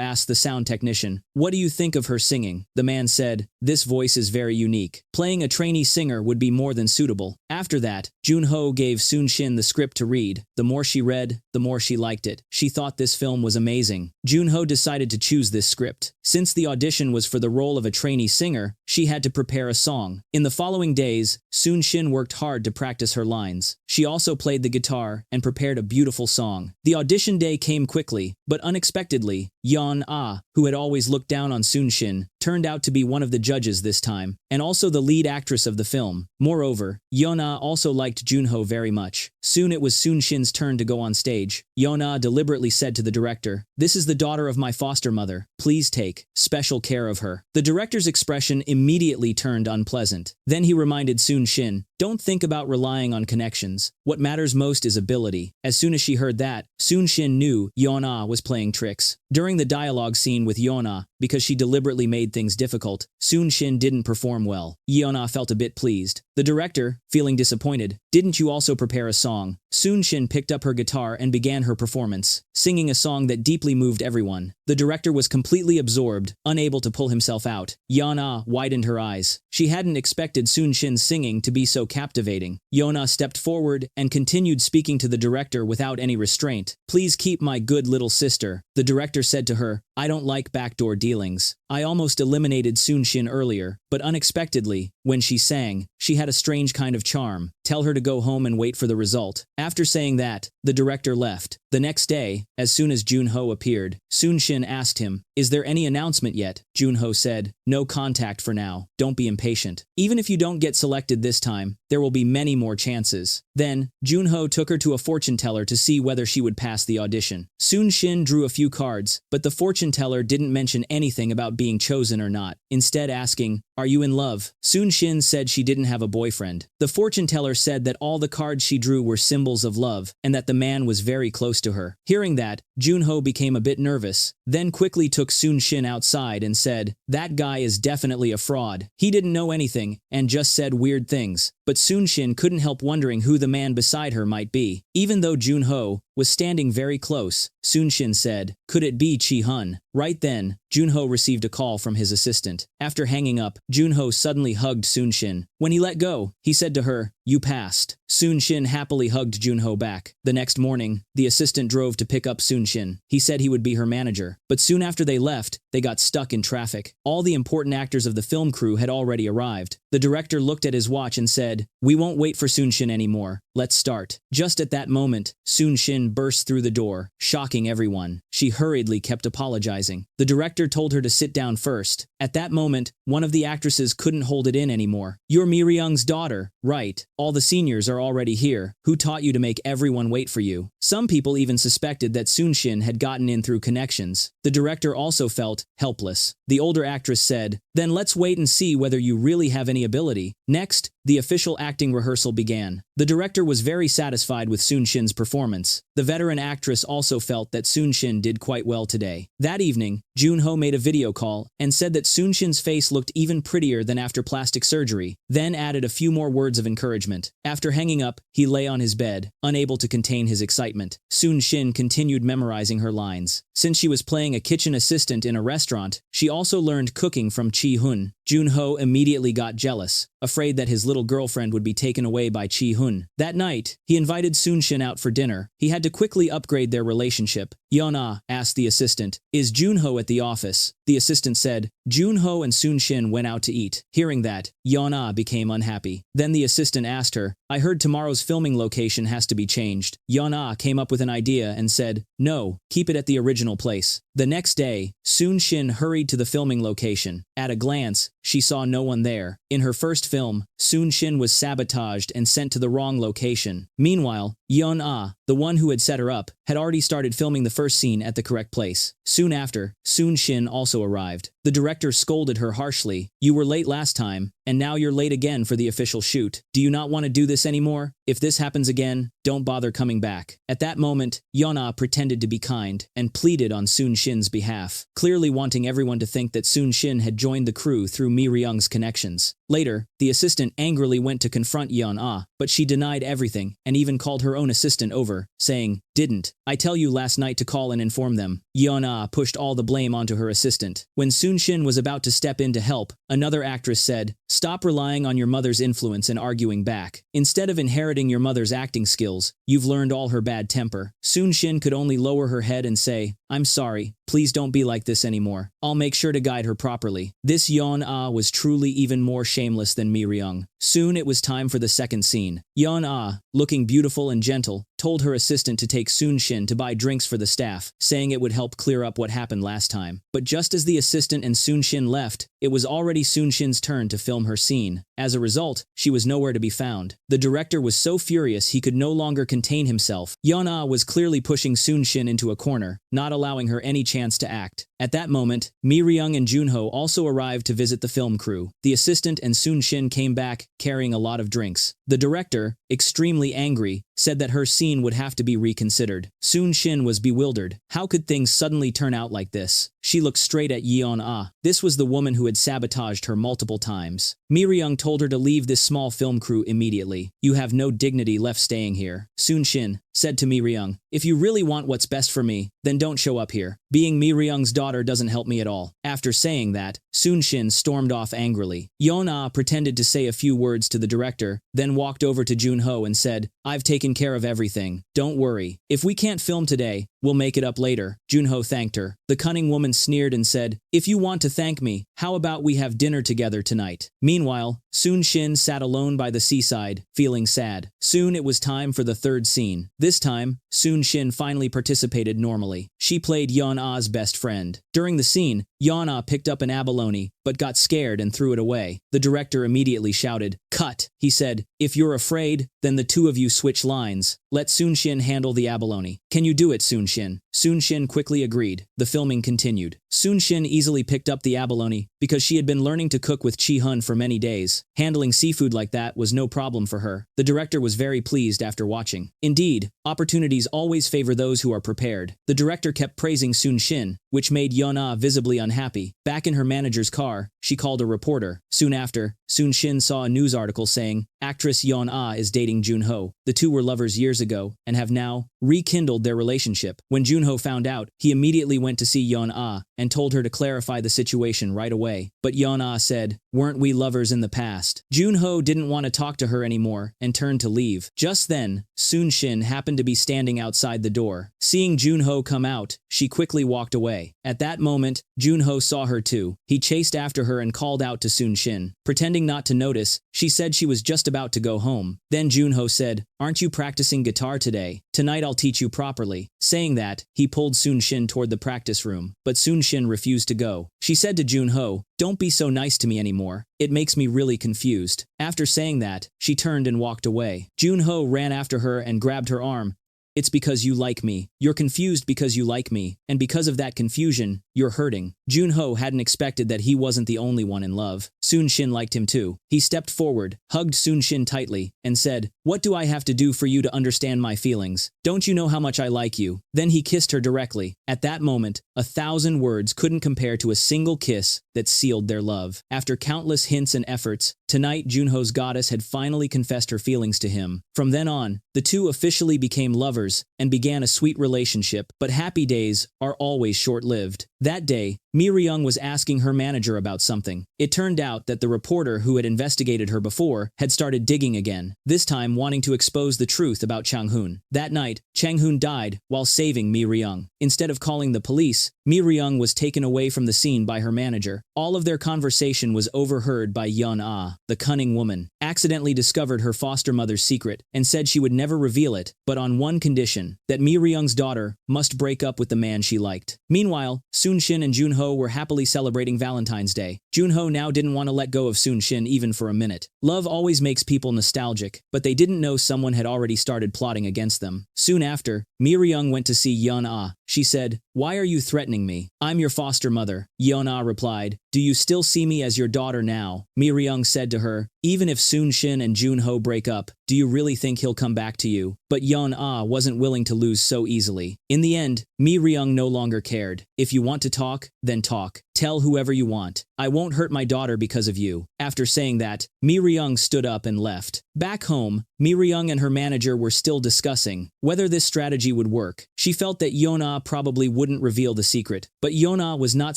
asked the sound technician, "What do you think of her singing?" The man said, "This voice is very unique. Playing a trainee singer would be more than suitable." After that, Junho gave Sun-shin the script to read. The more she read, the more she liked it. She thought this film was amazing. Junho decided to choose this script. Since the audition was for the role of a trainee singer, she had to prepare a song. In the following days, Sun-shin worked hard to practice her lines. She also played the guitar and prepared a beautiful song. The audition day came quickly, but unexpectedly, Yeon-ah, who had always looked down on Sun-shin, turned out to be one of the judges this time, and also the lead actress of the film. Moreover, Yeon-ah also liked Junho very much. Soon it was Sun-shin's turn to go on stage. Yeon-ah deliberately said to the director, "This is the daughter of my foster mother. Please take special care of her." The director's expression immediately turned unpleasant. Then he reminded Sun-shin, "Don't think about relying on connections. What matters most is ability." As soon as she heard that, Sun-shin knew Yeon-ah was playing tricks. During the dialogue scene with Yeon-ah, because she deliberately made things difficult, Sun-shin didn't perform well. Yeon-ah felt a bit pleased. The director, feeling disappointed, "Didn't you also prepare a song?" Sun-shin picked up her guitar and began her performance, singing a song that deeply moved everyone. The director was completely absorbed, unable to pull himself out. Yeon-ah widened her eyes. She hadn't expected Sun-shin's singing to be so captivating. Yeon-ah stepped forward and continued speaking to the director without any restraint. "Please keep my good little sister." The director said to her, "I don't like backdoor dealings. I almost eliminated Sun-shin earlier, but unexpectedly, when she sang, she had a strange kind of charm. Tell her to go home and wait for the result." After saying that, the director left. The next day, as soon as Junho appeared, Sun-shin asked him, "Is there any announcement yet?" Junho said, "No contact for now. Don't be impatient. Even if you don't get selected this time, there will be many more chances." Then, Junho took her to a fortune teller to see whether she would pass the audition. Sun-shin drew a few cards, but the fortune teller didn't mention anything about being chosen or not, instead asking, "Are you in love?" Sun-shin said she didn't have a boyfriend. The fortune teller said that all the cards she drew were symbols of love, and that the man was very close to her. Hearing that, Junho became a bit nervous, then quickly took Sun-shin outside and said, "That guy is definitely a fraud. He didn't know anything, and just said weird things." But Sun-shin couldn't help wondering who the man beside her might be. Even though Junho was standing very close, Sun-shin said, "Could it be Chi-hun?" Right then, Junho received a call from his assistant. After hanging up, Junho suddenly hugged Sun-shin. When he let go, he said to her, "You passed." Sun-shin happily hugged Junho back. The next morning, the assistant drove to pick up Sun-shin. He said he would be her manager. But soon after they left, they got stuck in traffic. All the important actors of the film crew had already arrived. The director looked at his watch and said, "We won't wait for Sun-shin anymore. let's start. Just at that moment, Soon Shin burst through the door, shocking everyone. She hurriedly kept apologizing. The director told her to sit down first. At that moment, one of the actresses couldn't hold it in anymore. You're Mirang's daughter, right? All the seniors are already here. Who taught you to make everyone wait for you? Some people even suspected that Soon Shin had gotten in through connections. The director also felt helpless. The older actress said, then let's wait and see whether you really have any ability. Next, the official acting rehearsal began. The director was very satisfied with Soon Shin's performance. The veteran actress also felt that Soon Shin did quite well today. That evening, Junho made a video call and said that Soon Shin's face looked even prettier than after plastic surgery, then added a few more words of encouragement. After hanging up, he lay on his bed, unable to contain his excitement. Soon Shin continued memorizing her lines. Since she was playing a kitchen assistant in a restaurant, she also learned cooking from Chi-hun. Junho immediately got jealous, afraid that his little girlfriend would be taken away by Chi-hun. That night, he invited Soon Shin out for dinner. He had to quickly upgrade their relationship. Yeon-ah asked the assistant, is Junho at the office? The assistant said, Junho and Soon Shin went out to eat. Hearing that, Yeon-ah became unhappy. Then the assistant asked her, I heard tomorrow's filming location has to be changed. Yeon-ah came up with an idea and said, no, keep it at the original place. The next day, Soon Shin hurried to the filming location. At a glance, she saw no one there. In her first film, Soon Shin was sabotaged and sent to the wrong location. Meanwhile, Yeon-ah, the one who had set her up, had already started filming the first scene at the correct place. Soon after, Soon Shin also arrived. The director scolded her harshly. You were late last time, and now you're late again for the official shoot. Do you not want to do this anymore? If this happens again, don't bother coming back. At that moment, Yeon-ah pretended to be kind and pleaded on Soon Shin's behalf, clearly wanting everyone to think that Soon Shin had joined the crew through Mirang's connections. Later, the assistant angrily went to confront Yeon-ah, but she denied everything and even called her own assistant over, saying, didn't I tell you last night to call and inform them? Yeon-ah pushed all the blame onto her assistant. When Soon Shin was about to step in to help, another actress said, stop relying on your mother's influence and arguing back. Instead of inheriting your mother's acting skills, you've learned all her bad temper. Soon Shin could only lower her head and say, I'm sorry, please don't be like this anymore. I'll make sure to guide her properly. This Yeon-ah was truly even more shameless than Mirang. Soon it was time for the second scene. Yeon-ah, looking beautiful and gentle, told her assistant to take Soon Shin to buy drinks for the staff, saying it would help clear up what happened last time. But just as the assistant and Soon Shin left, it was already Soon Shin's turn to film her scene. As a result, she was nowhere to be found. The director was so furious he could no longer contain himself. Yeon-ah was clearly pushing Soon Shin into a corner, not allowing her any chance to act. At that moment, Mirang and Junho also arrived to visit the film crew. The assistant and Soon Shin came back, carrying a lot of drinks. The director, extremely angry, said that her scene would have to be reconsidered. Soon Shin was bewildered. How could things suddenly turn out like this? She looked straight at Yeon-ah. This was the woman who had sabotaged her multiple times. Mirang told her to leave this small film crew immediately. You have no dignity left staying here. Soon Shin said to Mirang, if you really want what's best for me, then don't show up here. Being Mirang's daughter doesn't help me at all. After saying that, Soon Shin stormed off angrily. Yeon-ah pretended to say a few words to the director, then walked over to Junho and said, I've taken care of everything. Don't worry. If we can't film today, we'll make it up later. Junho thanked her. The cunning woman sneered and said, if you want to thank me, how about we have dinner together tonight? Meanwhile, Soon Shin sat alone by the seaside, feeling sad. Soon it was time for the third scene. This time, Soon Shin finally participated normally. She played Yeon-ah's best friend. During the scene, Yeon-ah picked up an abalone, but got scared and threw it away. The director immediately shouted, cut! He said, if you're afraid, then the two of you switch lines. Let Soon Shin handle the abalone. Can you do it, Soon Shin? Soon Shin quickly agreed. The filming continued. Soon Shin easily picked up the abalone because she had been learning to cook with Chi-hun for many days. Handling seafood like that was no problem for her. The director was very pleased after watching. Indeed, opportunities always favor those who are prepared. The director kept praising Soon Shin, which made Yeon-ah visibly unhappy. Back in her manager's car, she called a reporter. Soon after, Soon Shin saw a news article saying, actress Yeon-ah is dating Junho. The two were lovers years ago and have now rekindled their relationship. When Junho found out, he immediately went to see Yeon-ah and told her to clarify the situation right away. But Yeon-ah said, weren't we lovers in the past? Junho didn't want to talk to her anymore and turned to leave. Just then, Soon Shin happened to be standing outside the door. Seeing Junho come out, she quickly walked away. At that moment, Junho saw her too. He chased after her and called out to Soon Shin. Pretending not to notice, she said she was just about to go home. Then Junho said, aren't you practicing guitar today? Tonight I'll teach you properly. Saying that, he pulled Sun Shin toward the practice room, but Sun Shin refused to go. She said to Junho, "Don't be so nice to me anymore. It makes me really confused." After saying that, she turned and walked away. Junho ran after her and grabbed her arm. "It's because you like me. You're confused because you like me, and because of that confusion, you're hurting." Junho hadn't expected that he wasn't the only one in love. Sun Shin liked him too. He stepped forward, hugged Sun Shin tightly, and said, "What do I have to do for you to understand my feelings? Don't you know how much I like you?" Then he kissed her directly. At that moment, 1,000 words couldn't compare to a single kiss that sealed their love. After countless hints and efforts, tonight Junho's goddess had finally confessed her feelings to him. From then on, the two officially became lovers and began a sweet relationship, but happy days are always short-lived. That day, Mirang was asking her manager about something. It turned out that the reporter who had investigated her before had started digging again, this time wanting to expose the truth about Changhoon. That night, Changhoon died while saving Mirang. Instead of calling the police, Mirang was taken away from the scene by her manager. All of their conversation was overheard by Yeon Ah, the cunning woman, accidentally discovered her foster mother's secret and said she would never reveal it, but on one condition, that Mirang's daughter must break up with the man she liked. Meanwhile, Sun Shin and Junho were happily celebrating Valentine's Day. Junho now didn't want to let go of Sun Shin even for a minute. Love always makes people nostalgic, but they didn't know someone had already started plotting against them. Soon after, Mirang went to see Yeon Ah. She said, "Why are you threatening me? I'm your foster mother." Yeon Ah replied, "Do you still see me as your daughter now?" Mirang said to her, "Even if Sun Shin and Junho break up, do you really think he'll come back to you?" But Yeon Ah wasn't willing to lose so easily. In the end, Mirang no longer cared. "If you want to talk, then talk. Tell whoever you want. I won't hurt my daughter because of you." After saying that, Mirang stood up and left. Back home, Mirang and her manager were still discussing whether this strategy would work. She felt that Yeon Ah probably wouldn't reveal the secret, but Yeon Ah was not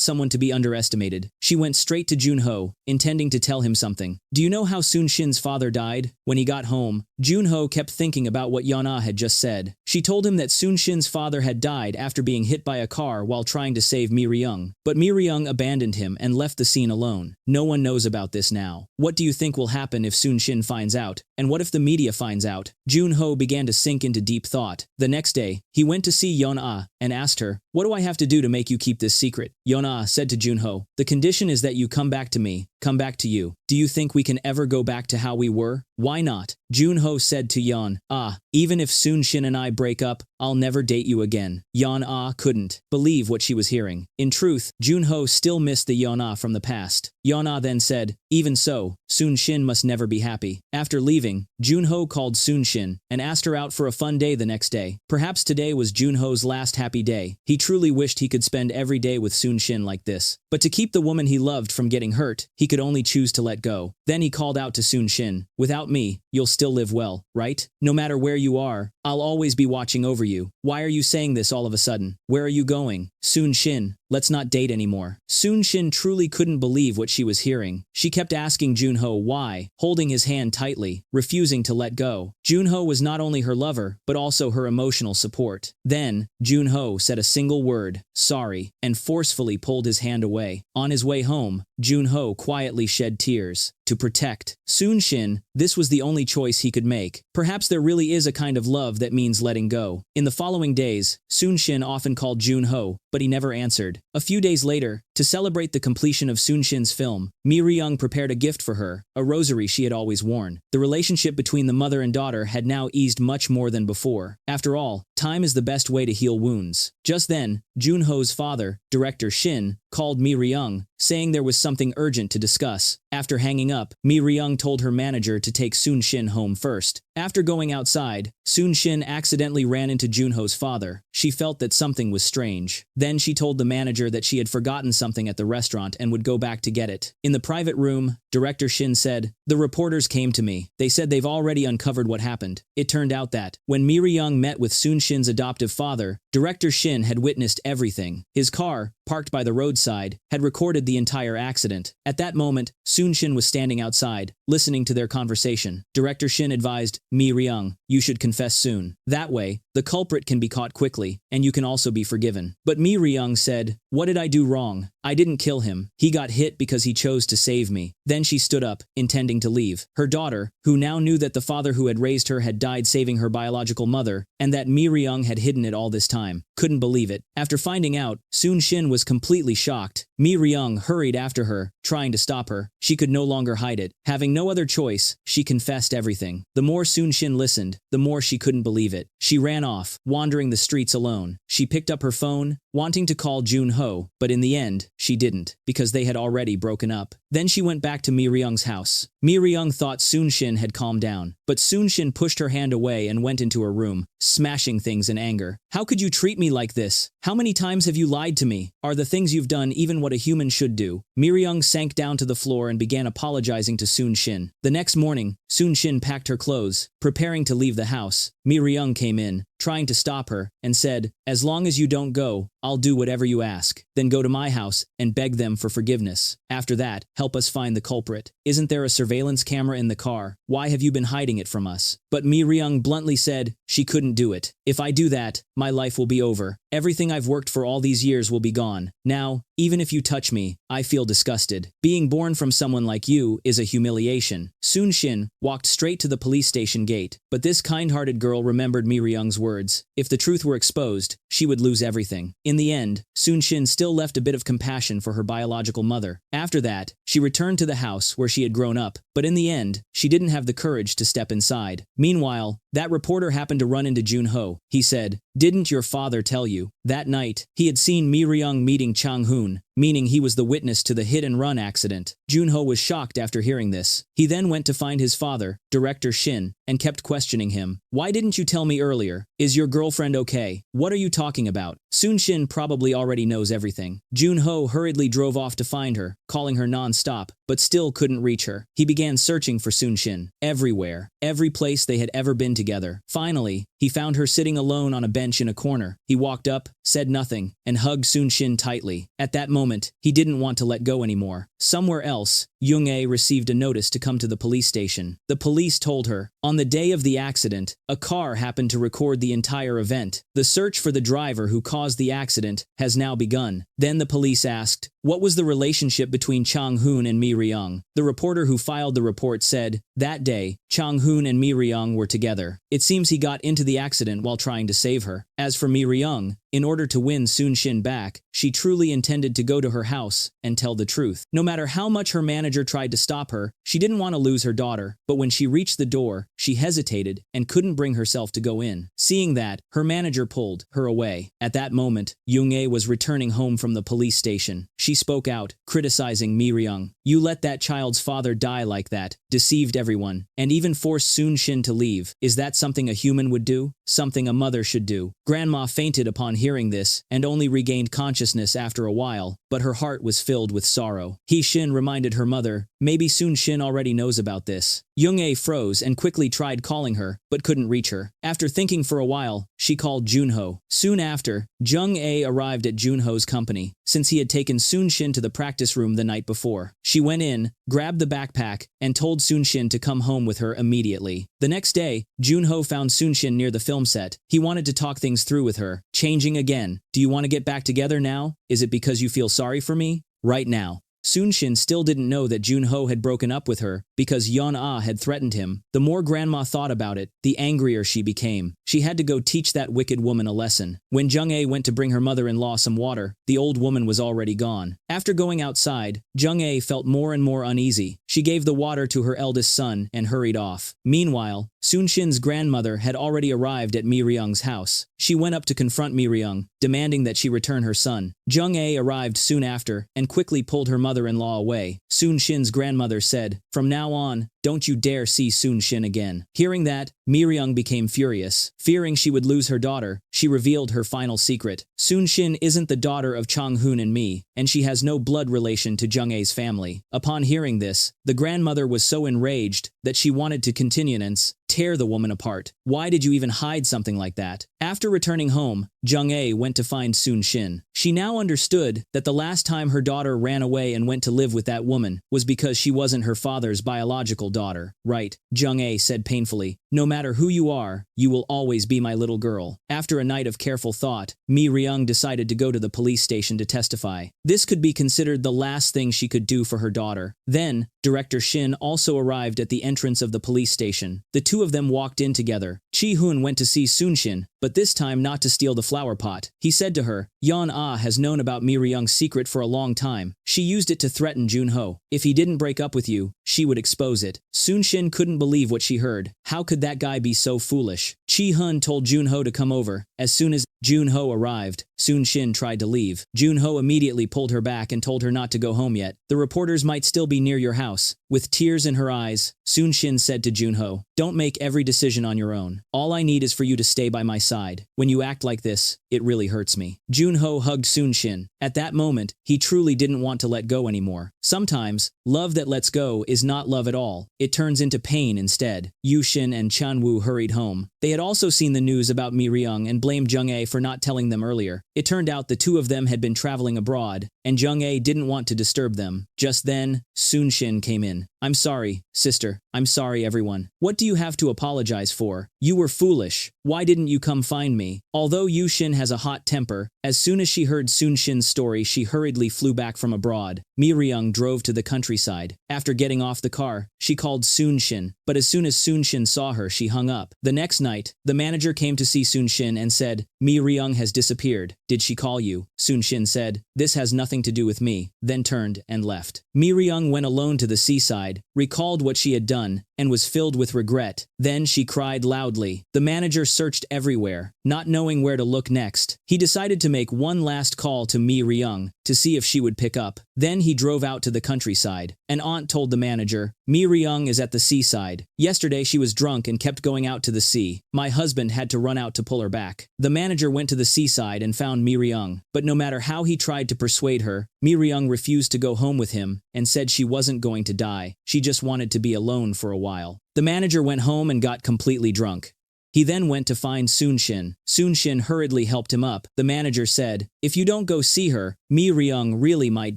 someone to be underestimated. She went straight to Junho, intending to tell him something. "Do you know how Sun Shin's father died?" When he got home, Junho kept thinking about what Yeon Ah had just said. She told him that Sun Shin's father had died after being hit by a car while trying to save Mirang, but Mirang abandoned him and left the scene alone. No one knows about this now. What do you think will happen if Sun Shin finds out? And what if the media finds out? Junho began to sink into deep thought. The next day, he went to see Yeon Ah and asked her, "What do I have to do to make you keep this secret?" Yeon Ah said to Junho, "The condition is that you come back to me, come back to you. Do you think we can ever go back to how we were?" "Why not?" Junho said to Yeon Ah, "Even if Sun Shin and I break up, I'll never date you again." Yeon Ah couldn't believe what she was hearing. In truth, Junho still missed the Yeon Ah from the past. Yeon Ah then said, "Even so, Sun Shin must never be happy." After leaving, Junho called Sun Shin and asked her out for a fun day the next day. Perhaps today was Junho's last happy day. He truly wished he could spend every day with Sun Shin like this. But to keep the woman he loved from getting hurt, he could only choose to let go. Then he called out to Sun Shin, "Without me, you'll still live well, right? No matter where you are, I'll always be watching over you. Why are you saying this all of a sudden? Where are you going?" "Sun Shin, let's not date anymore." Sun Shin truly couldn't believe what she was hearing. She kept asking Junho why, holding his hand tightly, refusing to let go. Junho was not only her lover, but also her emotional support. Then, Junho said a single word, "Sorry," and forcefully pulled his hand away. On his way home, Junho quietly shed tears. To protect Sun Shin, this was the only choice he could make. Perhaps there really is a kind of love that means letting go. In the following days, Sun Shin often called Junho, but he never answered. A few days later, to celebrate the completion of Sun Shin's film, Mirang prepared a gift for her, a rosary she had always worn. The relationship between the mother and daughter had now eased much more than before. After all, time is the best way to heal wounds. Just then, Junho's father, director Shin, called Mirang, saying there was something urgent to discuss. After hanging up, Mirang told her manager to take Sun Shin home first. After going outside, Sun Shin accidentally ran into Junho's father. She felt that something was strange. Then she told the manager that she had forgotten something at the restaurant and would go back to get it. In the private room, director Shin said, "The reporters came to me. They said they've already uncovered what happened." It turned out that, when Mirang met with Sun Shin's adoptive father, director Shin had witnessed everything. His car, parked by the roadside, had recorded the entire accident. At that moment, Sun Shin was standing outside, listening to their conversation. Director Shin advised, "Mirang, you should confess soon. That way, the culprit can be caught quickly, and you can also be forgiven." But Mirang said, What did I do wrong? I didn't kill him. He got hit because he chose to save me. Then she stood up, intending to leave. Her daughter, who now knew that the father who had raised her had died saving her biological mother, and that Mirang had hidden it all this time, couldn't believe it. After finding out, Sun Shin was completely shocked. Mirang hurried after her, trying to stop her. She could no longer hide it. Having no other choice, she confessed everything. The more Sun Shin listened, the more she couldn't believe it. She ran off, wandering the streets alone. She picked up her phone, wanting to call Junho, but in the end, she didn't, because they had already broken up. Then she went back to Mirang's house. Mirang thought Sun Shin had calmed down, but Sun Shin pushed her hand away and went into her room, smashing things in anger. How could you treat me like this? How many times have you lied to me? Are the things you've done even what a human should do? Mirang sank down to the floor and began apologizing to Sun Shin. The next morning, Sun Shin packed her clothes, preparing to leave the house. Mirang came in, trying to stop her, and said, "As long as you don't go, I'll do whatever you ask. Then go to my house and beg them for forgiveness. After that, help us find the culprit. Isn't there a surveillance camera in the car? Why have you been hiding it from us?" But Mirang bluntly said she couldn't do it. "If I do that, my life will be over. Everything I've worked for all these years will be gone. Now, even if you touch me, I feel disgusted. Being born from someone like you is a humiliation." Sun Shin walked straight to the police station gate, but this kind-hearted girl remembered Mirang's words. If the truth were exposed, she would lose everything. In the end, Sun Shin still left a bit of compassion for her biological mother. After that, she returned to the house where she had grown up, but in the end, she didn't have the courage to step inside. Meanwhile, that reporter happened to run into Junho. He said, "Didn't your father tell you?" That night, he had seen Mirang meeting Chang Hoon, meaning he was the witness to the hit-and-run accident. Junho was shocked after hearing this. He then went to find his father, Director Shin, and kept questioning him. "Why didn't you tell me earlier? Is your girlfriend okay? What are you talking about?" Sun Shin probably already knows everything. Junho hurriedly drove off to find her, calling her non-stop, but still couldn't reach her. He began searching for Sun Shin. Everywhere. Every place they had ever been together. Finally, he found her sitting alone on a bench in a corner. He walked up, said nothing, and hugged Sun Shin tightly. At that moment, he didn't want to let go anymore. Somewhere else, Junho received a notice to come to the police station. The police told her, on the day of the accident, a car happened to record the entire event. The search for the driver who caused the accident has now begun. Then the police asked, what was the relationship between Chang Hoon and Mirang? The reporter who filed the report said, that day, Chang Hoon and Mirang were together. It seems he got into the accident while trying to save her. As for Mirang, in order to win Sun Shin back, she truly intended to go to her house and tell the truth. No matter how much her manager tried to stop her, she didn't want to lose her daughter, but when she reached the door, she hesitated and couldn't bring herself to go in. Seeing that, her manager pulled her away. At that moment, Junho was returning home from the police station. She spoke out, criticizing Mirang. You let that child's father die like that, deceived everyone, and even forced Sun Shin to leave. Is that something a human would do? Something a mother should do? Grandma fainted upon hearing this and only regained consciousness after a while, but her heart was filled with sorrow. He Shin reminded her mother, maybe Sun Shin already knows about this. Junho froze and quickly tried calling her, but couldn't reach her. After thinking for a while, she called Junho. Soon after, Junho arrived at Junho's company, since he had taken Sun Shin to the practice room the night before. She went in, grabbed the backpack, and told Sun Shin to come home with her immediately. The next day, Junho found Sun Shin near the film set. He wanted to talk things through with her. Changing again. Do you want to get back together now? Is it because you feel sorry for me? Right now. Sun Shin still didn't know that Junho had broken up with her because Yeon-ah had threatened him. The more Grandma thought about it, the angrier she became. She had to go teach that wicked woman a lesson. When Junho went to bring her mother-in-law some water, the old woman was already gone. After going outside, Junho felt more and more uneasy. She gave the water to her eldest son and hurried off. Meanwhile, Sun Shin's grandmother had already arrived at Mirang's house. She went up to confront Mirang, demanding that she return her son. Junho arrived soon after and quickly pulled her mother-in-law away. Sun Shin's grandmother said, "From now on, don't you dare see Sun Shin again." Hearing that, Mirang became furious. Fearing she would lose her daughter, she revealed her final secret. Sun Shin isn't the daughter of Chang Hoon and me, and she has no blood relation to Junho's family. Upon hearing this, the grandmother was so enraged that she wanted to continuance, tear the woman apart. Why did you even hide something like that? After returning home, Junho went to find Sun Shin. She She now understood that the last time her daughter ran away and went to live with that woman was because she wasn't her father's biological daughter. Right, Junho said painfully. No matter who you are, you will always be my little girl. After a night of careful thought, Mirang decided to go to the police station to testify. This could be considered the last thing she could do for her daughter. Then, Director Shin also arrived at the entrance of the police station. The two of them walked in together. Chi-hun went to see Sunshin, but this time not to steal the flower pot. He said to her, Yan Ah has known about Mirang's secret for a long time. She used it to threaten Junho. If he didn't break up with you, she would expose it. Sunshin couldn't believe what she heard. How could that guy be so foolish? Chi-hun told Junho to come over. As soon as Junho arrived, Sunshin tried to leave. Junho immediately pulled her back and told her not to go home yet. The reporters might still be near your house. With tears in her eyes, Sunshin said to Junho, don't make every decision on your own. All I need is for you to stay by my side. When you act like this, it really hurts me. Junho hugged Sunshin. At that moment, he truly didn't want to let go anymore. Sometimes, love that lets go is not love at all. It turns into pain instead. Yushin and Chanwoo hurried home. They had also seen the news about Mirang and blamed Junho for not telling them earlier. It turned out the two of them had been traveling abroad, and Junho didn't want to disturb them. Just then, Sunshin came in. I'm sorry, sister. I'm sorry, everyone. What do you have to apologize for? You were foolish. Why didn't you come find me? Although Yushin has a hot temper, as soon as she heard Sunshin's story, she hurriedly flew back from abroad. Mirang drove to the countryside. After getting off the car, she called Sunshin, but as soon as Sunshin saw her, she hung up. The next night, the manager came to see Sunshin and said, Mirang has disappeared. Did she call you? Sunshin said, this has nothing to do with me, then turned and left. Mirang went alone to the seaside, recalled what she had done, and was filled with regret. Then she cried loudly. The manager searched everywhere, not knowing where to look next. He decided to make one last call to Mirang to see if she would pick up. Then he drove out to the countryside. An aunt told the manager, Mirang is at the seaside. Yesterday she was drunk and kept going out to the sea. My husband had to run out to pull her back. The manager went to the seaside and found Mirang, but no matter how he tried to persuade her, Mirang refused to go home with him and said she wasn't going to die. She just wanted to be alone for a while. The manager went home and got completely drunk. He then went to find Sunshin. Sunshin hurriedly helped him up. The manager said, if you don't go see her, Mirang really might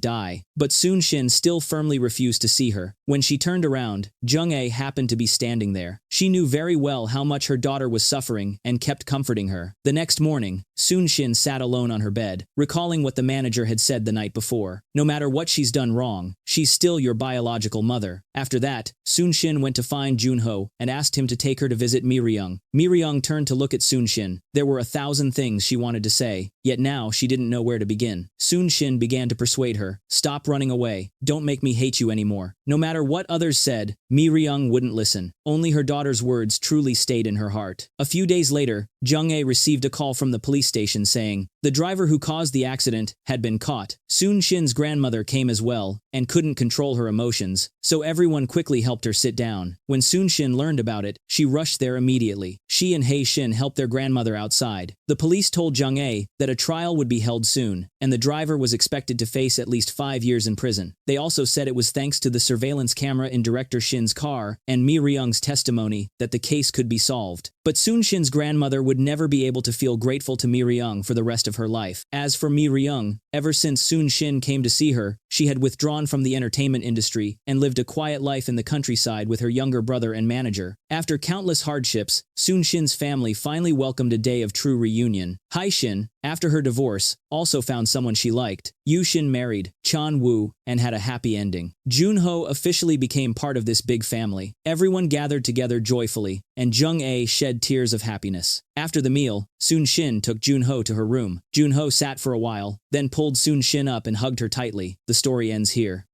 die. But Sunshin still firmly refused to see her. When she turned around, Junho happened to be standing there. She knew very well how much her daughter was suffering and kept comforting her. The next morning, Sunshin sat alone on her bed, recalling what the manager had said the night before. No matter what she's done wrong, she's still your biological mother. After that, Sunshin went to find Junho and asked him to take her to visit Mirang. Mirang turned to look at Sunshin. There were 1,000 things she wanted to say, yet now she didn't know where to begin. Sunshin began to persuade her, stop running away, don't make me hate you anymore. No matter what others said, Mirang wouldn't listen. Only her daughter's words truly stayed in her heart. A few days later, Junho received a call from the police station saying, the driver who caused the accident had been caught. Sunshin's grandmother came as well, and couldn't control her emotions, so everyone quickly helped her sit down. When Sunshin learned about it, she rushed there immediately. She and Hae-shin helped their grandmother outside. The police told Junho that a trial would be held soon, and the driver was expected to face at least 5 years in prison. They also said it was thanks to the surveillance camera in Director Shin's car and Mirang's testimony that the case could be solved. But Sunshin's grandmother would never be able to feel grateful to Mirang for the rest of her life. As for Mirang, ever since Sunshin came to see her, she had withdrawn from the entertainment industry and lived a quiet life in the countryside with her younger brother and manager. After countless hardships, Sunshin's family finally welcomed a day of true reunion. Hae-shin, after her divorce, also found someone she liked. Yushin married Chanwoo and had a happy ending. Junho officially became part of this big family. Everyone gathered together joyfully, and Junho shed tears of happiness. After the meal, Sunshin took Junho to her room. Junho sat for a while, then pulled Sunshin up and hugged her tightly. The story ends here.